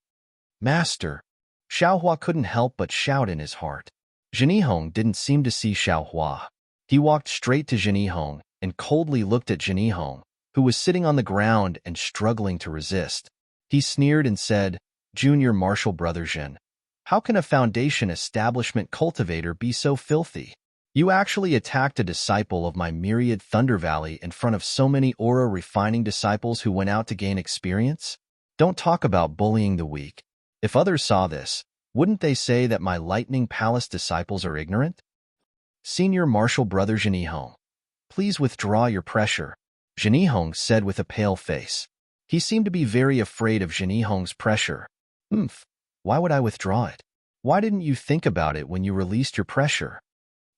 Master! Xiaohua couldn't help but shout in his heart. Jin Yihong didn't seem to see Xiaohua. He walked straight to Jin Yihong and coldly looked at Jin Yihong, who was sitting on the ground and struggling to resist. He sneered and said, "Junior martial brother Jin, how can a foundation establishment cultivator be so filthy? You actually attacked a disciple of my myriad Thunder Valley in front of so many aura refining disciples who went out to gain experience? Don't talk about bullying the weak. If others saw this, wouldn't they say that my Lightning Palace disciples are ignorant?" Senior martial brother Jin Yihong, please withdraw your pressure, Jin Yihong said with a pale face. He seemed to be very afraid of Jin Yihong's pressure. Why would I withdraw it? Why didn't you think about it when you released your pressure?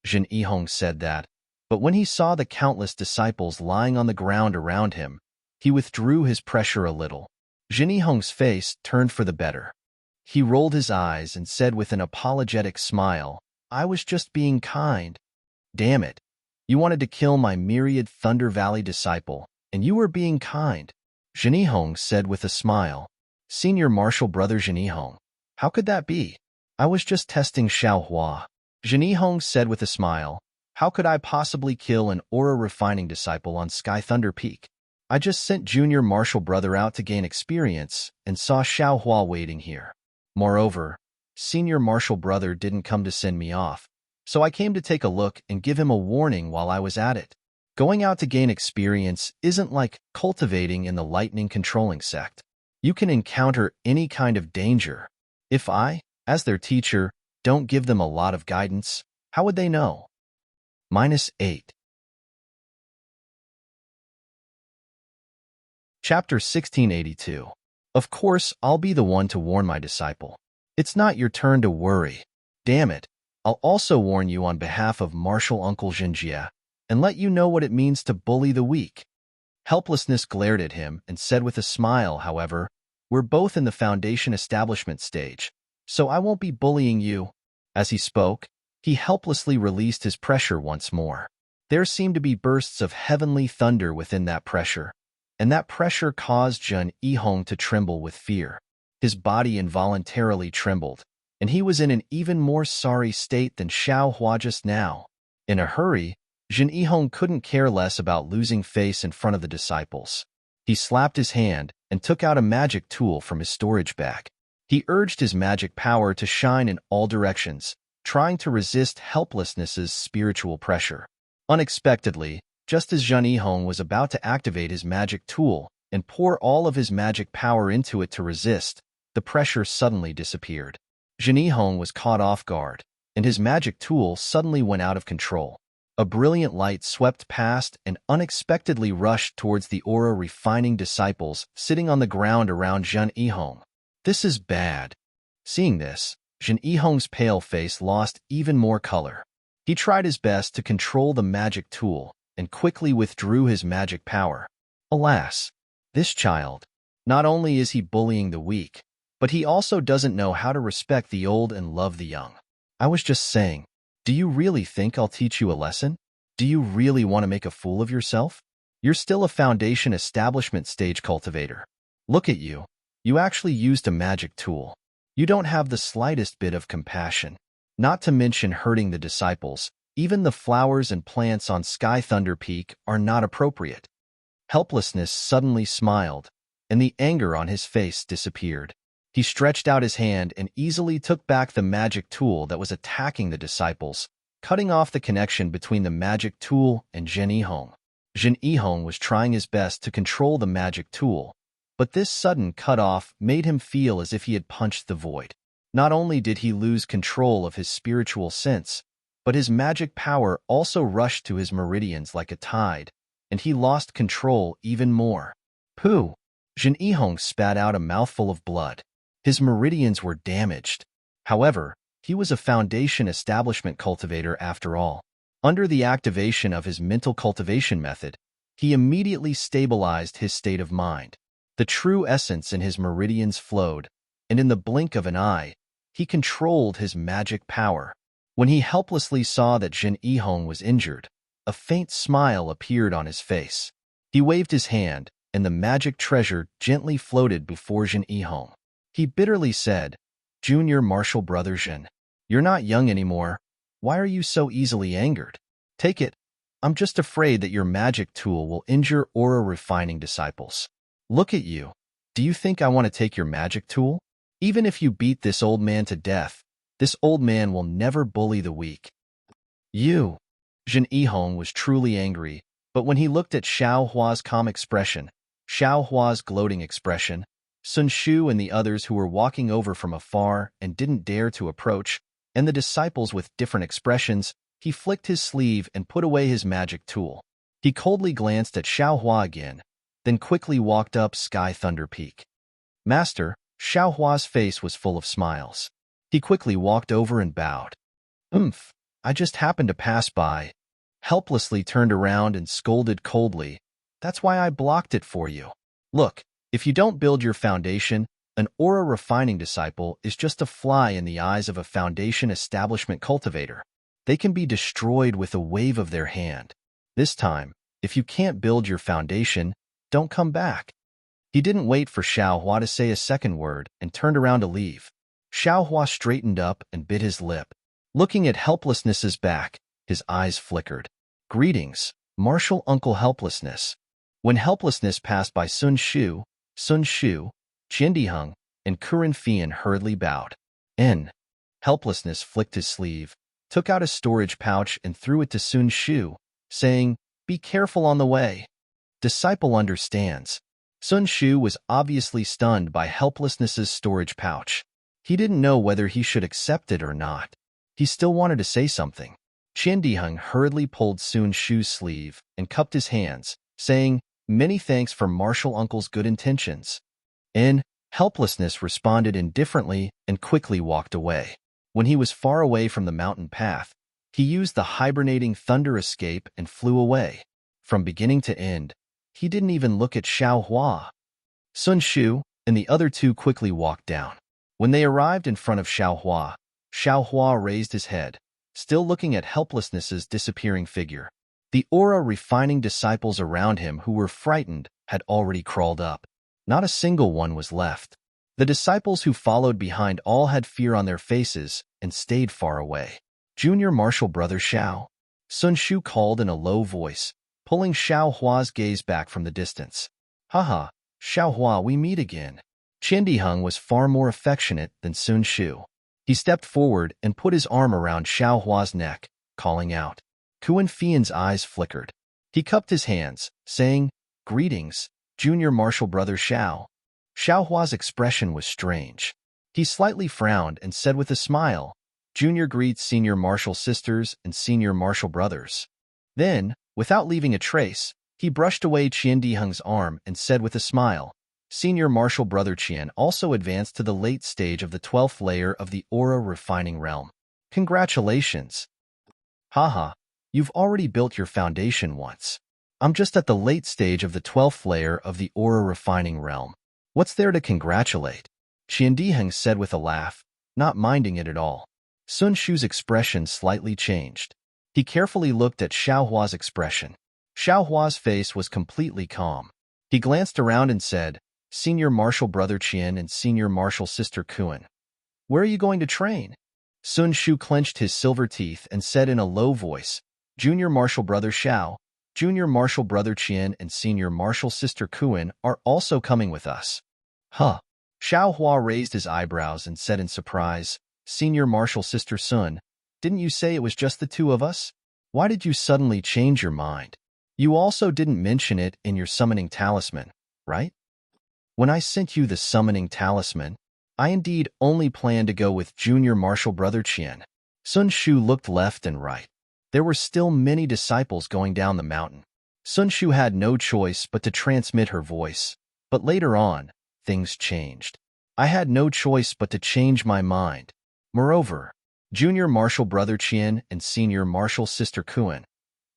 Jin Yihong said that, but when he saw the countless disciples lying on the ground around him, he withdrew his pressure a little. Jin Yihong's face turned for the better. He rolled his eyes and said with an apologetic smile, "I was just being kind." Damn it. You wanted to kill my myriad Thunder Valley disciple, and you were being kind, Jin Yihong said with a smile. Senior martial brother Jin Yihong, how could that be? I was just testing Xiaohua. Jin Yihong said with a smile, how could I possibly kill an aura refining disciple on Sky Thunder Peak? I just sent junior martial brother out to gain experience and saw Xiaohua waiting here. Moreover, senior martial brother didn't come to send me off, so I came to take a look and give him a warning while I was at it. Going out to gain experience isn't like cultivating in the lightning controlling sect. You can encounter any kind of danger. If I, as their teacher, don't give them a lot of guidance, how would they know? -8. Chapter 1682. Of course, I'll be the one to warn my disciple. It's not your turn to worry. Damn it. I'll also warn you on behalf of Martial Uncle Jinjia and let you know what it means to bully the weak. Helplessness glared at him and said with a smile, however, we're both in the foundation establishment stage, so I won't be bullying you. As he spoke, he helplessly released his pressure once more. There seemed to be bursts of heavenly thunder within that pressure, and that pressure caused Jin Yihong to tremble with fear. His body involuntarily trembled, and he was in an even more sorry state than Xiaohua just now. In a hurry, Jin Yihong couldn't care less about losing face in front of the disciples. He slapped his hand and took out a magic tool from his storage bag. He urged his magic power to shine in all directions, trying to resist helplessness's spiritual pressure. Unexpectedly, just as Jin Yihong was about to activate his magic tool and pour all of his magic power into it to resist, the pressure suddenly disappeared. Jin Yihong was caught off guard, and his magic tool suddenly went out of control. A brilliant light swept past and unexpectedly rushed towards the aura refining disciples sitting on the ground around Jin Yihong. This is bad. Seeing this, Jin Yihong's pale face lost even more color. He tried his best to control the magic tool and quickly withdrew his magic power. Alas, this child. Not only is he bullying the weak, but he also doesn't know how to respect the old and love the young. I was just saying, do you really think I'll teach you a lesson? Do you really want to make a fool of yourself? You're still a foundation establishment stage cultivator. Look at you. You actually used a magic tool. You don't have the slightest bit of compassion. Not to mention hurting the disciples. Even the flowers and plants on Sky Thunder Peak are not appropriate. Helplessness suddenly smiled, and the anger on his face disappeared. He stretched out his hand and easily took back the magic tool that was attacking the disciples, cutting off the connection between the magic tool and Jin Yihong. Jin Yihong was trying his best to control the magic tool, but this sudden cut-off made him feel as if he had punched the void. Not only did he lose control of his spiritual sense, but his magic power also rushed to his meridians like a tide, and he lost control even more. Pooh! Jin Yihong spat out a mouthful of blood. His meridians were damaged. However, he was a foundation establishment cultivator after all. Under the activation of his mental cultivation method, he immediately stabilized his state of mind. The true essence in his meridians flowed, and in the blink of an eye, he controlled his magic power. When he helplessly saw that Jin Yihong was injured, a faint smile appeared on his face. He waved his hand, and the magic treasure gently floated before Jin Yihong. He bitterly said, Junior martial brother Zhen. You're not young anymore. Why are you so easily angered? Take it. I'm just afraid that your magic tool will injure aura refining disciples. Look at you. Do you think I want to take your magic tool? Even if you beat this old man to death, this old man will never bully the weak. You. Zhen Yihong was truly angry, but when he looked at Xiao Hua's calm expression, Xiao Hua's gloating expression, Sun Shu and the others who were walking over from afar and didn't dare to approach, and the disciples with different expressions, he flicked his sleeve and put away his magic tool. He coldly glanced at Xiao Hua again, then quickly walked up Sky Thunder Peak. Master, Xiao Hua's face was full of smiles. He quickly walked over and bowed. I just happened to pass by. Helplessly turned around and scolded coldly. That's why I blocked it for you. Look, if you don't build your foundation, an aura refining disciple is just a fly in the eyes of a foundation establishment cultivator. They can be destroyed with a wave of their hand. This time, if you can't build your foundation, don't come back. He didn't wait for Xiao Hua to say a second word and turned around to leave. Xiao Hua straightened up and bit his lip. Looking at Helplessness's back, his eyes flickered. Greetings, Martial Uncle Helplessness. When Helplessness passed by Sun Shu, Qiandiheng, and Kuren Fian hurriedly bowed. Helplessness flicked his sleeve, took out a storage pouch and threw it to Sun Shu, saying, "Be careful on the way." Disciple understands. Sun Shu was obviously stunned by Helplessness's storage pouch. He didn't know whether he should accept it or not. He still wanted to say something. Qiandiheng hurriedly pulled Sun Shu's sleeve and cupped his hands, saying, "Many thanks for Martial Uncle's good intentions." Helplessness responded indifferently and quickly walked away. When he was far away from the mountain path, he used the hibernating thunder escape and flew away. From beginning to end, he didn't even look at Xiao Hua. Sun Shu and the other two quickly walked down. When they arrived in front of Xiao Hua raised his head, still looking at Helplessness's disappearing figure. The aura-refining disciples around him who were frightened had already crawled up. Not a single one was left. The disciples who followed behind all had fear on their faces and stayed far away. Junior martial brother Xiao, Sun Shu called in a low voice, pulling Xiao Hua's gaze back from the distance. Haha, Xiao Hua, we meet again. Qiandiheng was far more affectionate than Sun Shu. He stepped forward and put his arm around Xiao Hua's neck, calling out. Kuren Fian's eyes flickered. He cupped his hands, saying, "Greetings, Junior martial brother Xiao." Xiao Hua's expression was strange. He slightly frowned and said with a smile, "Junior greets senior martial sisters and senior martial brothers." Then, without leaving a trace, he brushed away Qiandiheng's arm and said with a smile, "Senior martial brother Qian also advanced to the late stage of the 12th layer of the aura refining realm. Congratulations." Haha, you've already built your foundation once. I'm just at the late stage of the 12th layer of the aura refining realm. What's there to congratulate? Qiandiheng said with a laugh, not minding it at all. Sun Shu's expression slightly changed. He carefully looked at Xiao Hua's expression. Xiao Hua's face was completely calm. He glanced around and said, "Senior martial brother Qian and senior martial sister Kuan. Where are you going to train?" Sun Shu clenched his silver teeth and said in a low voice, "Junior martial brother Xiao, junior martial brother Qian and senior martial sister Kuan are also coming with us." Huh. Xiao Hua raised his eyebrows and said in surprise, "Senior martial sister Sun, didn't you say it was just the two of us? Why did you suddenly change your mind? You also didn't mention it in your summoning talisman, right?" When I sent you the summoning talisman, I indeed only planned to go with junior martial brother Qian. Sun Shu looked left and right. There were still many disciples going down the mountain. Sun Shu had no choice but to transmit her voice. But later on, things changed. I had no choice but to change my mind. Moreover, junior martial brother Qian and senior martial sister Kuan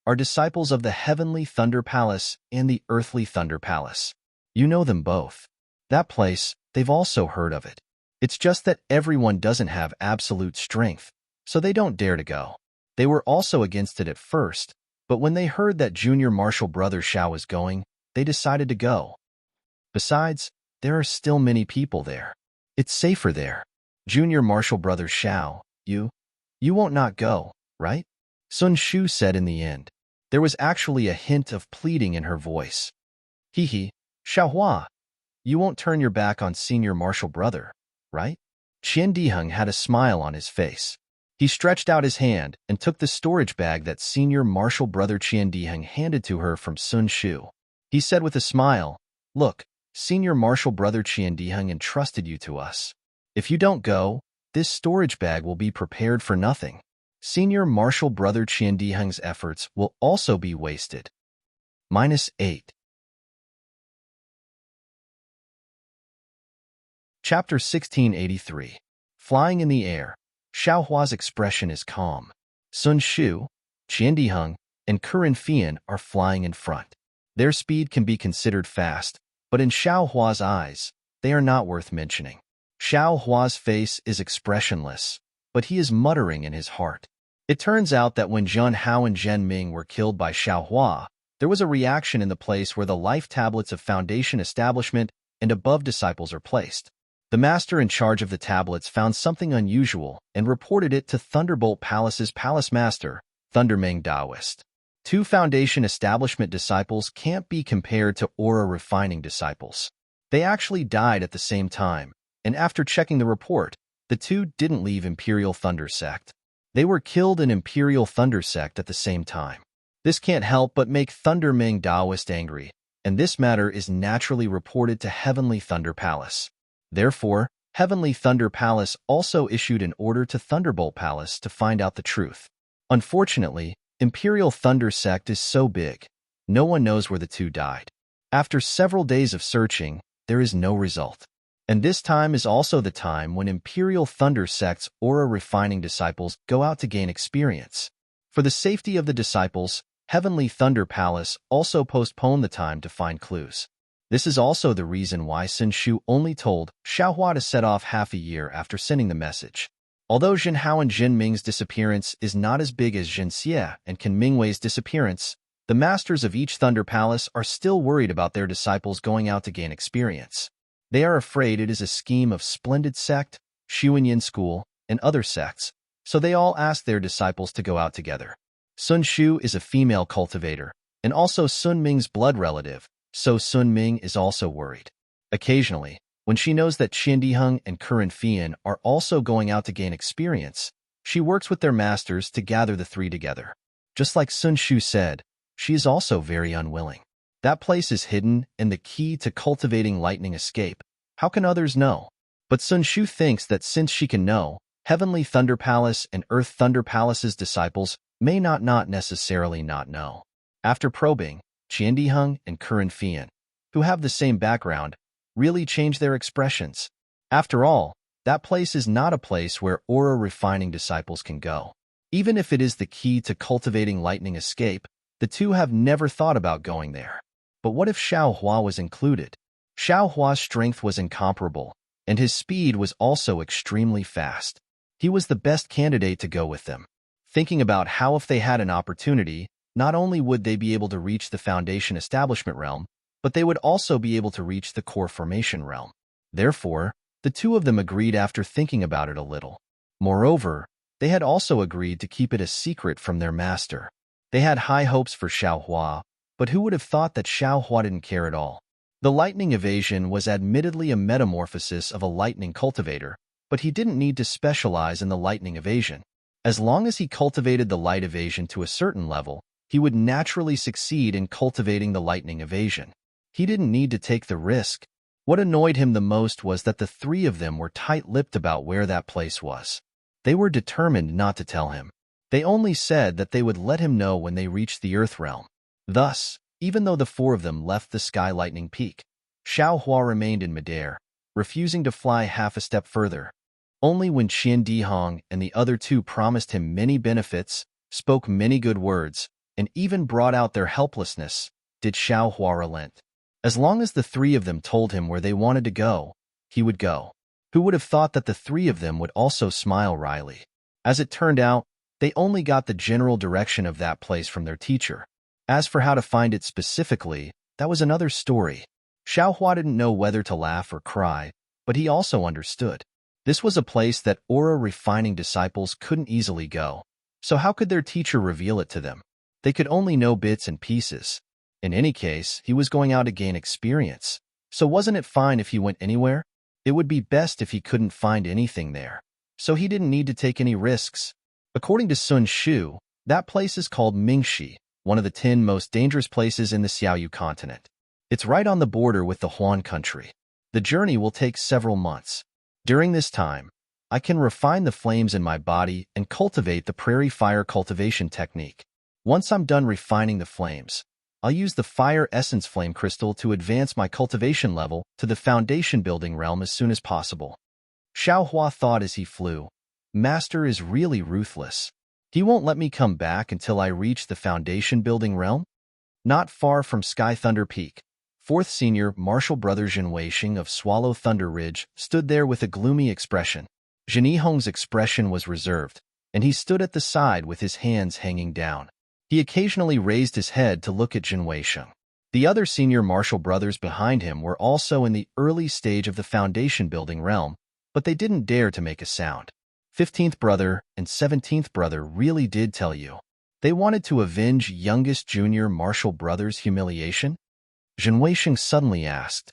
are disciples of the heavenly Thunder Palace and the earthly Thunder Palace. You know them both. That place, they've also heard of it. It's just that everyone doesn't have absolute strength, so they don't dare to go. They were also against it at first, but when they heard that junior martial brother Xiao was going, they decided to go. Besides, there are still many people there. It's safer there. Junior martial brother Xiao, you won't not go, right? Sun Shu said in the end. There was actually a hint of pleading in her voice. Hee, Xiaohua, you won't turn your back on senior martial brother, right? Qian Diheng had a smile on his face. He stretched out his hand and took the storage bag that senior martial brother Qian Diheng handed to her from Sun Shu. He said with a smile, "Look, senior martial brother Qian Diheng entrusted you to us. If you don't go, this storage bag will be prepared for nothing. Senior martial brother Qian Diheng's efforts will also be wasted." -8. Chapter 1683. Flying in the air. Xiaohua's expression is calm. Sun Shu, Qian Diheng, and Kuren Fian are flying in front. Their speed can be considered fast, but in Xiaohua's eyes, they are not worth mentioning. Xiaohua's face is expressionless, but he is muttering in his heart. It turns out that when Zhen Hao and Zhen Ming were killed by Xiaohua, there was a reaction in the place where the life tablets of Foundation Establishment and above disciples are placed. The master in charge of the tablets found something unusual and reported it to Thunderbolt Palace's palace master, Thunderming Taoist. 2 Foundation Establishment disciples can't be compared to aura refining disciples. They actually died at the same time, and after checking the report, the 2 didn't leave Imperial Thunder Sect. They were killed in Imperial Thunder Sect at the same time. This can't help but make Thunderming Taoist angry, and this matter is naturally reported to Heavenly Thunder Palace. Therefore, Heavenly Thunder Palace also issued an order to Thunderbolt Palace to find out the truth. Unfortunately, Imperial Thunder Sect is so big, no one knows where the 2 died. After several days of searching, there is no result. And this time is also the time when Imperial Thunder Sect's aura refining disciples go out to gain experience. For the safety of the disciples, Heavenly Thunder Palace also postponed the time to find clues. This is also the reason why Sun Shu only told Xiaohua to set off half a year after sending the message. Although Zhen Hao and Zhen Ming's disappearance is not as big as Zhen Xie and Qin Mingwei's disappearance, the masters of each Thunder Palace are still worried about their disciples going out to gain experience. They are afraid it is a scheme of Splendid Sect, Xuanyin School, and other sects, so they all ask their disciples to go out together. Sun Shu is a female cultivator, and also Sun Ming's blood relative, so Sun Ming is also worried. Occasionally, when she knows that Qian Diheng and Kuren Fian are also going out to gain experience, she works with their masters to gather the 3 together. Just like Sun Shu said, she is also very unwilling. That place is hidden and the key to cultivating lightning escape. How can others know? But Sun Shu thinks that since she can know, Heavenly Thunder Palace and Earth Thunder Palace's disciples may not necessarily not know. After probing, Qian Diheng and Kuren Fian, who have the same background, really change their expressions. After all, that place is not a place where aura refining disciples can go. Even if it is the key to cultivating lightning escape, the 2 have never thought about going there. But what if Xiaohua was included? Xiaohua's strength was incomparable, and his speed was also extremely fast. He was the best candidate to go with them. Thinking about how if they had an opportunity, not only would they be able to reach the Foundation Establishment realm, but they would also be able to reach the Core Formation realm. Therefore, the 2 of them agreed after thinking about it a little. Moreover, they had also agreed to keep it a secret from their master. They had high hopes for Xiaohua, but who would have thought that Xiaohua didn't care at all? The lightning evasion was admittedly a metamorphosis of a lightning cultivator, but he didn't need to specialize in the lightning evasion. As long as he cultivated the light evasion to a certain level, he would naturally succeed in cultivating the lightning evasion. He didn't need to take the risk. What annoyed him the most was that the 3 of them were tight-lipped about where that place was. They were determined not to tell him. They only said that they would let him know when they reached the Earth realm. Thus, even though the 4 of them left the Sky Lightning Peak, Xiaohua remained in midair, refusing to fly half a step further. Only when Qian Diheng and the other 2 promised him many benefits, spoke many good words, and even brought out their helplessness, did Xiaohua relent. As long as the 3 of them told him where they wanted to go, he would go. Who would have thought that the 3 of them would also smile wryly? As it turned out, they only got the general direction of that place from their teacher. As for how to find it specifically, that was another story. Xiaohua didn't know whether to laugh or cry, but he also understood. This was a place that aura-refining disciples couldn't easily go. So how could their teacher reveal it to them? They could only know bits and pieces. In any case, he was going out to gain experience. So wasn't it fine if he went anywhere? It would be best if he couldn't find anything there. So he didn't need to take any risks. According to Sun Shu, that place is called Mingxi, one of the 10 most dangerous places in the Xiaoyu continent. It's right on the border with the Huan country. The journey will take several months. During this time, I can refine the flames in my body and cultivate the prairie fire cultivation technique. Once I'm done refining the flames, I'll use the fire essence flame crystal to advance my cultivation level to the foundation building realm as soon as possible. Xiao Hua thought as he flew, Master is really ruthless. He won't let me come back until I reach the foundation building realm? Not far from Sky Thunder Peak, 4th Senior Martial Brother Jin Weisheng of Swallow Thunder Ridge stood there with a gloomy expression. Jin Yihong's expression was reserved, and he stood at the side with his hands hanging down. He occasionally raised his head to look at Jin Weisheng. The other senior martial brothers behind him were also in the early stage of the foundation building realm, but they didn't dare to make a sound. 15th brother and 17th brother really did tell you. They wanted to avenge youngest junior martial brother's humiliation? Jin Weisheng suddenly asked.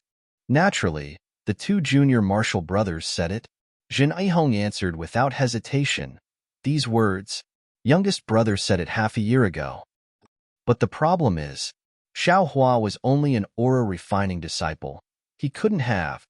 Naturally, the 2 junior martial brothers said it. Jin Yihong answered without hesitation. These words, youngest brother said it half a year ago. But the problem is, Xiao Hua was only an aura-refining disciple. He couldn't have.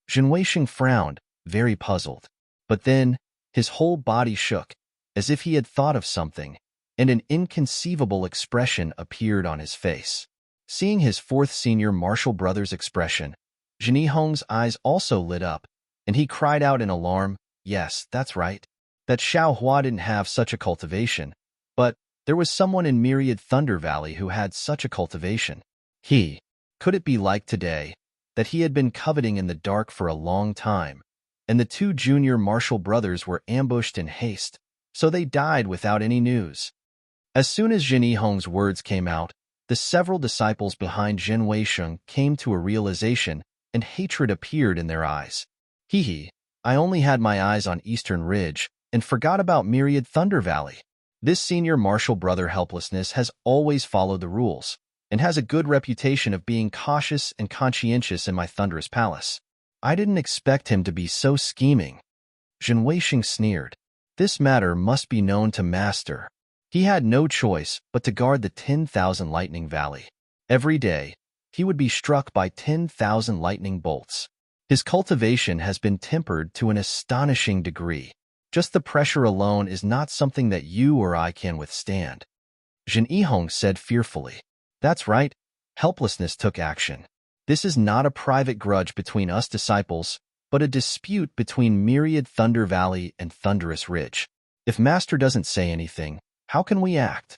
Jin Weisheng frowned, very puzzled. But then, his whole body shook, as if he had thought of something, and an inconceivable expression appeared on his face. Seeing his 4th senior martial brother's expression, Jin Yihong's eyes also lit up, and he cried out in alarm, yes, that's right. That Xiao Hua didn't have such a cultivation, but there was someone in Myriad Thunder Valley who had such a cultivation. Could it be like today, that he had been coveting in the dark for a long time, and the 2 junior martial brothers were ambushed in haste, so they died without any news. As soon as Jin Yihong's words came out, the several disciples behind Jin Weisheng came to a realization, and hatred appeared in their eyes. I only had my eyes on Eastern Ridge, and forgot about Myriad Thunder Valley. This senior martial brother helplessness has always followed the rules, and has a good reputation of being cautious and conscientious in my Thunderous Palace. I didn't expect him to be so scheming. Jin Weisheng sneered. This matter must be known to Master. He had no choice but to guard the 10,000 Lightning Valley. Every day, he would be struck by 10,000 lightning bolts. His cultivation has been tempered to an astonishing degree. Just the pressure alone is not something that you or I can withstand. Jin Yihong said fearfully. That's right. Helplessness took action. This is not a private grudge between us disciples, but a dispute between Myriad Thunder Valley and Thunderous Ridge. If Master doesn't say anything, how can we act?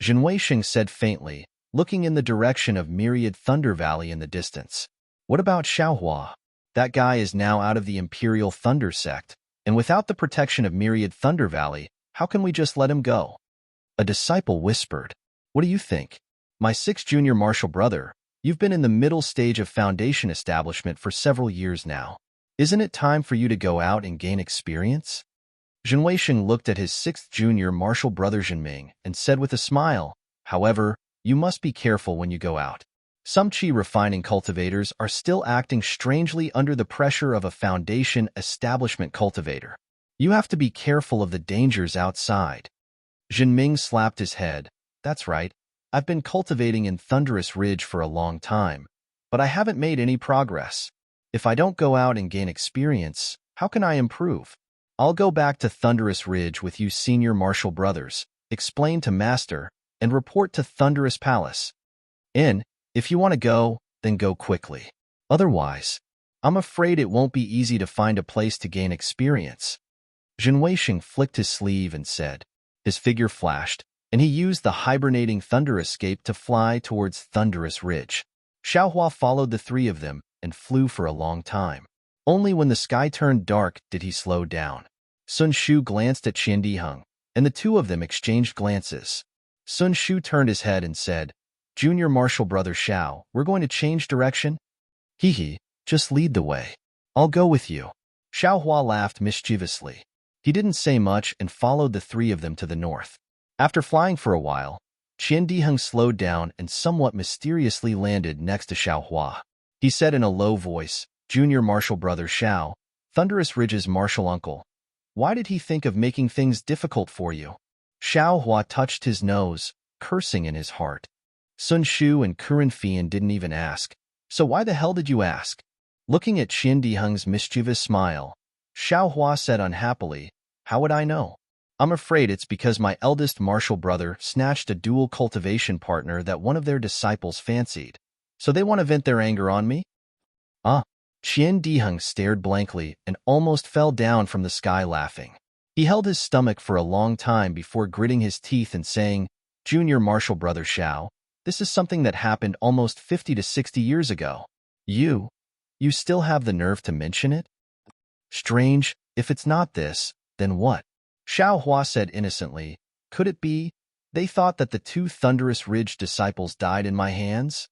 Jin Weisheng said faintly, looking in the direction of Myriad Thunder Valley in the distance. What about Xiao Hua? That guy is now out of the Imperial Thunder sect, and without the protection of Myriad Thunder Valley, how can we just let him go? A disciple whispered. What do you think? My 6th junior martial brother, you've been in the middle stage of foundation establishment for several years now. Isn't it time for you to go out and gain experience? Jin Weisheng looked at his 6th junior martial brother Jinming and said with a smile, however, you must be careful when you go out. Some qi refining cultivators are still acting strangely under the pressure of a foundation establishment cultivator. You have to be careful of the dangers outside. Jinming slapped his head. That's right. I've been cultivating in Thunderous Ridge for a long time, but I haven't made any progress. If I don't go out and gain experience, how can I improve? I'll go back to Thunderous Ridge with you senior martial brothers, explain to Master, and report to Thunderous Palace. If you want to go, then go quickly. Otherwise, I'm afraid it won't be easy to find a place to gain experience. Jin Weisheng flicked his sleeve and said. His figure flashed, and he used the hibernating Thunder Escape to fly towards Thunderous Ridge. Xiao Hua followed the 3 of them and flew for a long time. Only when the sky turned dark did he slow down. Sun Shu glanced at Qian Diheng, and the 2 of them exchanged glances. Sun Shu turned his head and said, Junior Martial Brother Xiao, we're going to change direction? Just lead the way. I'll go with you. Xiao Hua laughed mischievously. He didn't say much and followed the three of them to the north. After flying for a while, Qian Diheng slowed down and somewhat mysteriously landed next to Xiao Hua. He said in a low voice, "Junior martial brother Xiao, Thunderous Ridge's martial uncle. Why did he think of making things difficult for you?" Xiao Hua touched his nose, cursing in his heart. Sun Shu and Kuren Fian didn't even ask. "So why the hell did you ask?" Looking at Qian Diheng's mischievous smile, Xiao Hua said unhappily, "How would I know? I'm afraid it's because my eldest martial brother snatched a dual cultivation partner that one of their disciples fancied. So they want to vent their anger on me?" Ah. Qian Diheng stared blankly and almost fell down from the sky laughing. He held his stomach for a long time before gritting his teeth and saying, "Junior martial brother Xiao, this is something that happened almost 50 to 60 years ago. You still have the nerve to mention it? Strange, if it's not this, then what?" Xiao Hua said innocently, "Could it be? They thought that the two Thunderous Ridge disciples died in my hands?"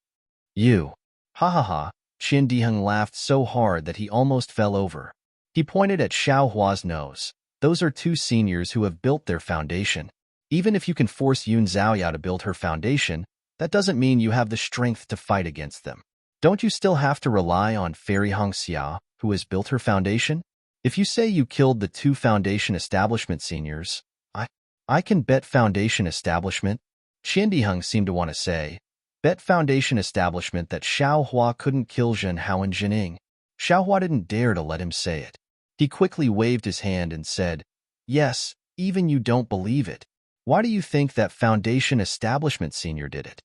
"You." Ha ha ha. Qian Diheng laughed so hard that he almost fell over. He pointed at Xiao Hua's nose. "Those are two seniors who have built their foundation. Even if you can force Yun Xiaoya to build her foundation, that doesn't mean you have the strength to fight against them. Don't you still have to rely on Fairy Hongxia, who has built her foundation? If you say you killed the two foundation establishment seniors, I can bet foundation establishment," Qian Diheng seemed to want to say, "bet foundation establishment that Xiao Hua couldn't kill Zhen Hao and Jining." Xiao Hua didn't dare to let him say it. He quickly waved his hand and said, "Yes, even you don't believe it. Why do you think that foundation establishment senior did it?"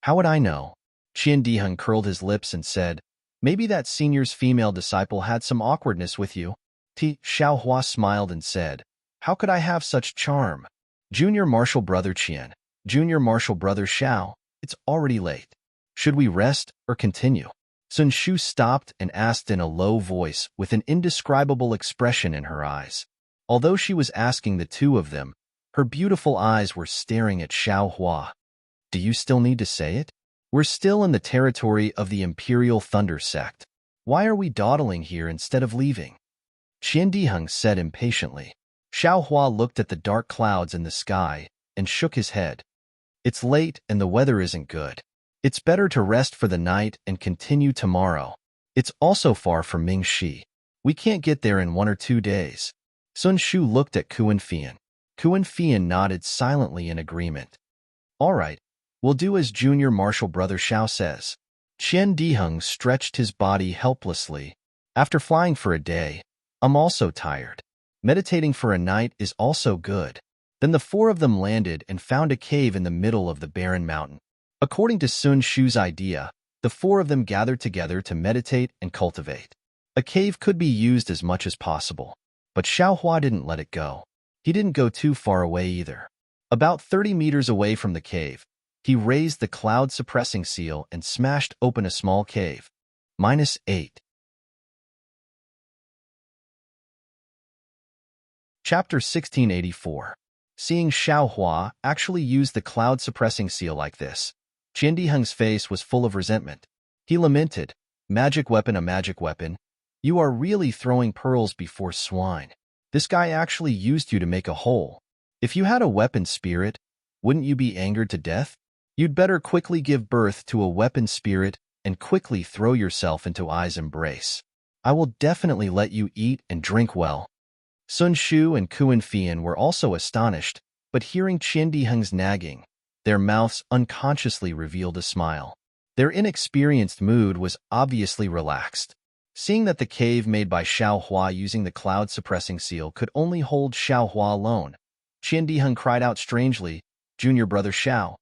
"How would I know?" Qian Diheng curled his lips and said, "Maybe that senior's female disciple had some awkwardness with you." Xiao Hua smiled and said, "How could I have such charm? Junior martial brother Qian, junior martial brother Xiao, it's already late. Should we rest or continue?" Sun Shu stopped and asked in a low voice with an indescribable expression in her eyes. Although she was asking the two of them, her beautiful eyes were staring at Xiao Hua. "Do you still need to say it? We're still in the territory of the Imperial Thunder Sect. Why are we dawdling here instead of leaving?" Qian Diheng said impatiently. Xiao Hua looked at the dark clouds in the sky and shook his head. "It's late and the weather isn't good. It's better to rest for the night and continue tomorrow. It's also far from Mingxi. We can't get there in 1 or 2 days." Sun Shu looked at Kuan Fian. Kuan Fian nodded silently in agreement. "All right, we'll do as junior martial brother Xiao says." Qian Diheng stretched his body helplessly. "After flying for a day, I'm also tired. Meditating for a night is also good." Then the four of them landed and found a cave in the middle of the barren mountain. According to Sun Shu's idea, the four of them gathered together to meditate and cultivate. A cave could be used as much as possible, but Xiao Hua didn't let it go. He didn't go too far away either. About 30 meters away from the cave, he raised the cloud-suppressing seal and smashed open a small cave. -8. Chapter 1684. Seeing Xiao Hua actually use the cloud-suppressing seal like this, Qian Diheng's face was full of resentment. He lamented, "Magic weapon, a magic weapon. You are really throwing pearls before swine. This guy actually used you to make a hole. If you had a weapon spirit, wouldn't you be angered to death? You'd better quickly give birth to a weapon spirit and quickly throw yourself into Ai's embrace. I will definitely let you eat and drink well." Sun Shu and Kuan Fian were also astonished, but hearing Qian Diheng's nagging, their mouths unconsciously revealed a smile. Their inexperienced mood was obviously relaxed. Seeing that the cave made by Xiao Hua using the cloud-suppressing seal could only hold Xiao Hua alone, Qian Diheng cried out strangely, "Junior brother Xiao,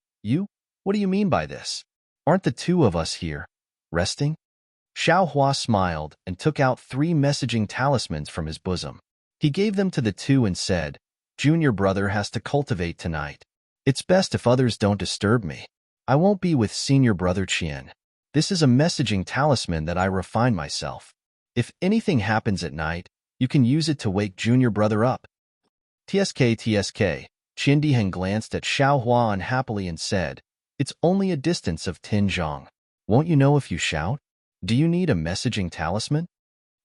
what do you mean by this? Aren't the two of us here, resting?" Xiao Hua smiled and took out 3 messaging talismans from his bosom. He gave them to the two and said, "Junior brother has to cultivate tonight. It's best if others don't disturb me. I won't be with senior brother Qian. This is a messaging talisman that I refine myself. If anything happens at night, you can use it to wake junior brother up." "TSK, TSK." Qian Diheng glanced at Xiao Hua unhappily and said, "It's only a distance of 10 zhang. Won't you know if you shout? Do you need a messaging talisman?"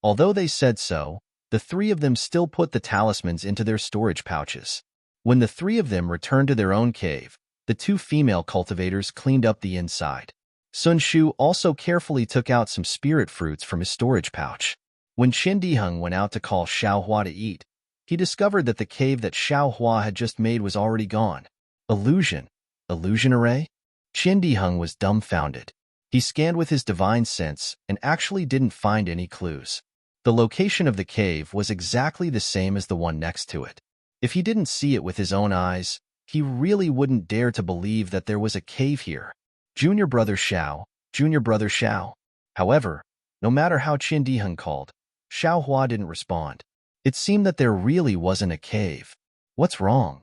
Although they said so, The three of them still put the talismans into their storage pouches. When the three of them returned to their own cave, the two female cultivators cleaned up the inside. Sun Shu also carefully took out some spirit fruits from his storage pouch. When Qin Diheng went out to call Xiao Hua to eat, he discovered that the cave that Xiao Hua had just made was already gone. Illusion? Illusion array? Qin Diheng was dumbfounded. He scanned with his divine sense and actually didn't find any clues. The location of the cave was exactly the same as the one next to it. If he didn't see it with his own eyes, he really wouldn't dare to believe that there was a cave here. Junior brother Xiao, junior brother Xiao. However, no matter how Qin Diheng called, Xiao Hua didn't respond. It seemed that there really wasn't a cave. What's wrong?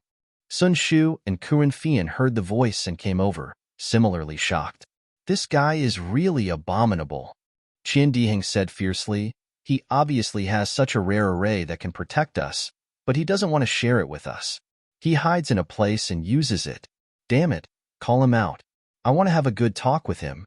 Sun Shu and Kuren Fian heard the voice and came over, similarly shocked. This guy is really abominable, Qin Diheng said fiercely. He obviously has such a rare array that can protect us, but he doesn't want to share it with us. He hides in a place and uses it. Damn it, call him out. I want to have a good talk with him.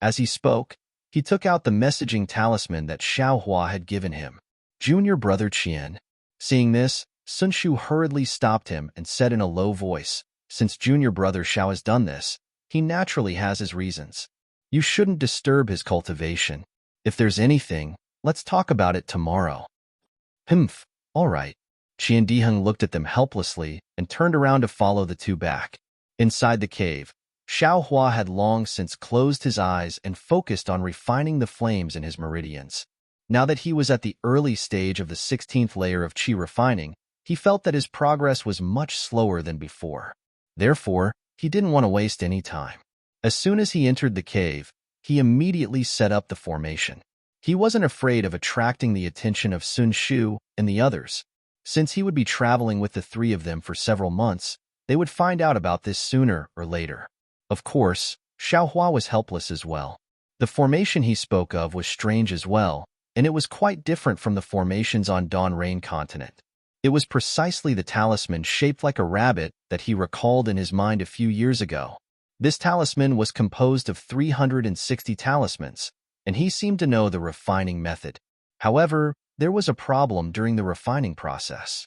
As he spoke, he took out the messaging talisman that Xiao Hua had given him. Junior brother Qian. Seeing this, Sun Shu hurriedly stopped him and said in a low voice, since junior brother Xiao has done this, he naturally has his reasons. You shouldn't disturb his cultivation. If there's anything, let's talk about it tomorrow. Humph, all right. Qin Diheng looked at them helplessly and turned around to follow the two back. Inside the cave, Xiao Hua had long since closed his eyes and focused on refining the flames in his meridians. Now that he was at the early stage of the 16th layer of qi refining, he felt that his progress was much slower than before. Therefore, he didn't want to waste any time. As soon as he entered the cave, he immediately set up the formation. He wasn't afraid of attracting the attention of Sun Shu and the others. Since he would be traveling with the three of them for several months, they would find out about this sooner or later. Of course, Xiao Hua was helpless as well. The formation he spoke of was strange as well, and it was quite different from the formations on Dawn Rain continent. It was precisely the talisman shaped like a rabbit that he recalled in his mind a few years ago. This talisman was composed of 360 talismans, and he seemed to know the refining method. However, there was a problem during the refining process.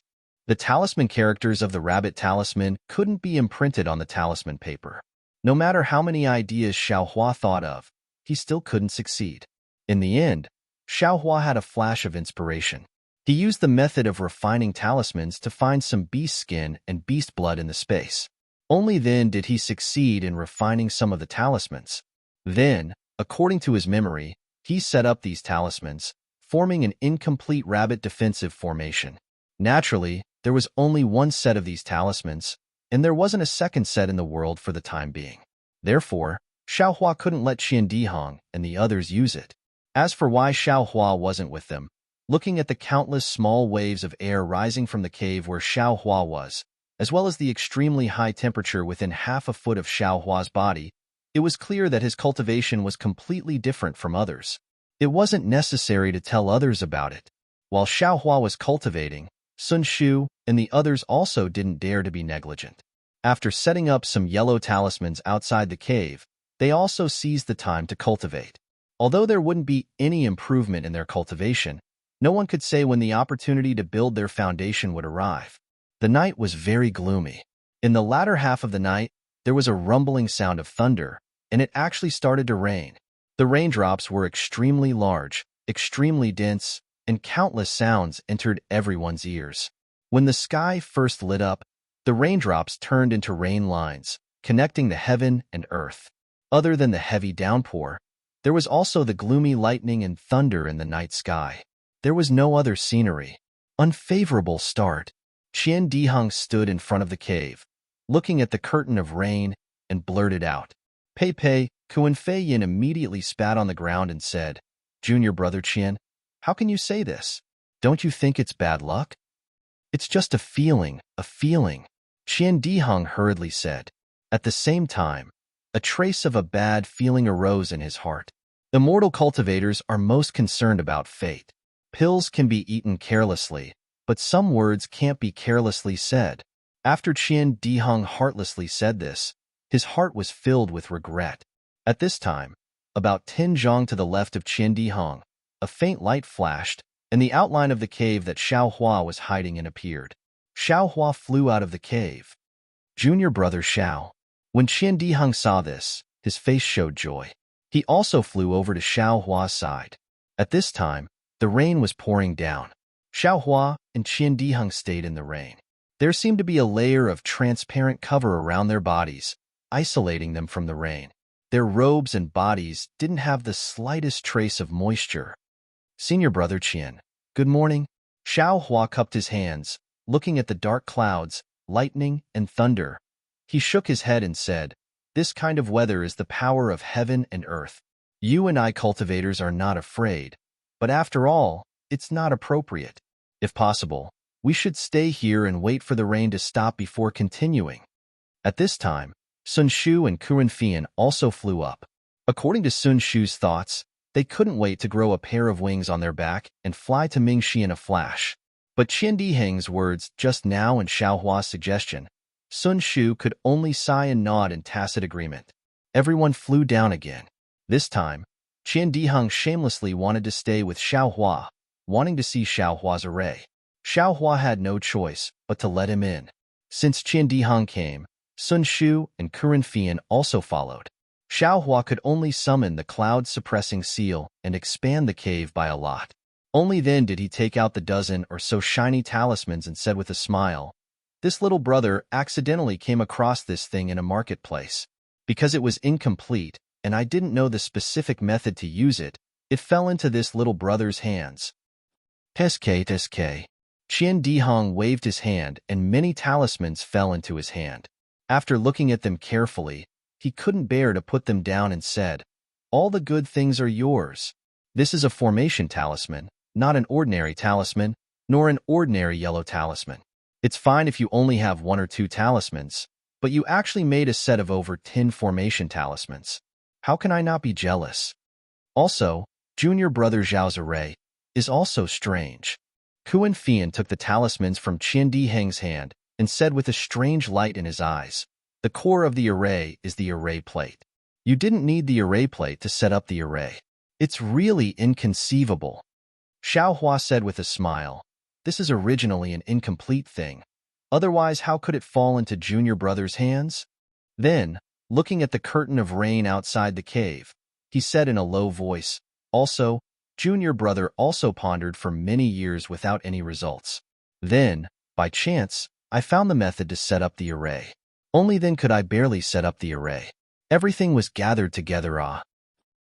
The talisman characters of the rabbit talisman couldn't be imprinted on the talisman paper. No matter how many ideas Xiao Hua thought of, he still couldn't succeed. In the end, Xiao Hua had a flash of inspiration. He used the method of refining talismans to find some beast skin and beast blood in the space. Only then did he succeed in refining some of the talismans. Then, according to his memory, he set up these talismans, forming an incomplete rabbit defensive formation. Naturally, there was only one set of these talismans, and there wasn't a second set in the world for the time being. Therefore, Xiao Hua couldn't let Qin Diheng and the others use it. As for why Xiao Hua wasn't with them, looking at the countless small waves of air rising from the cave where Xiao Hua was, as well as the extremely high temperature within half a foot of Xiao Hua's body, it was clear that his cultivation was completely different from others. It wasn't necessary to tell others about it. While Xiao Hua was cultivating, Sun Shu and the others also didn't dare to be negligent. After setting up some yellow talismans outside the cave, they also seized the time to cultivate. Although there wouldn't be any improvement in their cultivation, no one could say when the opportunity to build their foundation would arrive. The night was very gloomy. In the latter half of the night, there was a rumbling sound of thunder, and it actually started to rain. The raindrops were extremely large, extremely dense, and countless sounds entered everyone's ears. When the sky first lit up, the raindrops turned into rain lines, connecting the heaven and earth. Other than the heavy downpour, there was also the gloomy lightning and thunder in the night sky. There was no other scenery. Unfavorable start. Qin Diheng stood in front of the cave, looking at the curtain of rain, and blurted out. Pei Pei, Kuan Fei Yin immediately spat on the ground and said, Junior brother Qian, how can you say this? Don't you think it's bad luck? It's just a feeling, a feeling, Qin Diheng hurriedly said. At the same time, a trace of a bad feeling arose in his heart. Immortal cultivators are most concerned about fate. Pills can be eaten carelessly, but some words can't be carelessly said. After Qin Diheng heartlessly said this, his heart was filled with regret. At this time, about 10 zhang to the left of Qin Diheng, a faint light flashed, and the outline of the cave that Xiao Hua was hiding in appeared. Xiao Hua flew out of the cave. Junior brother Xiao. When Qian Diheng saw this, his face showed joy. He also flew over to Xiao Hua's side. At this time, the rain was pouring down. Xiao Hua and Qian Diheng stayed in the rain. There seemed to be a layer of transparent cover around their bodies, isolating them from the rain. Their robes and bodies didn't have the slightest trace of moisture. Senior brother Qian. Good morning. Xiao Hua cupped his hands, looking at the dark clouds, lightning, and thunder. He shook his head and said, "This kind of weather is the power of heaven and earth. You and I cultivators are not afraid, but after all, it's not appropriate. If possible, we should stay here and wait for the rain to stop before continuing." At this time, Sun Shu and Kuren Fian also flew up. According to Sun Shu's thoughts, they couldn't wait to grow a pair of wings on their back and fly to Mingxi in a flash. But Qian Diheng's words just now and Xiao Hua's suggestion, Sun Shu could only sigh and nod in tacit agreement. Everyone flew down again. This time, Qian Diheng shamelessly wanted to stay with Xiao Hua, wanting to see Xiao Hua's array. Xiao Hua had no choice but to let him in. Since Qian Diheng came, Sun Shu and Kuren Fian also followed. Xiao Hua could only summon the cloud-suppressing seal and expand the cave by a lot. Only then did he take out the dozen or so shiny talismans and said with a smile, "This little brother accidentally came across this thing in a marketplace. Because it was incomplete, and I didn't know the specific method to use it, it fell into this little brother's hands." Teske. Qian Diheng waved his hand and many talismans fell into his hand. After looking at them carefully, he couldn't bear to put them down and said, "All the good things are yours. This is a formation talisman, not an ordinary talisman, nor an ordinary yellow talisman. It's fine if you only have 1 or 2 talismans, but you actually made a set of over 10 formation talismans. How can I not be jealous? Also, junior brother Zhao's array is also strange." Kuan Fian took the talismans from Qian Diheng's hand and said with a strange light in his eyes, "The core of the array is the array plate. You didn't need the array plate to set up the array. It's really inconceivable." Xiao Hua said with a smile, "This is originally an incomplete thing. Otherwise, how could it fall into junior brother's hands?" Then, looking at the curtain of rain outside the cave, he said in a low voice, "Also, junior brother also pondered for many years without any results. Then, by chance, I found the method to set up the array. Only then could I barely set up the array. Everything was gathered together.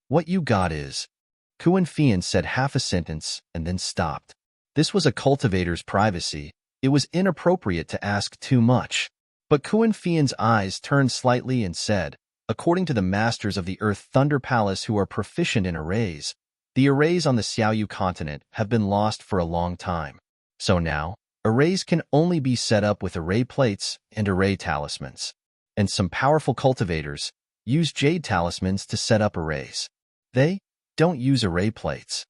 What you got is..." Kuan Fian said half a sentence and then stopped. This was a cultivator's privacy. It was inappropriate to ask too much. But Kuan Fian's eyes turned slightly and said, "According to the masters of the Earth Thunder Palace who are proficient in arrays, the arrays on the Xiaoyu continent have been lost for a long time. So now, arrays can only be set up with array plates and array talismans. And some powerful cultivators use jade talismans to set up arrays. They don't use array plates."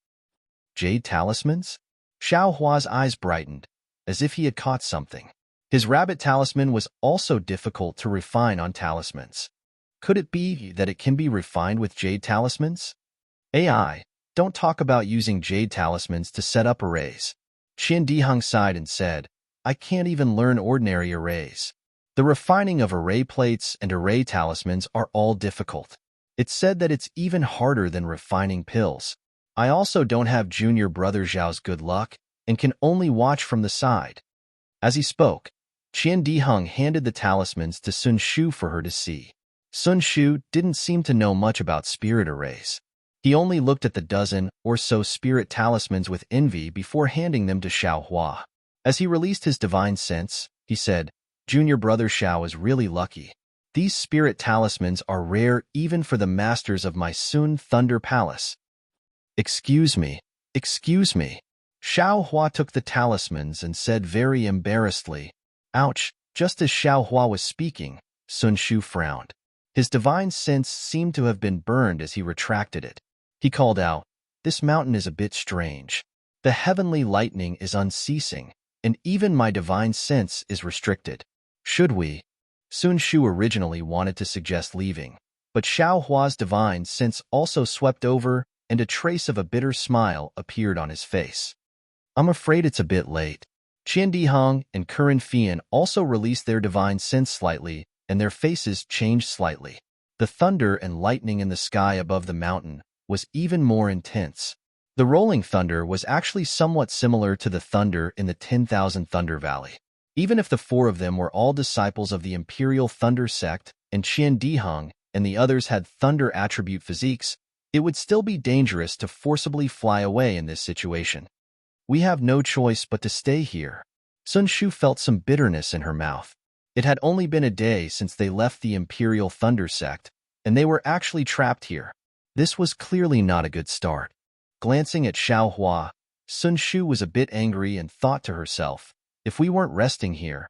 Jade talismans? Xiao Hua's eyes brightened, as if he had caught something. His rabbit talisman was also difficult to refine on talismans. Could it be that it can be refined with jade talismans? AI, don't talk about using jade talismans to set up arrays. Qian Diheng sighed and said, "I can't even learn ordinary arrays. The refining of array plates and array talismans are all difficult. It's said that it's even harder than refining pills. I also don't have junior brother Zhao's good luck and can only watch from the side." As he spoke, Qian Diheng handed the talismans to Sun Shu for her to see. Sun Shu didn't seem to know much about spirit arrays. He only looked at the dozen or so spirit talismans with envy before handing them to Xiao Hua. As he released his divine sense, he said, "Junior brother Xiao is really lucky. These spirit talismans are rare even for the masters of my Sun Thunder Palace." Excuse me. Xiao Hua took the talismans and said very embarrassedly, "Ouch." Just as Xiao Hua was speaking, Sun Shu frowned. His divine sense seemed to have been burned as he retracted it. He called out, "This mountain is a bit strange. The heavenly lightning is unceasing, and even my divine sense is restricted. Should we?" Sun Shu originally wanted to suggest leaving, but Xiao Hua's divine sense also swept over, and a trace of a bitter smile appeared on his face. I'm afraid it's a bit late. Qian Dihong and Kuren Fian also released their divine sense slightly, and their faces changed slightly. The thunder and lightning in the sky above the mountain was even more intense. The rolling thunder was actually somewhat similar to the thunder in the 10,000 Thunder Valley. Even if the four of them were all disciples of the Imperial Thunder Sect, and Qian Dihong and the others had thunder attribute physiques, it would still be dangerous to forcibly fly away in this situation. We have no choice but to stay here. Sun Shu felt some bitterness in her mouth. It had only been a day since they left the Imperial Thunder Sect, and they were actually trapped here. This was clearly not a good start. Glancing at Xiao Hua, Sun Shu was a bit angry and thought to herself, if we weren't resting here,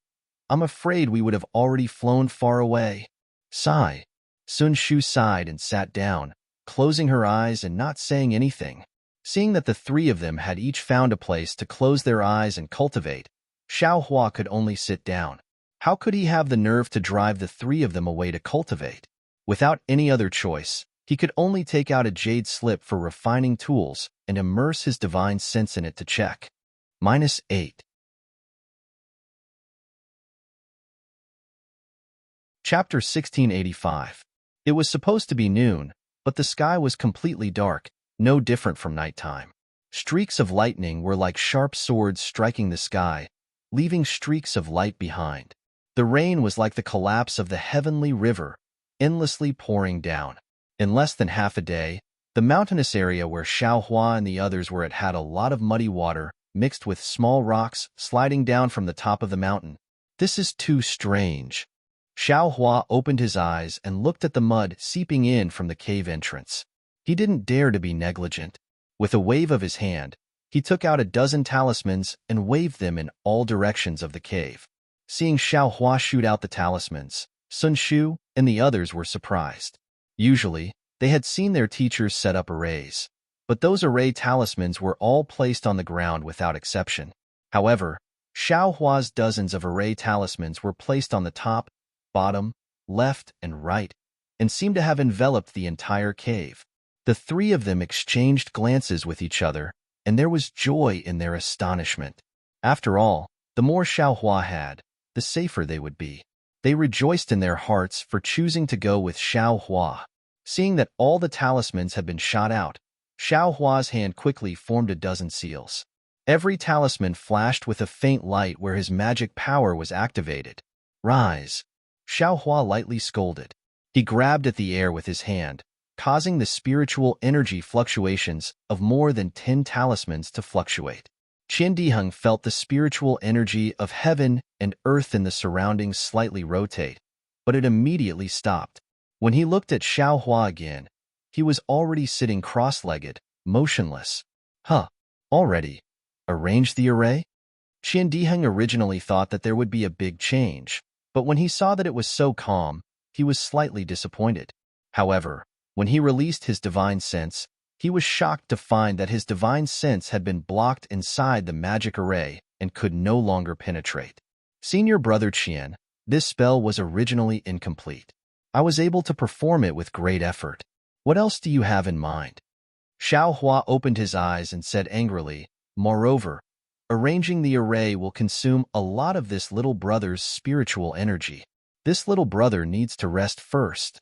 I'm afraid we would have already flown far away. Sigh. Sun Shu sighed and sat down, closing her eyes and not saying anything. Seeing that the three of them had each found a place to close their eyes and cultivate, Xiao Hua could only sit down. How could he have the nerve to drive the three of them away to cultivate? Without any other choice, he could only take out a jade slip for refining tools and immerse his divine sense in it to check. -8. Chapter 1685. It was supposed to be noon, but the sky was completely dark, no different from nighttime. Streaks of lightning were like sharp swords striking the sky, leaving streaks of light behind. The rain was like the collapse of the heavenly river, endlessly pouring down. In less than half a day, the mountainous area where Xiao Hua and the others were at had a lot of muddy water, mixed with small rocks sliding down from the top of the mountain. This is too strange. Xiao Hua opened his eyes and looked at the mud seeping in from the cave entrance. He didn't dare to be negligent. With a wave of his hand, he took out a dozen talismans and waved them in all directions of the cave. Seeing Xiao Hua shoot out the talismans, Sun Shu and the others were surprised. Usually, they had seen their teachers set up arrays, but those array talismans were all placed on the ground without exception. However, Xiao Hua's dozens of array talismans were placed on the top, bottom, left, and right, and seemed to have enveloped the entire cave. The three of them exchanged glances with each other, and there was joy in their astonishment. After all, the more Xiao Hua had, the safer they would be. They rejoiced in their hearts for choosing to go with Xiao Hua. Seeing that all the talismans had been shot out, Xiao Hua's hand quickly formed a dozen seals. Every talisman flashed with a faint light where his magic power was activated. Rise! Xiao Hua lightly scolded. He grabbed at the air with his hand, causing the spiritual energy fluctuations of more than 10 talismans to fluctuate. Qian Dihong felt the spiritual energy of heaven and earth in the surroundings slightly rotate, but it immediately stopped. When he looked at Xiao Hua again, he was already sitting cross-legged, motionless. Already? Arranged the array? Qian Dihong originally thought that there would be a big change, but when he saw that it was so calm, he was slightly disappointed. However, when he released his divine sense, he was shocked to find that his divine sense had been blocked inside the magic array and could no longer penetrate. Senior Brother Qian, this spell was originally incomplete. I was able to perform it with great effort. What else do you have in mind? Xiao Hua opened his eyes and said angrily, moreover, arranging the array will consume a lot of this little brother's spiritual energy. This little brother needs to rest first.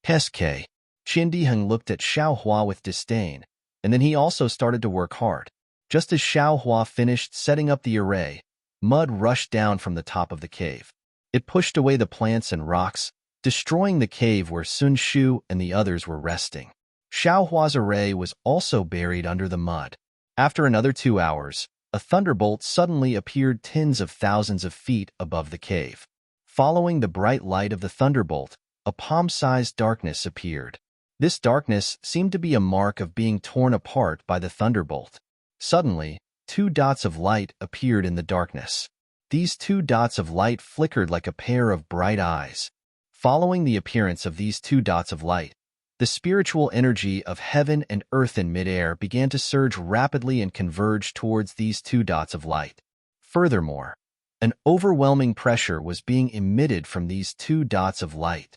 SK. Qian Dihong looked at Xiao Hua with disdain, and then he also started to work hard. Just as Xiao Hua finished setting up the array, mud rushed down from the top of the cave. It pushed away the plants and rocks, destroying the cave where Sun Shu and the others were resting. Xiao Hua's array was also buried under the mud. After another 2 hours, a thunderbolt suddenly appeared tens of thousands of feet above the cave. Following the bright light of the thunderbolt, a palm-sized darkness appeared. This darkness seemed to be a mark of being torn apart by the thunderbolt. Suddenly, 2 dots of light appeared in the darkness. These 2 dots of light flickered like a pair of bright eyes. Following the appearance of these 2 dots of light, the spiritual energy of heaven and earth in midair began to surge rapidly and converge towards these 2 dots of light. Furthermore, an overwhelming pressure was being emitted from these 2 dots of light.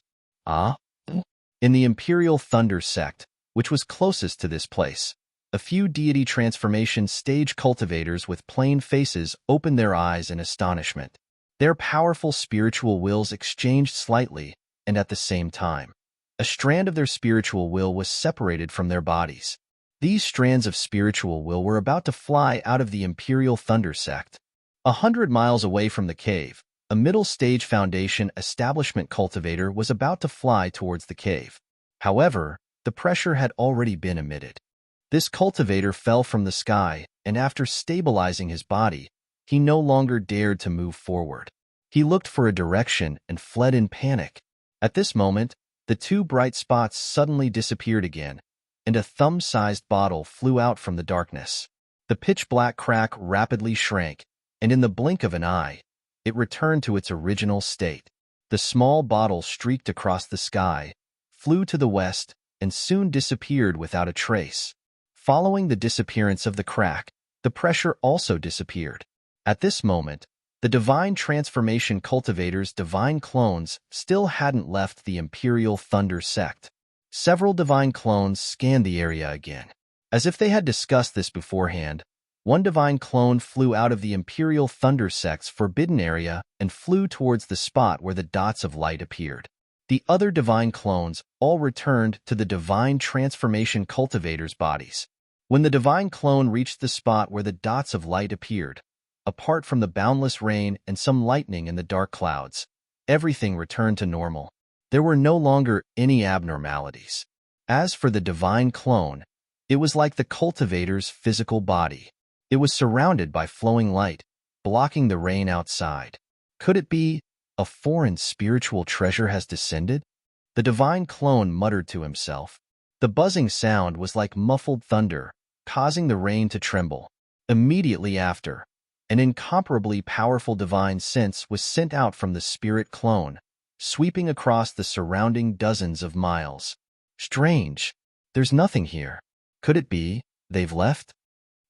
In the Imperial Thunder Sect, which was closest to this place, A few deity transformation stage cultivators with plain faces opened their eyes in astonishment. Their powerful spiritual wills exchanged slightly, and at the same time, a strand of their spiritual will was separated from their bodies. These strands of spiritual will were about to fly out of the Imperial Thunder sect. 100 miles away from the cave, a middle-stage Foundation establishment cultivator was about to fly towards the cave. However, the pressure had already been emitted. This cultivator fell from the sky, and after stabilizing his body, he no longer dared to move forward. He looked for a direction and fled in panic. At this moment, the two bright spots suddenly disappeared again, and a thumb-sized bottle flew out from the darkness. The pitch-black crack rapidly shrank, and in the blink of an eye, it returned to its original state. The small bottle streaked across the sky, flew to the west, and soon disappeared without a trace. Following the disappearance of the crack, the pressure also disappeared. At this moment, the Divine Transformation Cultivator's divine clones still hadn't left the Imperial Thunder sect. Several divine clones scanned the area again. As if they had discussed this beforehand, one divine clone flew out of the Imperial Thunder sect's forbidden area and flew towards the spot where the dots of light appeared. The other divine clones all returned to the Divine Transformation Cultivator's bodies. When the divine clone reached the spot where the dots of light appeared, apart from the boundless rain and some lightning in the dark clouds, everything returned to normal. There were no longer any abnormalities. As for the divine clone, it was like the cultivator's physical body. It was surrounded by flowing light, blocking the rain outside. Could it be a foreign spiritual treasure has descended? The divine clone muttered to himself. The buzzing sound was like muffled thunder, causing the rain to tremble. Immediately after, an incomparably powerful divine sense was sent out from the spirit clone, sweeping across the surrounding dozens of miles. Strange. There's nothing here. Could it be they've left?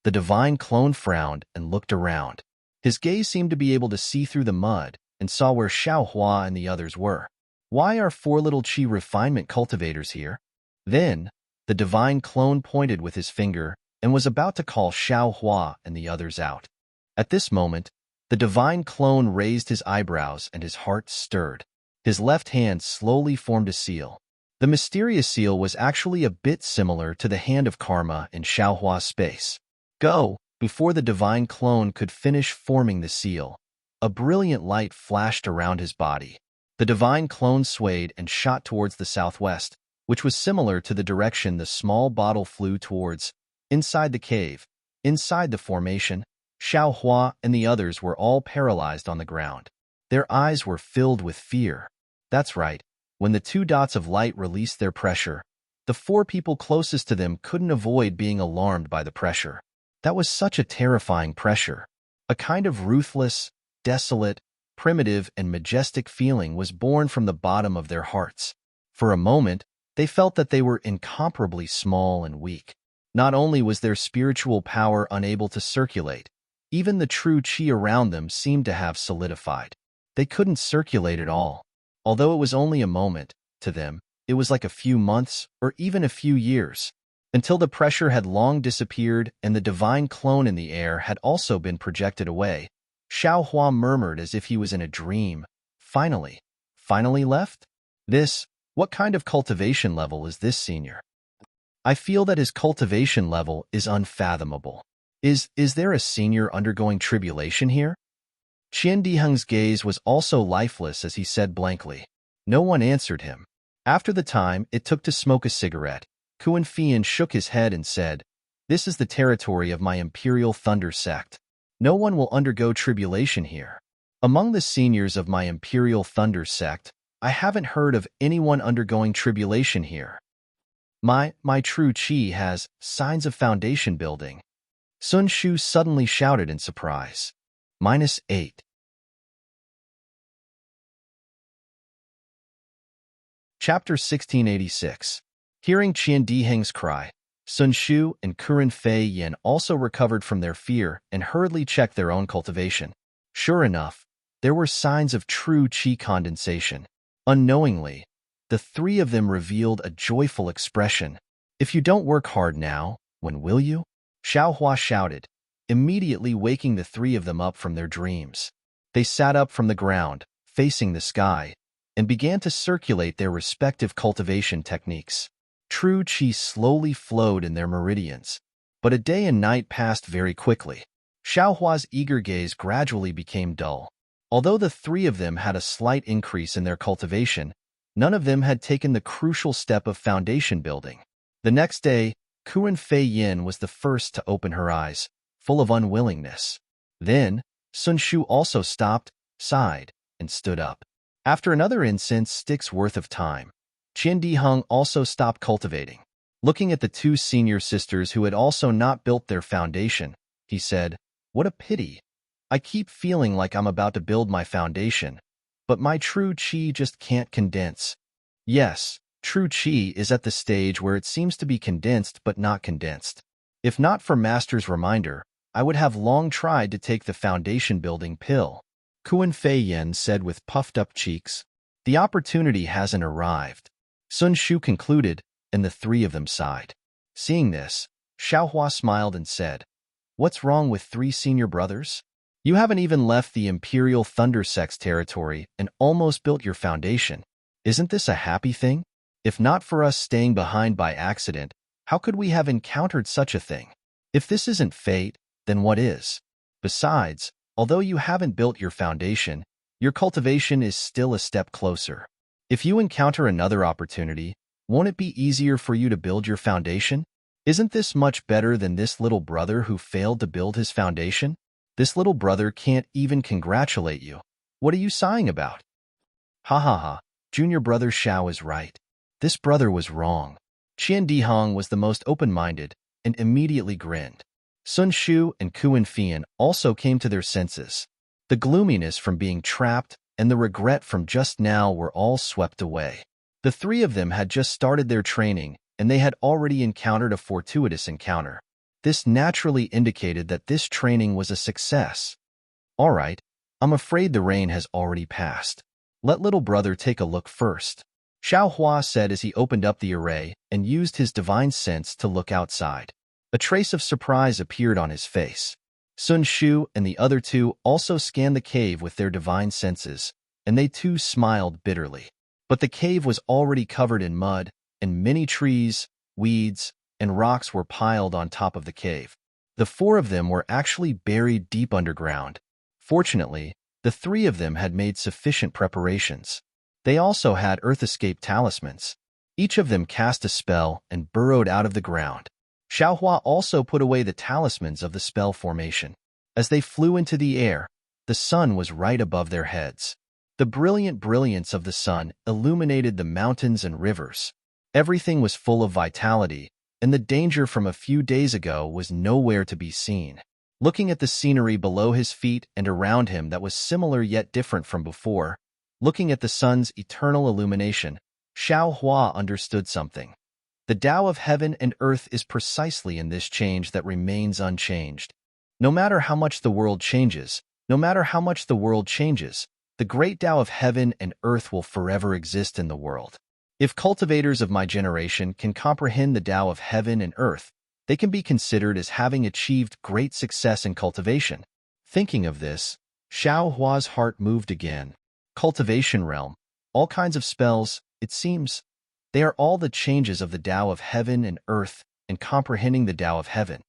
The divine clone frowned and looked around. His gaze seemed to be able to see through the mud and saw where Xiao Hua and the others were. Why are four little Qi refinement cultivators here? Then, the divine clone pointed with his finger and was about to call Xiao Hua and the others out. At this moment, the divine clone raised his eyebrows and his heart stirred. His left hand slowly formed a seal. The mysterious seal was actually a bit similar to the hand of karma in Xiao Hua's space. Go! Before the divine clone could finish forming the seal, a brilliant light flashed around his body. The divine clone swayed and shot towards the southwest, which was similar to the direction the small bottle flew towards. Inside the cave, inside the formation, Xiao Hua and the others were all paralyzed on the ground. Their eyes were filled with fear. That's right, when the two dots of light released their pressure, the four people closest to them couldn't avoid being alarmed by the pressure. That was such a terrifying pressure. A kind of ruthless, desolate, primitive, and majestic feeling was born from the bottom of their hearts. For a moment, they felt that they were incomparably small and weak. Not only was their spiritual power unable to circulate, even the true Qi around them seemed to have solidified. They couldn't circulate at all. Although it was only a moment, to them, it was like a few months or even a few years, until the pressure had long disappeared and the divine clone in the air had also been projected away. Xiao Hua murmured as if he was in a dream. Finally left? What kind of cultivation level is this, senior? I feel that his cultivation level is unfathomable. Is there a senior undergoing tribulation here? Qian Diheng's gaze was also lifeless as he said blankly. No one answered him. After the time it took to smoke a cigarette, Kuan Fian shook his head and said, "This is the territory of my Imperial Thunder sect. No one will undergo tribulation here. Among the seniors of my Imperial Thunder sect, I haven't heard of anyone undergoing tribulation here. My true Qi has signs of foundation building." Sun Shu suddenly shouted in surprise. -8. Chapter 1686. Hearing Qian Diheng's cry, Sun Shu and Kuren Fei Yin also recovered from their fear and hurriedly checked their own cultivation. Sure enough, there were signs of true Qi condensation. Unknowingly, the three of them revealed a joyful expression. If you don't work hard now, When will you? Xiaohua shouted, immediately waking the three of them up from their dreams. They sat up from the ground, facing the sky, and began to circulate their respective cultivation techniques. True qi slowly flowed in their meridians, but a day and night passed very quickly. Xiaohua's eager gaze gradually became dull. Although the three of them had a slight increase in their cultivation, none of them had taken the crucial step of foundation building. The next day, Kuan Fei Yin was the first to open her eyes, full of unwillingness. Then, Sun Shu also stopped, sighed, and stood up. After another incense stick's worth of time, Qian Diheng also stopped cultivating. Looking at the two senior sisters who had also not built their foundation, he said, "What a pity. I keep feeling like I'm about to build my foundation, but my true qi just can't condense." Yes, true qi is at the stage where it seems to be condensed but not condensed. If not for Master's reminder, I would have long tried to take the foundation building pill. Kuan Fei Yin said with puffed-up cheeks. The opportunity hasn't arrived. Sun Shu concluded, and the three of them sighed. Seeing this, Xiaohua smiled and said, "What's wrong with three senior brothers? You haven't even left the Imperial Thunder Sex territory and almost built your foundation. Isn't this a happy thing? If not for us staying behind by accident, how could we have encountered such a thing? If this isn't fate, then what is? Besides, although you haven't built your foundation, your cultivation is still a step closer. If you encounter another opportunity, won't it be easier for you to build your foundation? Isn't this much better than this little brother who failed to build his foundation? This little brother can't even congratulate you. What are you sighing about?" Ha ha ha, junior brother Xiao is right. This brother was wrong. Qian Diheng was the most open-minded and immediately grinned. Sun Shu and Kuan Fian also came to their senses. The gloominess from being trapped and the regret from just now were all swept away. The three of them had just started their training, and they had already encountered a fortuitous encounter. This naturally indicated that this training was a success. All right, I'm afraid the rain has already passed. Let little brother take a look first. Xiaohua said as he opened up the array and used his divine sense to look outside. A trace of surprise appeared on his face. Sun Shu and the other two also scanned the cave with their divine senses, and they too smiled bitterly. But the cave was already covered in mud, and many trees, weeds, and rocks were piled on top of the cave. The four of them were actually buried deep underground. Fortunately, the three of them had made sufficient preparations. They also had Earth Escape talismans. Each of them cast a spell and burrowed out of the ground. Xiaohua also put away the talismans of the spell formation. As they flew into the air, the sun was right above their heads. The brilliant brilliance of the sun illuminated the mountains and rivers. Everything was full of vitality, and the danger from a few days ago was nowhere to be seen. Looking at the scenery below his feet and around him that was similar yet different from before, looking at the sun's eternal illumination, Xiaohua understood something. The Tao of heaven and earth is precisely in this change that remains unchanged. No matter how much the world changes, the great Tao of heaven and earth will forever exist in the world. If cultivators of my generation can comprehend the Tao of heaven and earth, they can be considered as having achieved great success in cultivation. Thinking of this, Xiaohua's heart moved again. Cultivation realm, all kinds of spells, it seems. They are all the changes of the Tao of heaven and earth, and comprehending the Tao of heaven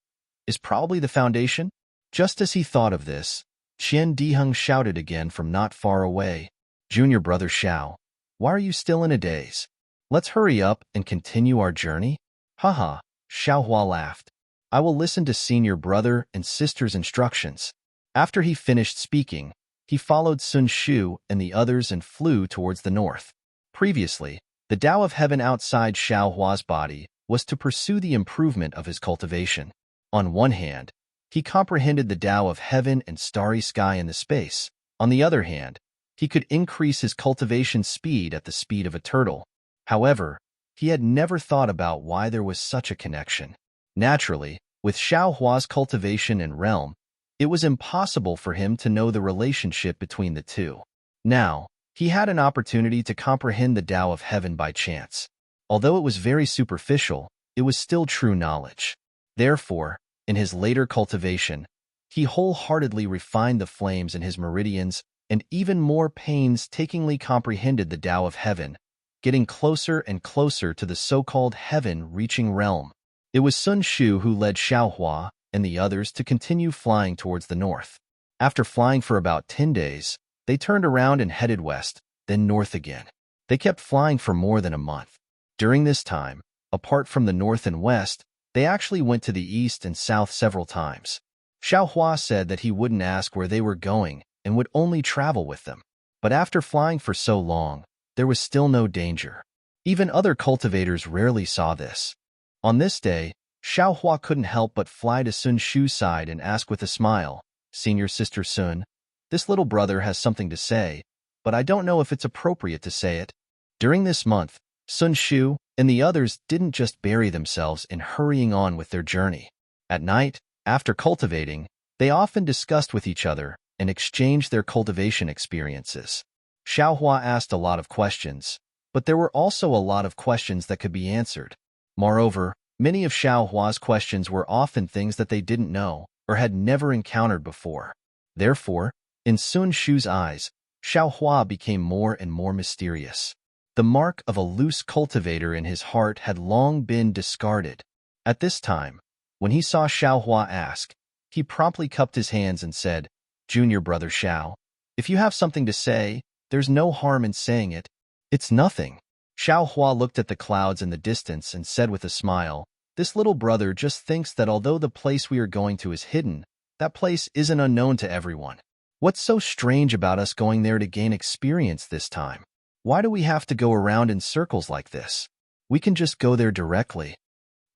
is probably the foundation. Just as he thought of this, Qian Diheng shouted again from not far away, "Junior brother Xiao, why are you still in a daze? Let's hurry up and continue our journey." Haha, Xiaohua laughed. "I will listen to senior brother and sister's instructions." After he finished speaking, he followed Sun Shu and the others and flew towards the north. Previously, the Tao of heaven outside Xiaohua's body was to pursue the improvement of his cultivation. On one hand, he comprehended the Tao of heaven and starry sky in the space. On the other hand, he could increase his cultivation speed at the speed of a turtle. However, he had never thought about why there was such a connection. Naturally, with Xiaohua's cultivation and realm, it was impossible for him to know the relationship between the two. Now, he had an opportunity to comprehend the Tao of heaven by chance. Although it was very superficial, it was still true knowledge. Therefore, in his later cultivation, he wholeheartedly refined the flames in his meridians and even more painstakingly comprehended the Tao of heaven, getting closer and closer to the so-called heaven-reaching realm. It was Sun Shu who led Xiaohua and the others to continue flying towards the north. After flying for about 10 days, they turned around and headed west, then north again. They kept flying for more than a month. During this time, apart from the north and west, they actually went to the east and south several times. Xiaohua said that he wouldn't ask where they were going and would only travel with them. But after flying for so long, there was still no danger. Even other cultivators rarely saw this. On this day, Xiaohua couldn't help but fly to Sun Shu's side and ask with a smile, "Senior Sister Sun, this little brother has something to say, but I don't know if it's appropriate to say it." During this month, Sun Shu and the others didn't just bury themselves in hurrying on with their journey. At night, after cultivating, they often discussed with each other and exchanged their cultivation experiences. Xiaohua asked a lot of questions, but there were also a lot of questions that could be answered. Moreover, many of Xiaohua's questions were often things that they didn't know or had never encountered before. Therefore, in Sun Shu's eyes, Xiaohua became more and more mysterious. The mark of a loose cultivator in his heart had long been discarded. At this time, when he saw Xiaohua ask, he promptly cupped his hands and said, "Junior brother Xiao, if you have something to say, there's no harm in saying it." "It's nothing." Xiaohua looked at the clouds in the distance and said with a smile, "This little brother just thinks that although the place we are going to is hidden, that place isn't unknown to everyone. What's so strange about us going there to gain experience this time? Why do we have to go around in circles like this? We can just go there directly."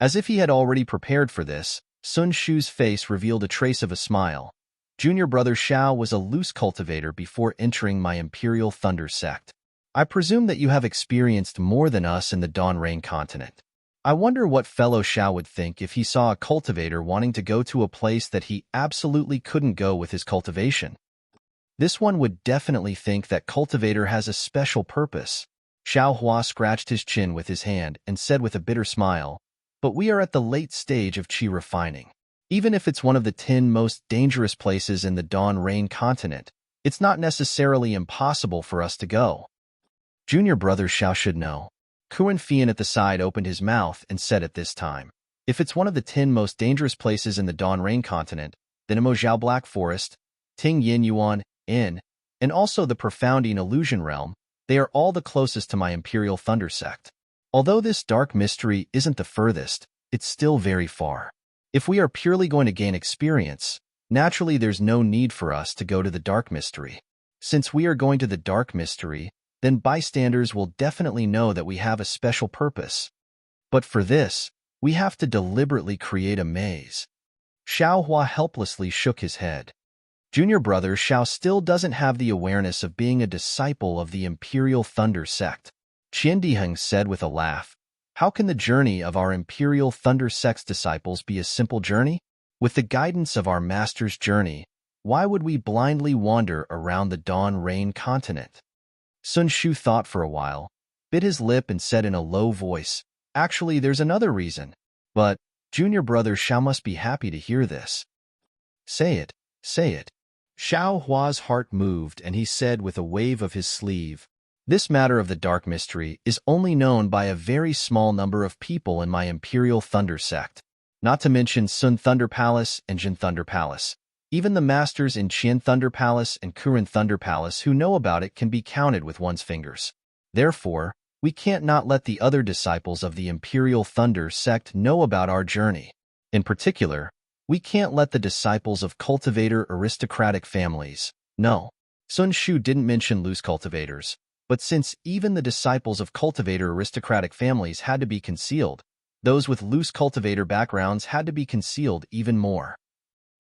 As if he had already prepared for this, Sun Shu's face revealed a trace of a smile. "Junior brother Xiao was a loose cultivator before entering my Imperial Thunder sect. I presume that you have experienced more than us in the Dawn Rain continent. I wonder what fellow Xiao would think if he saw a cultivator wanting to go to a place that he absolutely couldn't go with his cultivation. This one would definitely think that cultivator has a special purpose." Xiaohua scratched his chin with his hand and said with a bitter smile, "But we are at the late stage of qi refining. Even if it's one of the 10 most dangerous places in the Dawn Rain continent, it's not necessarily impossible for us to go. Junior brother Xiao should know." Kuan Fian at the side opened his mouth and said at this time, "If it's one of the 10 most dangerous places in the Dawn Rain continent, then Imo Zhao Black Forest, Ting Yin Yuan, Inn, and also the Profounding Illusion Realm, they are all the closest to my Imperial Thunder sect. Although this dark mystery isn't the furthest, it's still very far. If we are purely going to gain experience, naturally there's no need for us to go to the dark mystery. Since we are going to the dark mystery, then bystanders will definitely know that we have a special purpose. But for this, we have to deliberately create a maze." Xiaohua helplessly shook his head. Junior brother Xiao still doesn't have the awareness of being a disciple of the Imperial Thunder sect. Qian Diheng said with a laugh, "How can the journey of our Imperial Thunder sect's disciples be a simple journey? With the guidance of our master's journey, why would we blindly wander around the Dawn Rain continent?" Sun Shu thought for a while, bit his lip and said in a low voice, "Actually, there's another reason. But junior brother Xiao must be happy to hear this." "Say it, say it." Xiaohua's heart moved and he said with a wave of his sleeve, "This matter of the dark mystery is only known by a very small number of people in my Imperial Thunder sect. Not to mention Sun Thunder Palace and Jin Thunder Palace. Even the masters in Qian Thunder Palace and Kuren Thunder Palace who know about it can be counted with one's fingers. Therefore, we can't not let the other disciples of the Imperial Thunder sect know about our journey. In particular, we can't let the disciples of cultivator aristocratic families know." Sun Shu didn't mention loose cultivators, but since even the disciples of cultivator aristocratic families had to be concealed, those with loose cultivator backgrounds had to be concealed even more.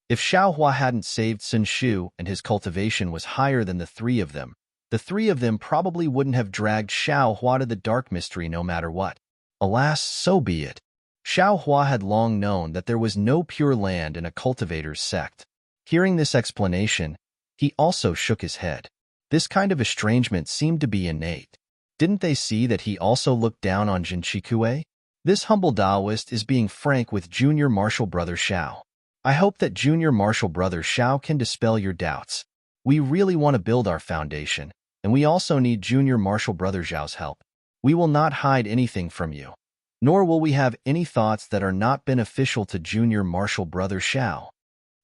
If Xiaohua hadn't saved Sun Shu and his cultivation was higher than the three of them probably wouldn't have dragged Xiaohua to the dark mystery no matter what. Alas, so be it. Xiaohua had long known that there was no pure land in a cultivator's sect. Hearing this explanation, he also shook his head. This kind of estrangement seemed to be innate. Didn't they see that he also looked down on Jinchikue? This humble Taoist is being frank with junior martial brother Xiao. I hope that junior martial brother Xiao can dispel your doubts. We really want to build our foundation, and we also need junior martial brother Xiao's help. We will not hide anything from you, nor will we have any thoughts that are not beneficial to junior martial brother Xiao.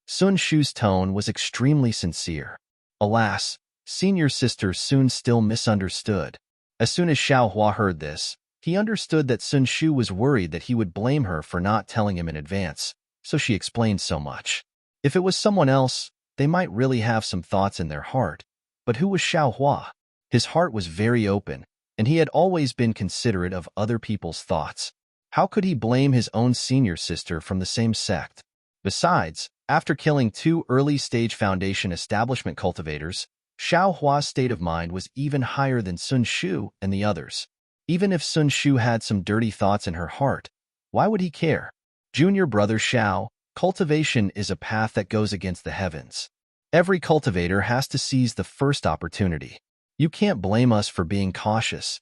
Sun Shu's tone was extremely sincere. Alas, senior sister Sun still misunderstood. As soon as Xiao Hua heard this, he understood that Sun Shu was worried that he would blame her for not telling him in advance, so she explained so much. If it was someone else, they might really have some thoughts in their heart. But who was Xiao Hua? His heart was very open, and he had always been considerate of other people's thoughts. How could he blame his own senior sister from the same sect? Besides, after killing 2 early-stage foundation establishment cultivators, Xiao Hua's state of mind was even higher than Sun Shu and the others. Even if Sun Shu had some dirty thoughts in her heart, why would he care? Junior brother Xiao, cultivation is a path that goes against the heavens. Every cultivator has to seize the first opportunity. You can't blame us for being cautious.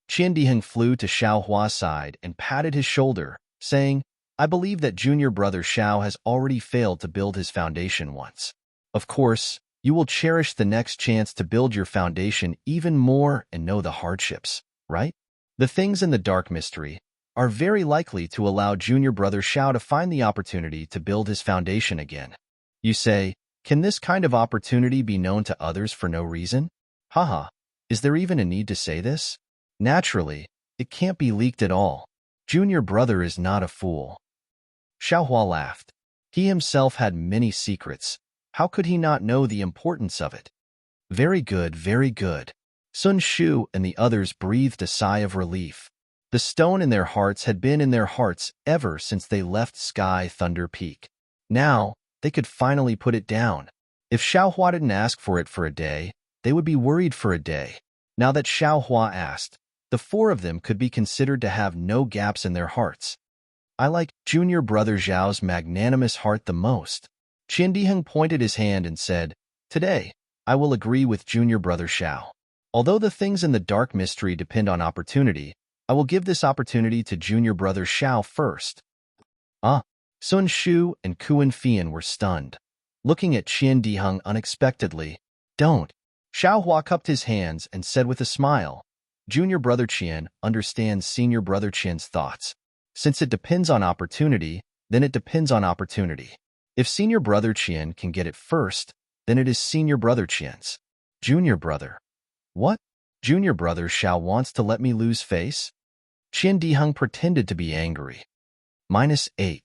Qian Diheng flew to Xiao Hua's side and patted his shoulder, saying, I believe that junior brother Xiao has already failed to build his foundation once. Of course, you will cherish the next chance to build your foundation even more and know the hardships, right? The things in the dark mystery are very likely to allow junior brother Xiao to find the opportunity to build his foundation again. You say, can this kind of opportunity be known to others for no reason? Haha, is there even a need to say this? Naturally, it can't be leaked at all. Junior brother is not a fool. Xiao Hua laughed. He himself had many secrets. How could he not know the importance of it? Very good, very good. Sun Shu and the others breathed a sigh of relief. The stone in their hearts had been in their hearts ever since they left Sky Thunder Peak. Now, they could finally put it down. If Xiao Hua didn't ask for it for a day, they would be worried for a day. Now that Xiao Hua asked, the 4 of them could be considered to have no gaps in their hearts. I like junior brother Zhao's magnanimous heart the most. Qian Diheng pointed his hand and said, Today, I will agree with junior brother Xiao. Although the things in the dark mystery depend on opportunity, I will give this opportunity to junior brother Xiao first. Sun Shu and Kuan Fian were stunned. Looking at Qian Diheng unexpectedly, Don't. Xiao Hua cupped his hands and said with a smile, Junior brother Qian understands senior brother Qian's thoughts. Since it depends on opportunity, then it depends on opportunity. If senior brother Qian can get it first, then it is senior brother Qian's. Junior brother. What? Junior brother Xiao wants to let me lose face? Qian Diheng pretended to be angry. -8.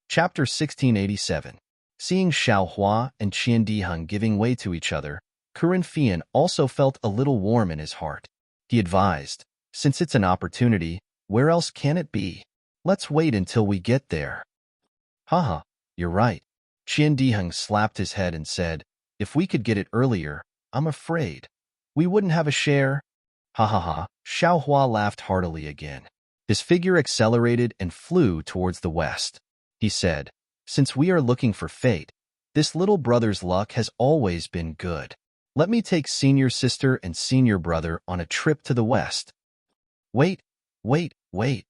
Chapter 1687. Seeing Xiao Hua and Qian Diheng giving way to each other, Kuan Fian also felt a little warm in his heart. He advised, since it's an opportunity, where else can it be? Let's wait until we get there. Haha, you're right. Qian Diheng slapped his head and said, if we could get it earlier, I'm afraid we wouldn't have a share. Ha ha ha. Xiao Hua laughed heartily again. His figure accelerated and flew towards the west. He said, since we are looking for fate, this little brother's luck has always been good. Let me take senior sister and senior brother on a trip to the west. Wait, wait, wait.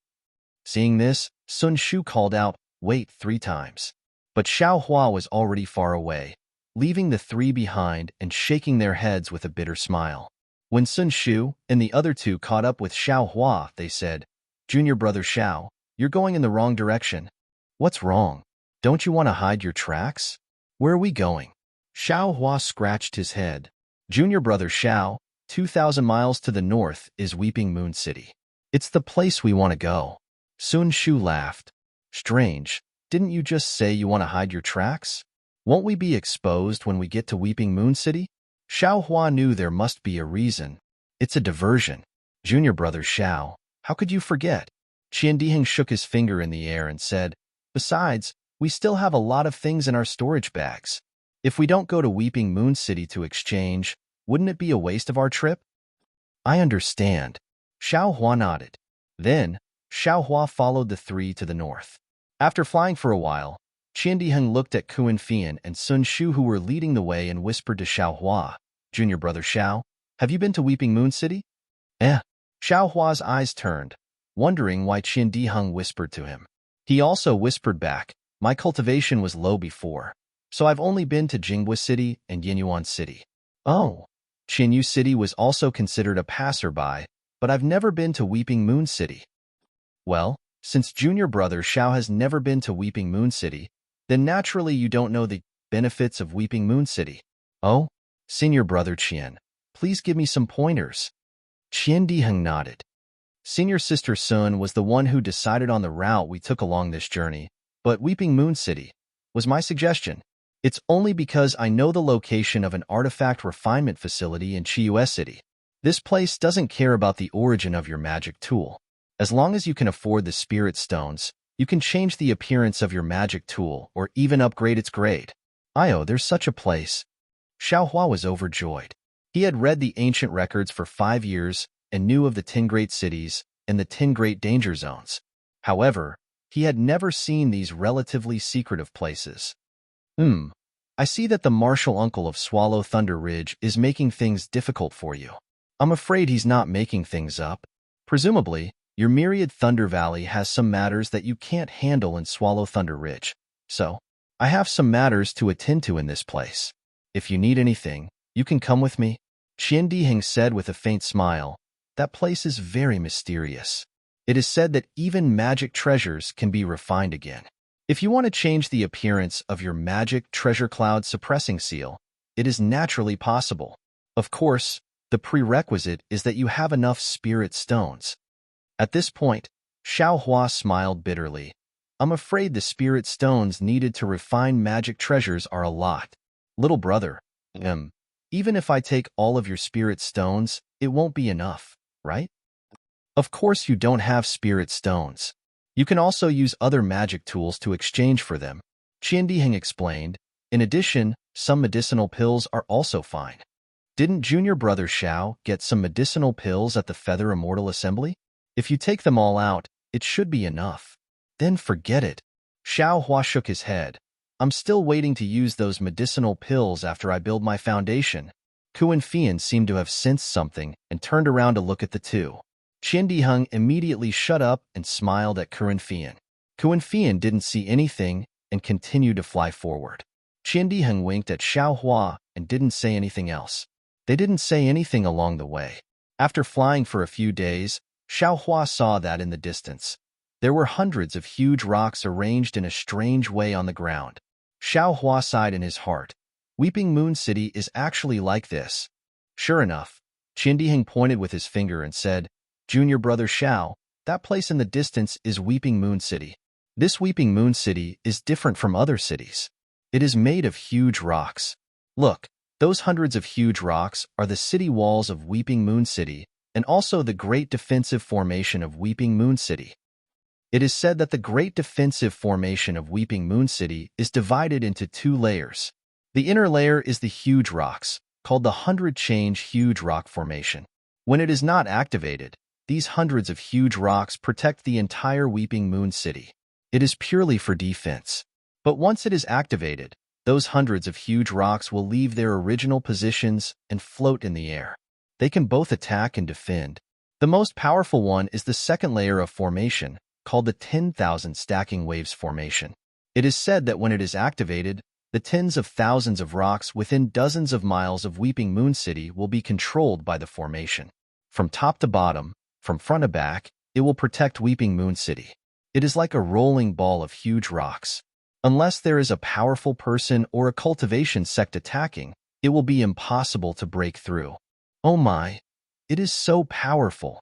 Seeing this, Sun Shu called out, wait 3 times. But Xiao Hua was already far away, leaving the 3 behind and shaking their heads with a bitter smile. When Sun Shu and the other 2 caught up with Xiao Hua, they said, Junior brother Xiao, you're going in the wrong direction. What's wrong? Don't you want to hide your tracks? Where are we going? Xiao Hua scratched his head. Junior brother Xiao, 2,000 miles to the north is Weeping Moon City. It's the place we want to go. Sun Shu laughed. Strange, didn't you just say you want to hide your tracks? Won't we be exposed when we get to Weeping Moon City? Xiao Hua knew there must be a reason. It's a diversion. Junior brother Xiao, how could you forget? Qian Diheng shook his finger in the air and said, besides, we still have a lot of things in our storage bags. If we don't go to Weeping Moon City to exchange, wouldn't it be a waste of our trip? I understand. Xiao Hua nodded. Then, Xiao Hua followed the 3 to the north. After flying for a while, Qian Diheng looked at Kuan Fian and Sun Shu who were leading the way and whispered to Xiao Hua, Junior brother Xiao, Have you been to Weeping Moon City? Eh. Xiao Hua's eyes turned, wondering why Qin Diheng whispered to him. He also whispered back, my cultivation was low before, so I've only been to Jinghua City and Yinyuan City. Oh. Qinyu City was also considered a passerby, but I've never been to Weeping Moon City. Well, since junior brother Xiao has never been to Weeping Moon City, then naturally you don't know the benefits of Weeping Moon City. Oh? Senior brother Qian, please give me some pointers. Qian Diheng nodded. Senior sister Sun was the one who decided on the route we took along this journey, but Weeping Moon City was my suggestion. It's only because I know the location of an artifact refinement facility in Chiyu City. This place doesn't care about the origin of your magic tool. As long as you can afford the spirit stones, you can change the appearance of your magic tool or even upgrade its grade. There's such a place. Xiao Hua was overjoyed. He had read the ancient records for 5 years and knew of the 10 great cities and the 10 great danger zones. However, he had never seen these relatively secretive places. I see that the martial uncle of Swallow Thunder Ridge is making things difficult for you. I'm afraid he's not making things up. Presumably, your myriad Thunder Valley has some matters that you can't handle in Swallow Thunder Ridge. So, I have some matters to attend to in this place. If you need anything, you can come with me. Qian Diheng said with a faint smile, that place is very mysterious. It is said that even magic treasures can be refined again. If you want to change the appearance of your magic treasure cloud suppressing seal, it is naturally possible. Of course, the prerequisite is that you have enough spirit stones. At this point, Xiao Hua smiled bitterly. I'm afraid the spirit stones needed to refine magic treasures are a lot. Little brother, even if I take all of your spirit stones, it won't be enough, right? Of course you don't have spirit stones. You can also use other magic tools to exchange for them, Qian Diheng explained. In addition, some medicinal pills are also fine. Didn't junior brother Xiao get some medicinal pills at the Feather Immortal Assembly? If you take them all out, it should be enough. Then forget it. Xiao Hua shook his head. I'm still waiting to use those medicinal pills after I build my foundation. Kuan Fian seemed to have sensed something and turned around to look at the two. Qian Diheng immediately shut up and smiled at Kuan Fian. Kuan Fian didn't see anything and continued to fly forward. Qian Diheng winked at Xiao Hua and didn't say anything else. They didn't say anything along the way. After flying for a few days, Xiao Hua saw that in the distance, there were hundreds of huge rocks arranged in a strange way on the ground. Xiao Hua sighed in his heart. Weeping Moon City is actually like this. Sure enough, Qian Diheng pointed with his finger and said, Junior brother Xiao, that place in the distance is Weeping Moon City. This Weeping Moon City is different from other cities. It is made of huge rocks. Look, those hundreds of huge rocks are the city walls of Weeping Moon City and also the Great Defensive Formation of Weeping Moon City. It is said that the Great Defensive Formation of Weeping Moon City is divided into 2 layers. The inner layer is the huge rocks, called the 100 Change Huge Rock Formation. When it is not activated, these hundreds of huge rocks protect the entire Weeping Moon City. It is purely for defense. But once it is activated, those hundreds of huge rocks will leave their original positions and float in the air. They can both attack and defend. The most powerful one is the second layer of formation, called the 10,000 Stacking Waves Formation. It is said that when it is activated, the tens of thousands of rocks within dozens of miles of Weeping Moon City will be controlled by the formation. From top to bottom, from front to back, it will protect Weeping Moon City. It is like a rolling ball of huge rocks. Unless there is a powerful person or a cultivation sect attacking, it will be impossible to break through. Oh my, it is so powerful.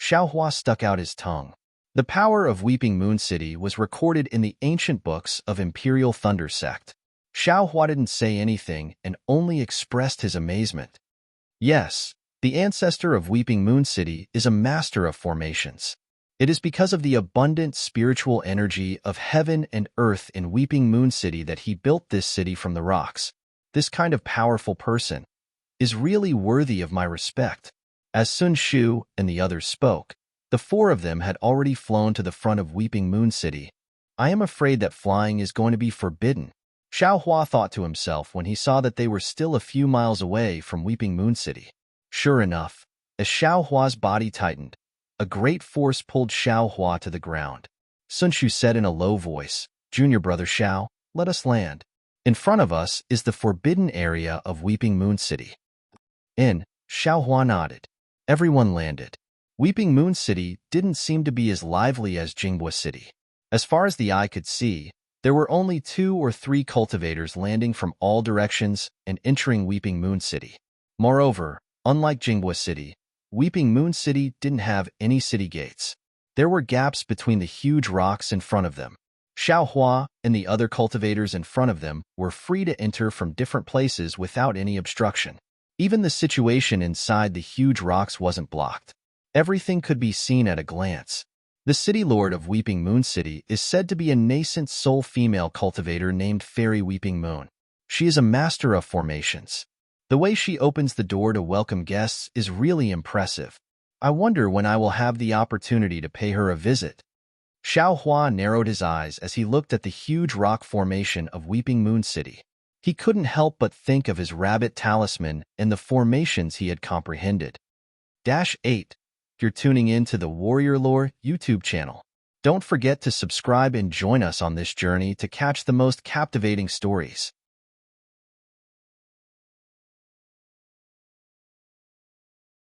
Xiao Hua stuck out his tongue. The power of Weeping Moon City was recorded in the ancient books of Imperial Thunder Sect. Xiao Hua didn't say anything and only expressed his amazement. Yes, the ancestor of Weeping Moon City is a master of formations. It is because of the abundant spiritual energy of heaven and earth in Weeping Moon City that he built this city from the rocks. This kind of powerful person is really worthy of my respect. As Sun Shu and the others spoke, the 4 of them had already flown to the front of Weeping Moon City. I am afraid that flying is going to be forbidden, Xiao Hua thought to himself when he saw that they were still a few miles away from Weeping Moon City. Sure enough, as Xiao Hua's body tightened, a great force pulled Xiao Hua to the ground. Sun Shu said in a low voice, "Junior brother Xiao, let us land. In front of us is the forbidden area of Weeping Moon City." Xiao Hua nodded. Everyone landed. Weeping Moon City didn't seem to be as lively as Jinghua City. As far as the eye could see, there were only 2 or 3 cultivators landing from all directions and entering Weeping Moon City. Moreover, unlike Jinghua City, Weeping Moon City didn't have any city gates. There were gaps between the huge rocks in front of them. Xiao Hua and the other cultivators in front of them were free to enter from different places without any obstruction. Even the situation inside the huge rocks wasn't blocked. Everything could be seen at a glance. The city lord of Weeping Moon City is said to be a nascent soul female cultivator named Fairy Weeping Moon. She is a master of formations. The way she opens the door to welcome guests is really impressive. I wonder when I will have the opportunity to pay her a visit. Xiao Hua narrowed his eyes as he looked at the huge rock formation of Weeping Moon City. He couldn't help but think of his rabbit talisman and the formations he had comprehended. 8. You're tuning in to the Warrior Lore YouTube channel. Don't forget to subscribe and join us on this journey to catch the most captivating stories.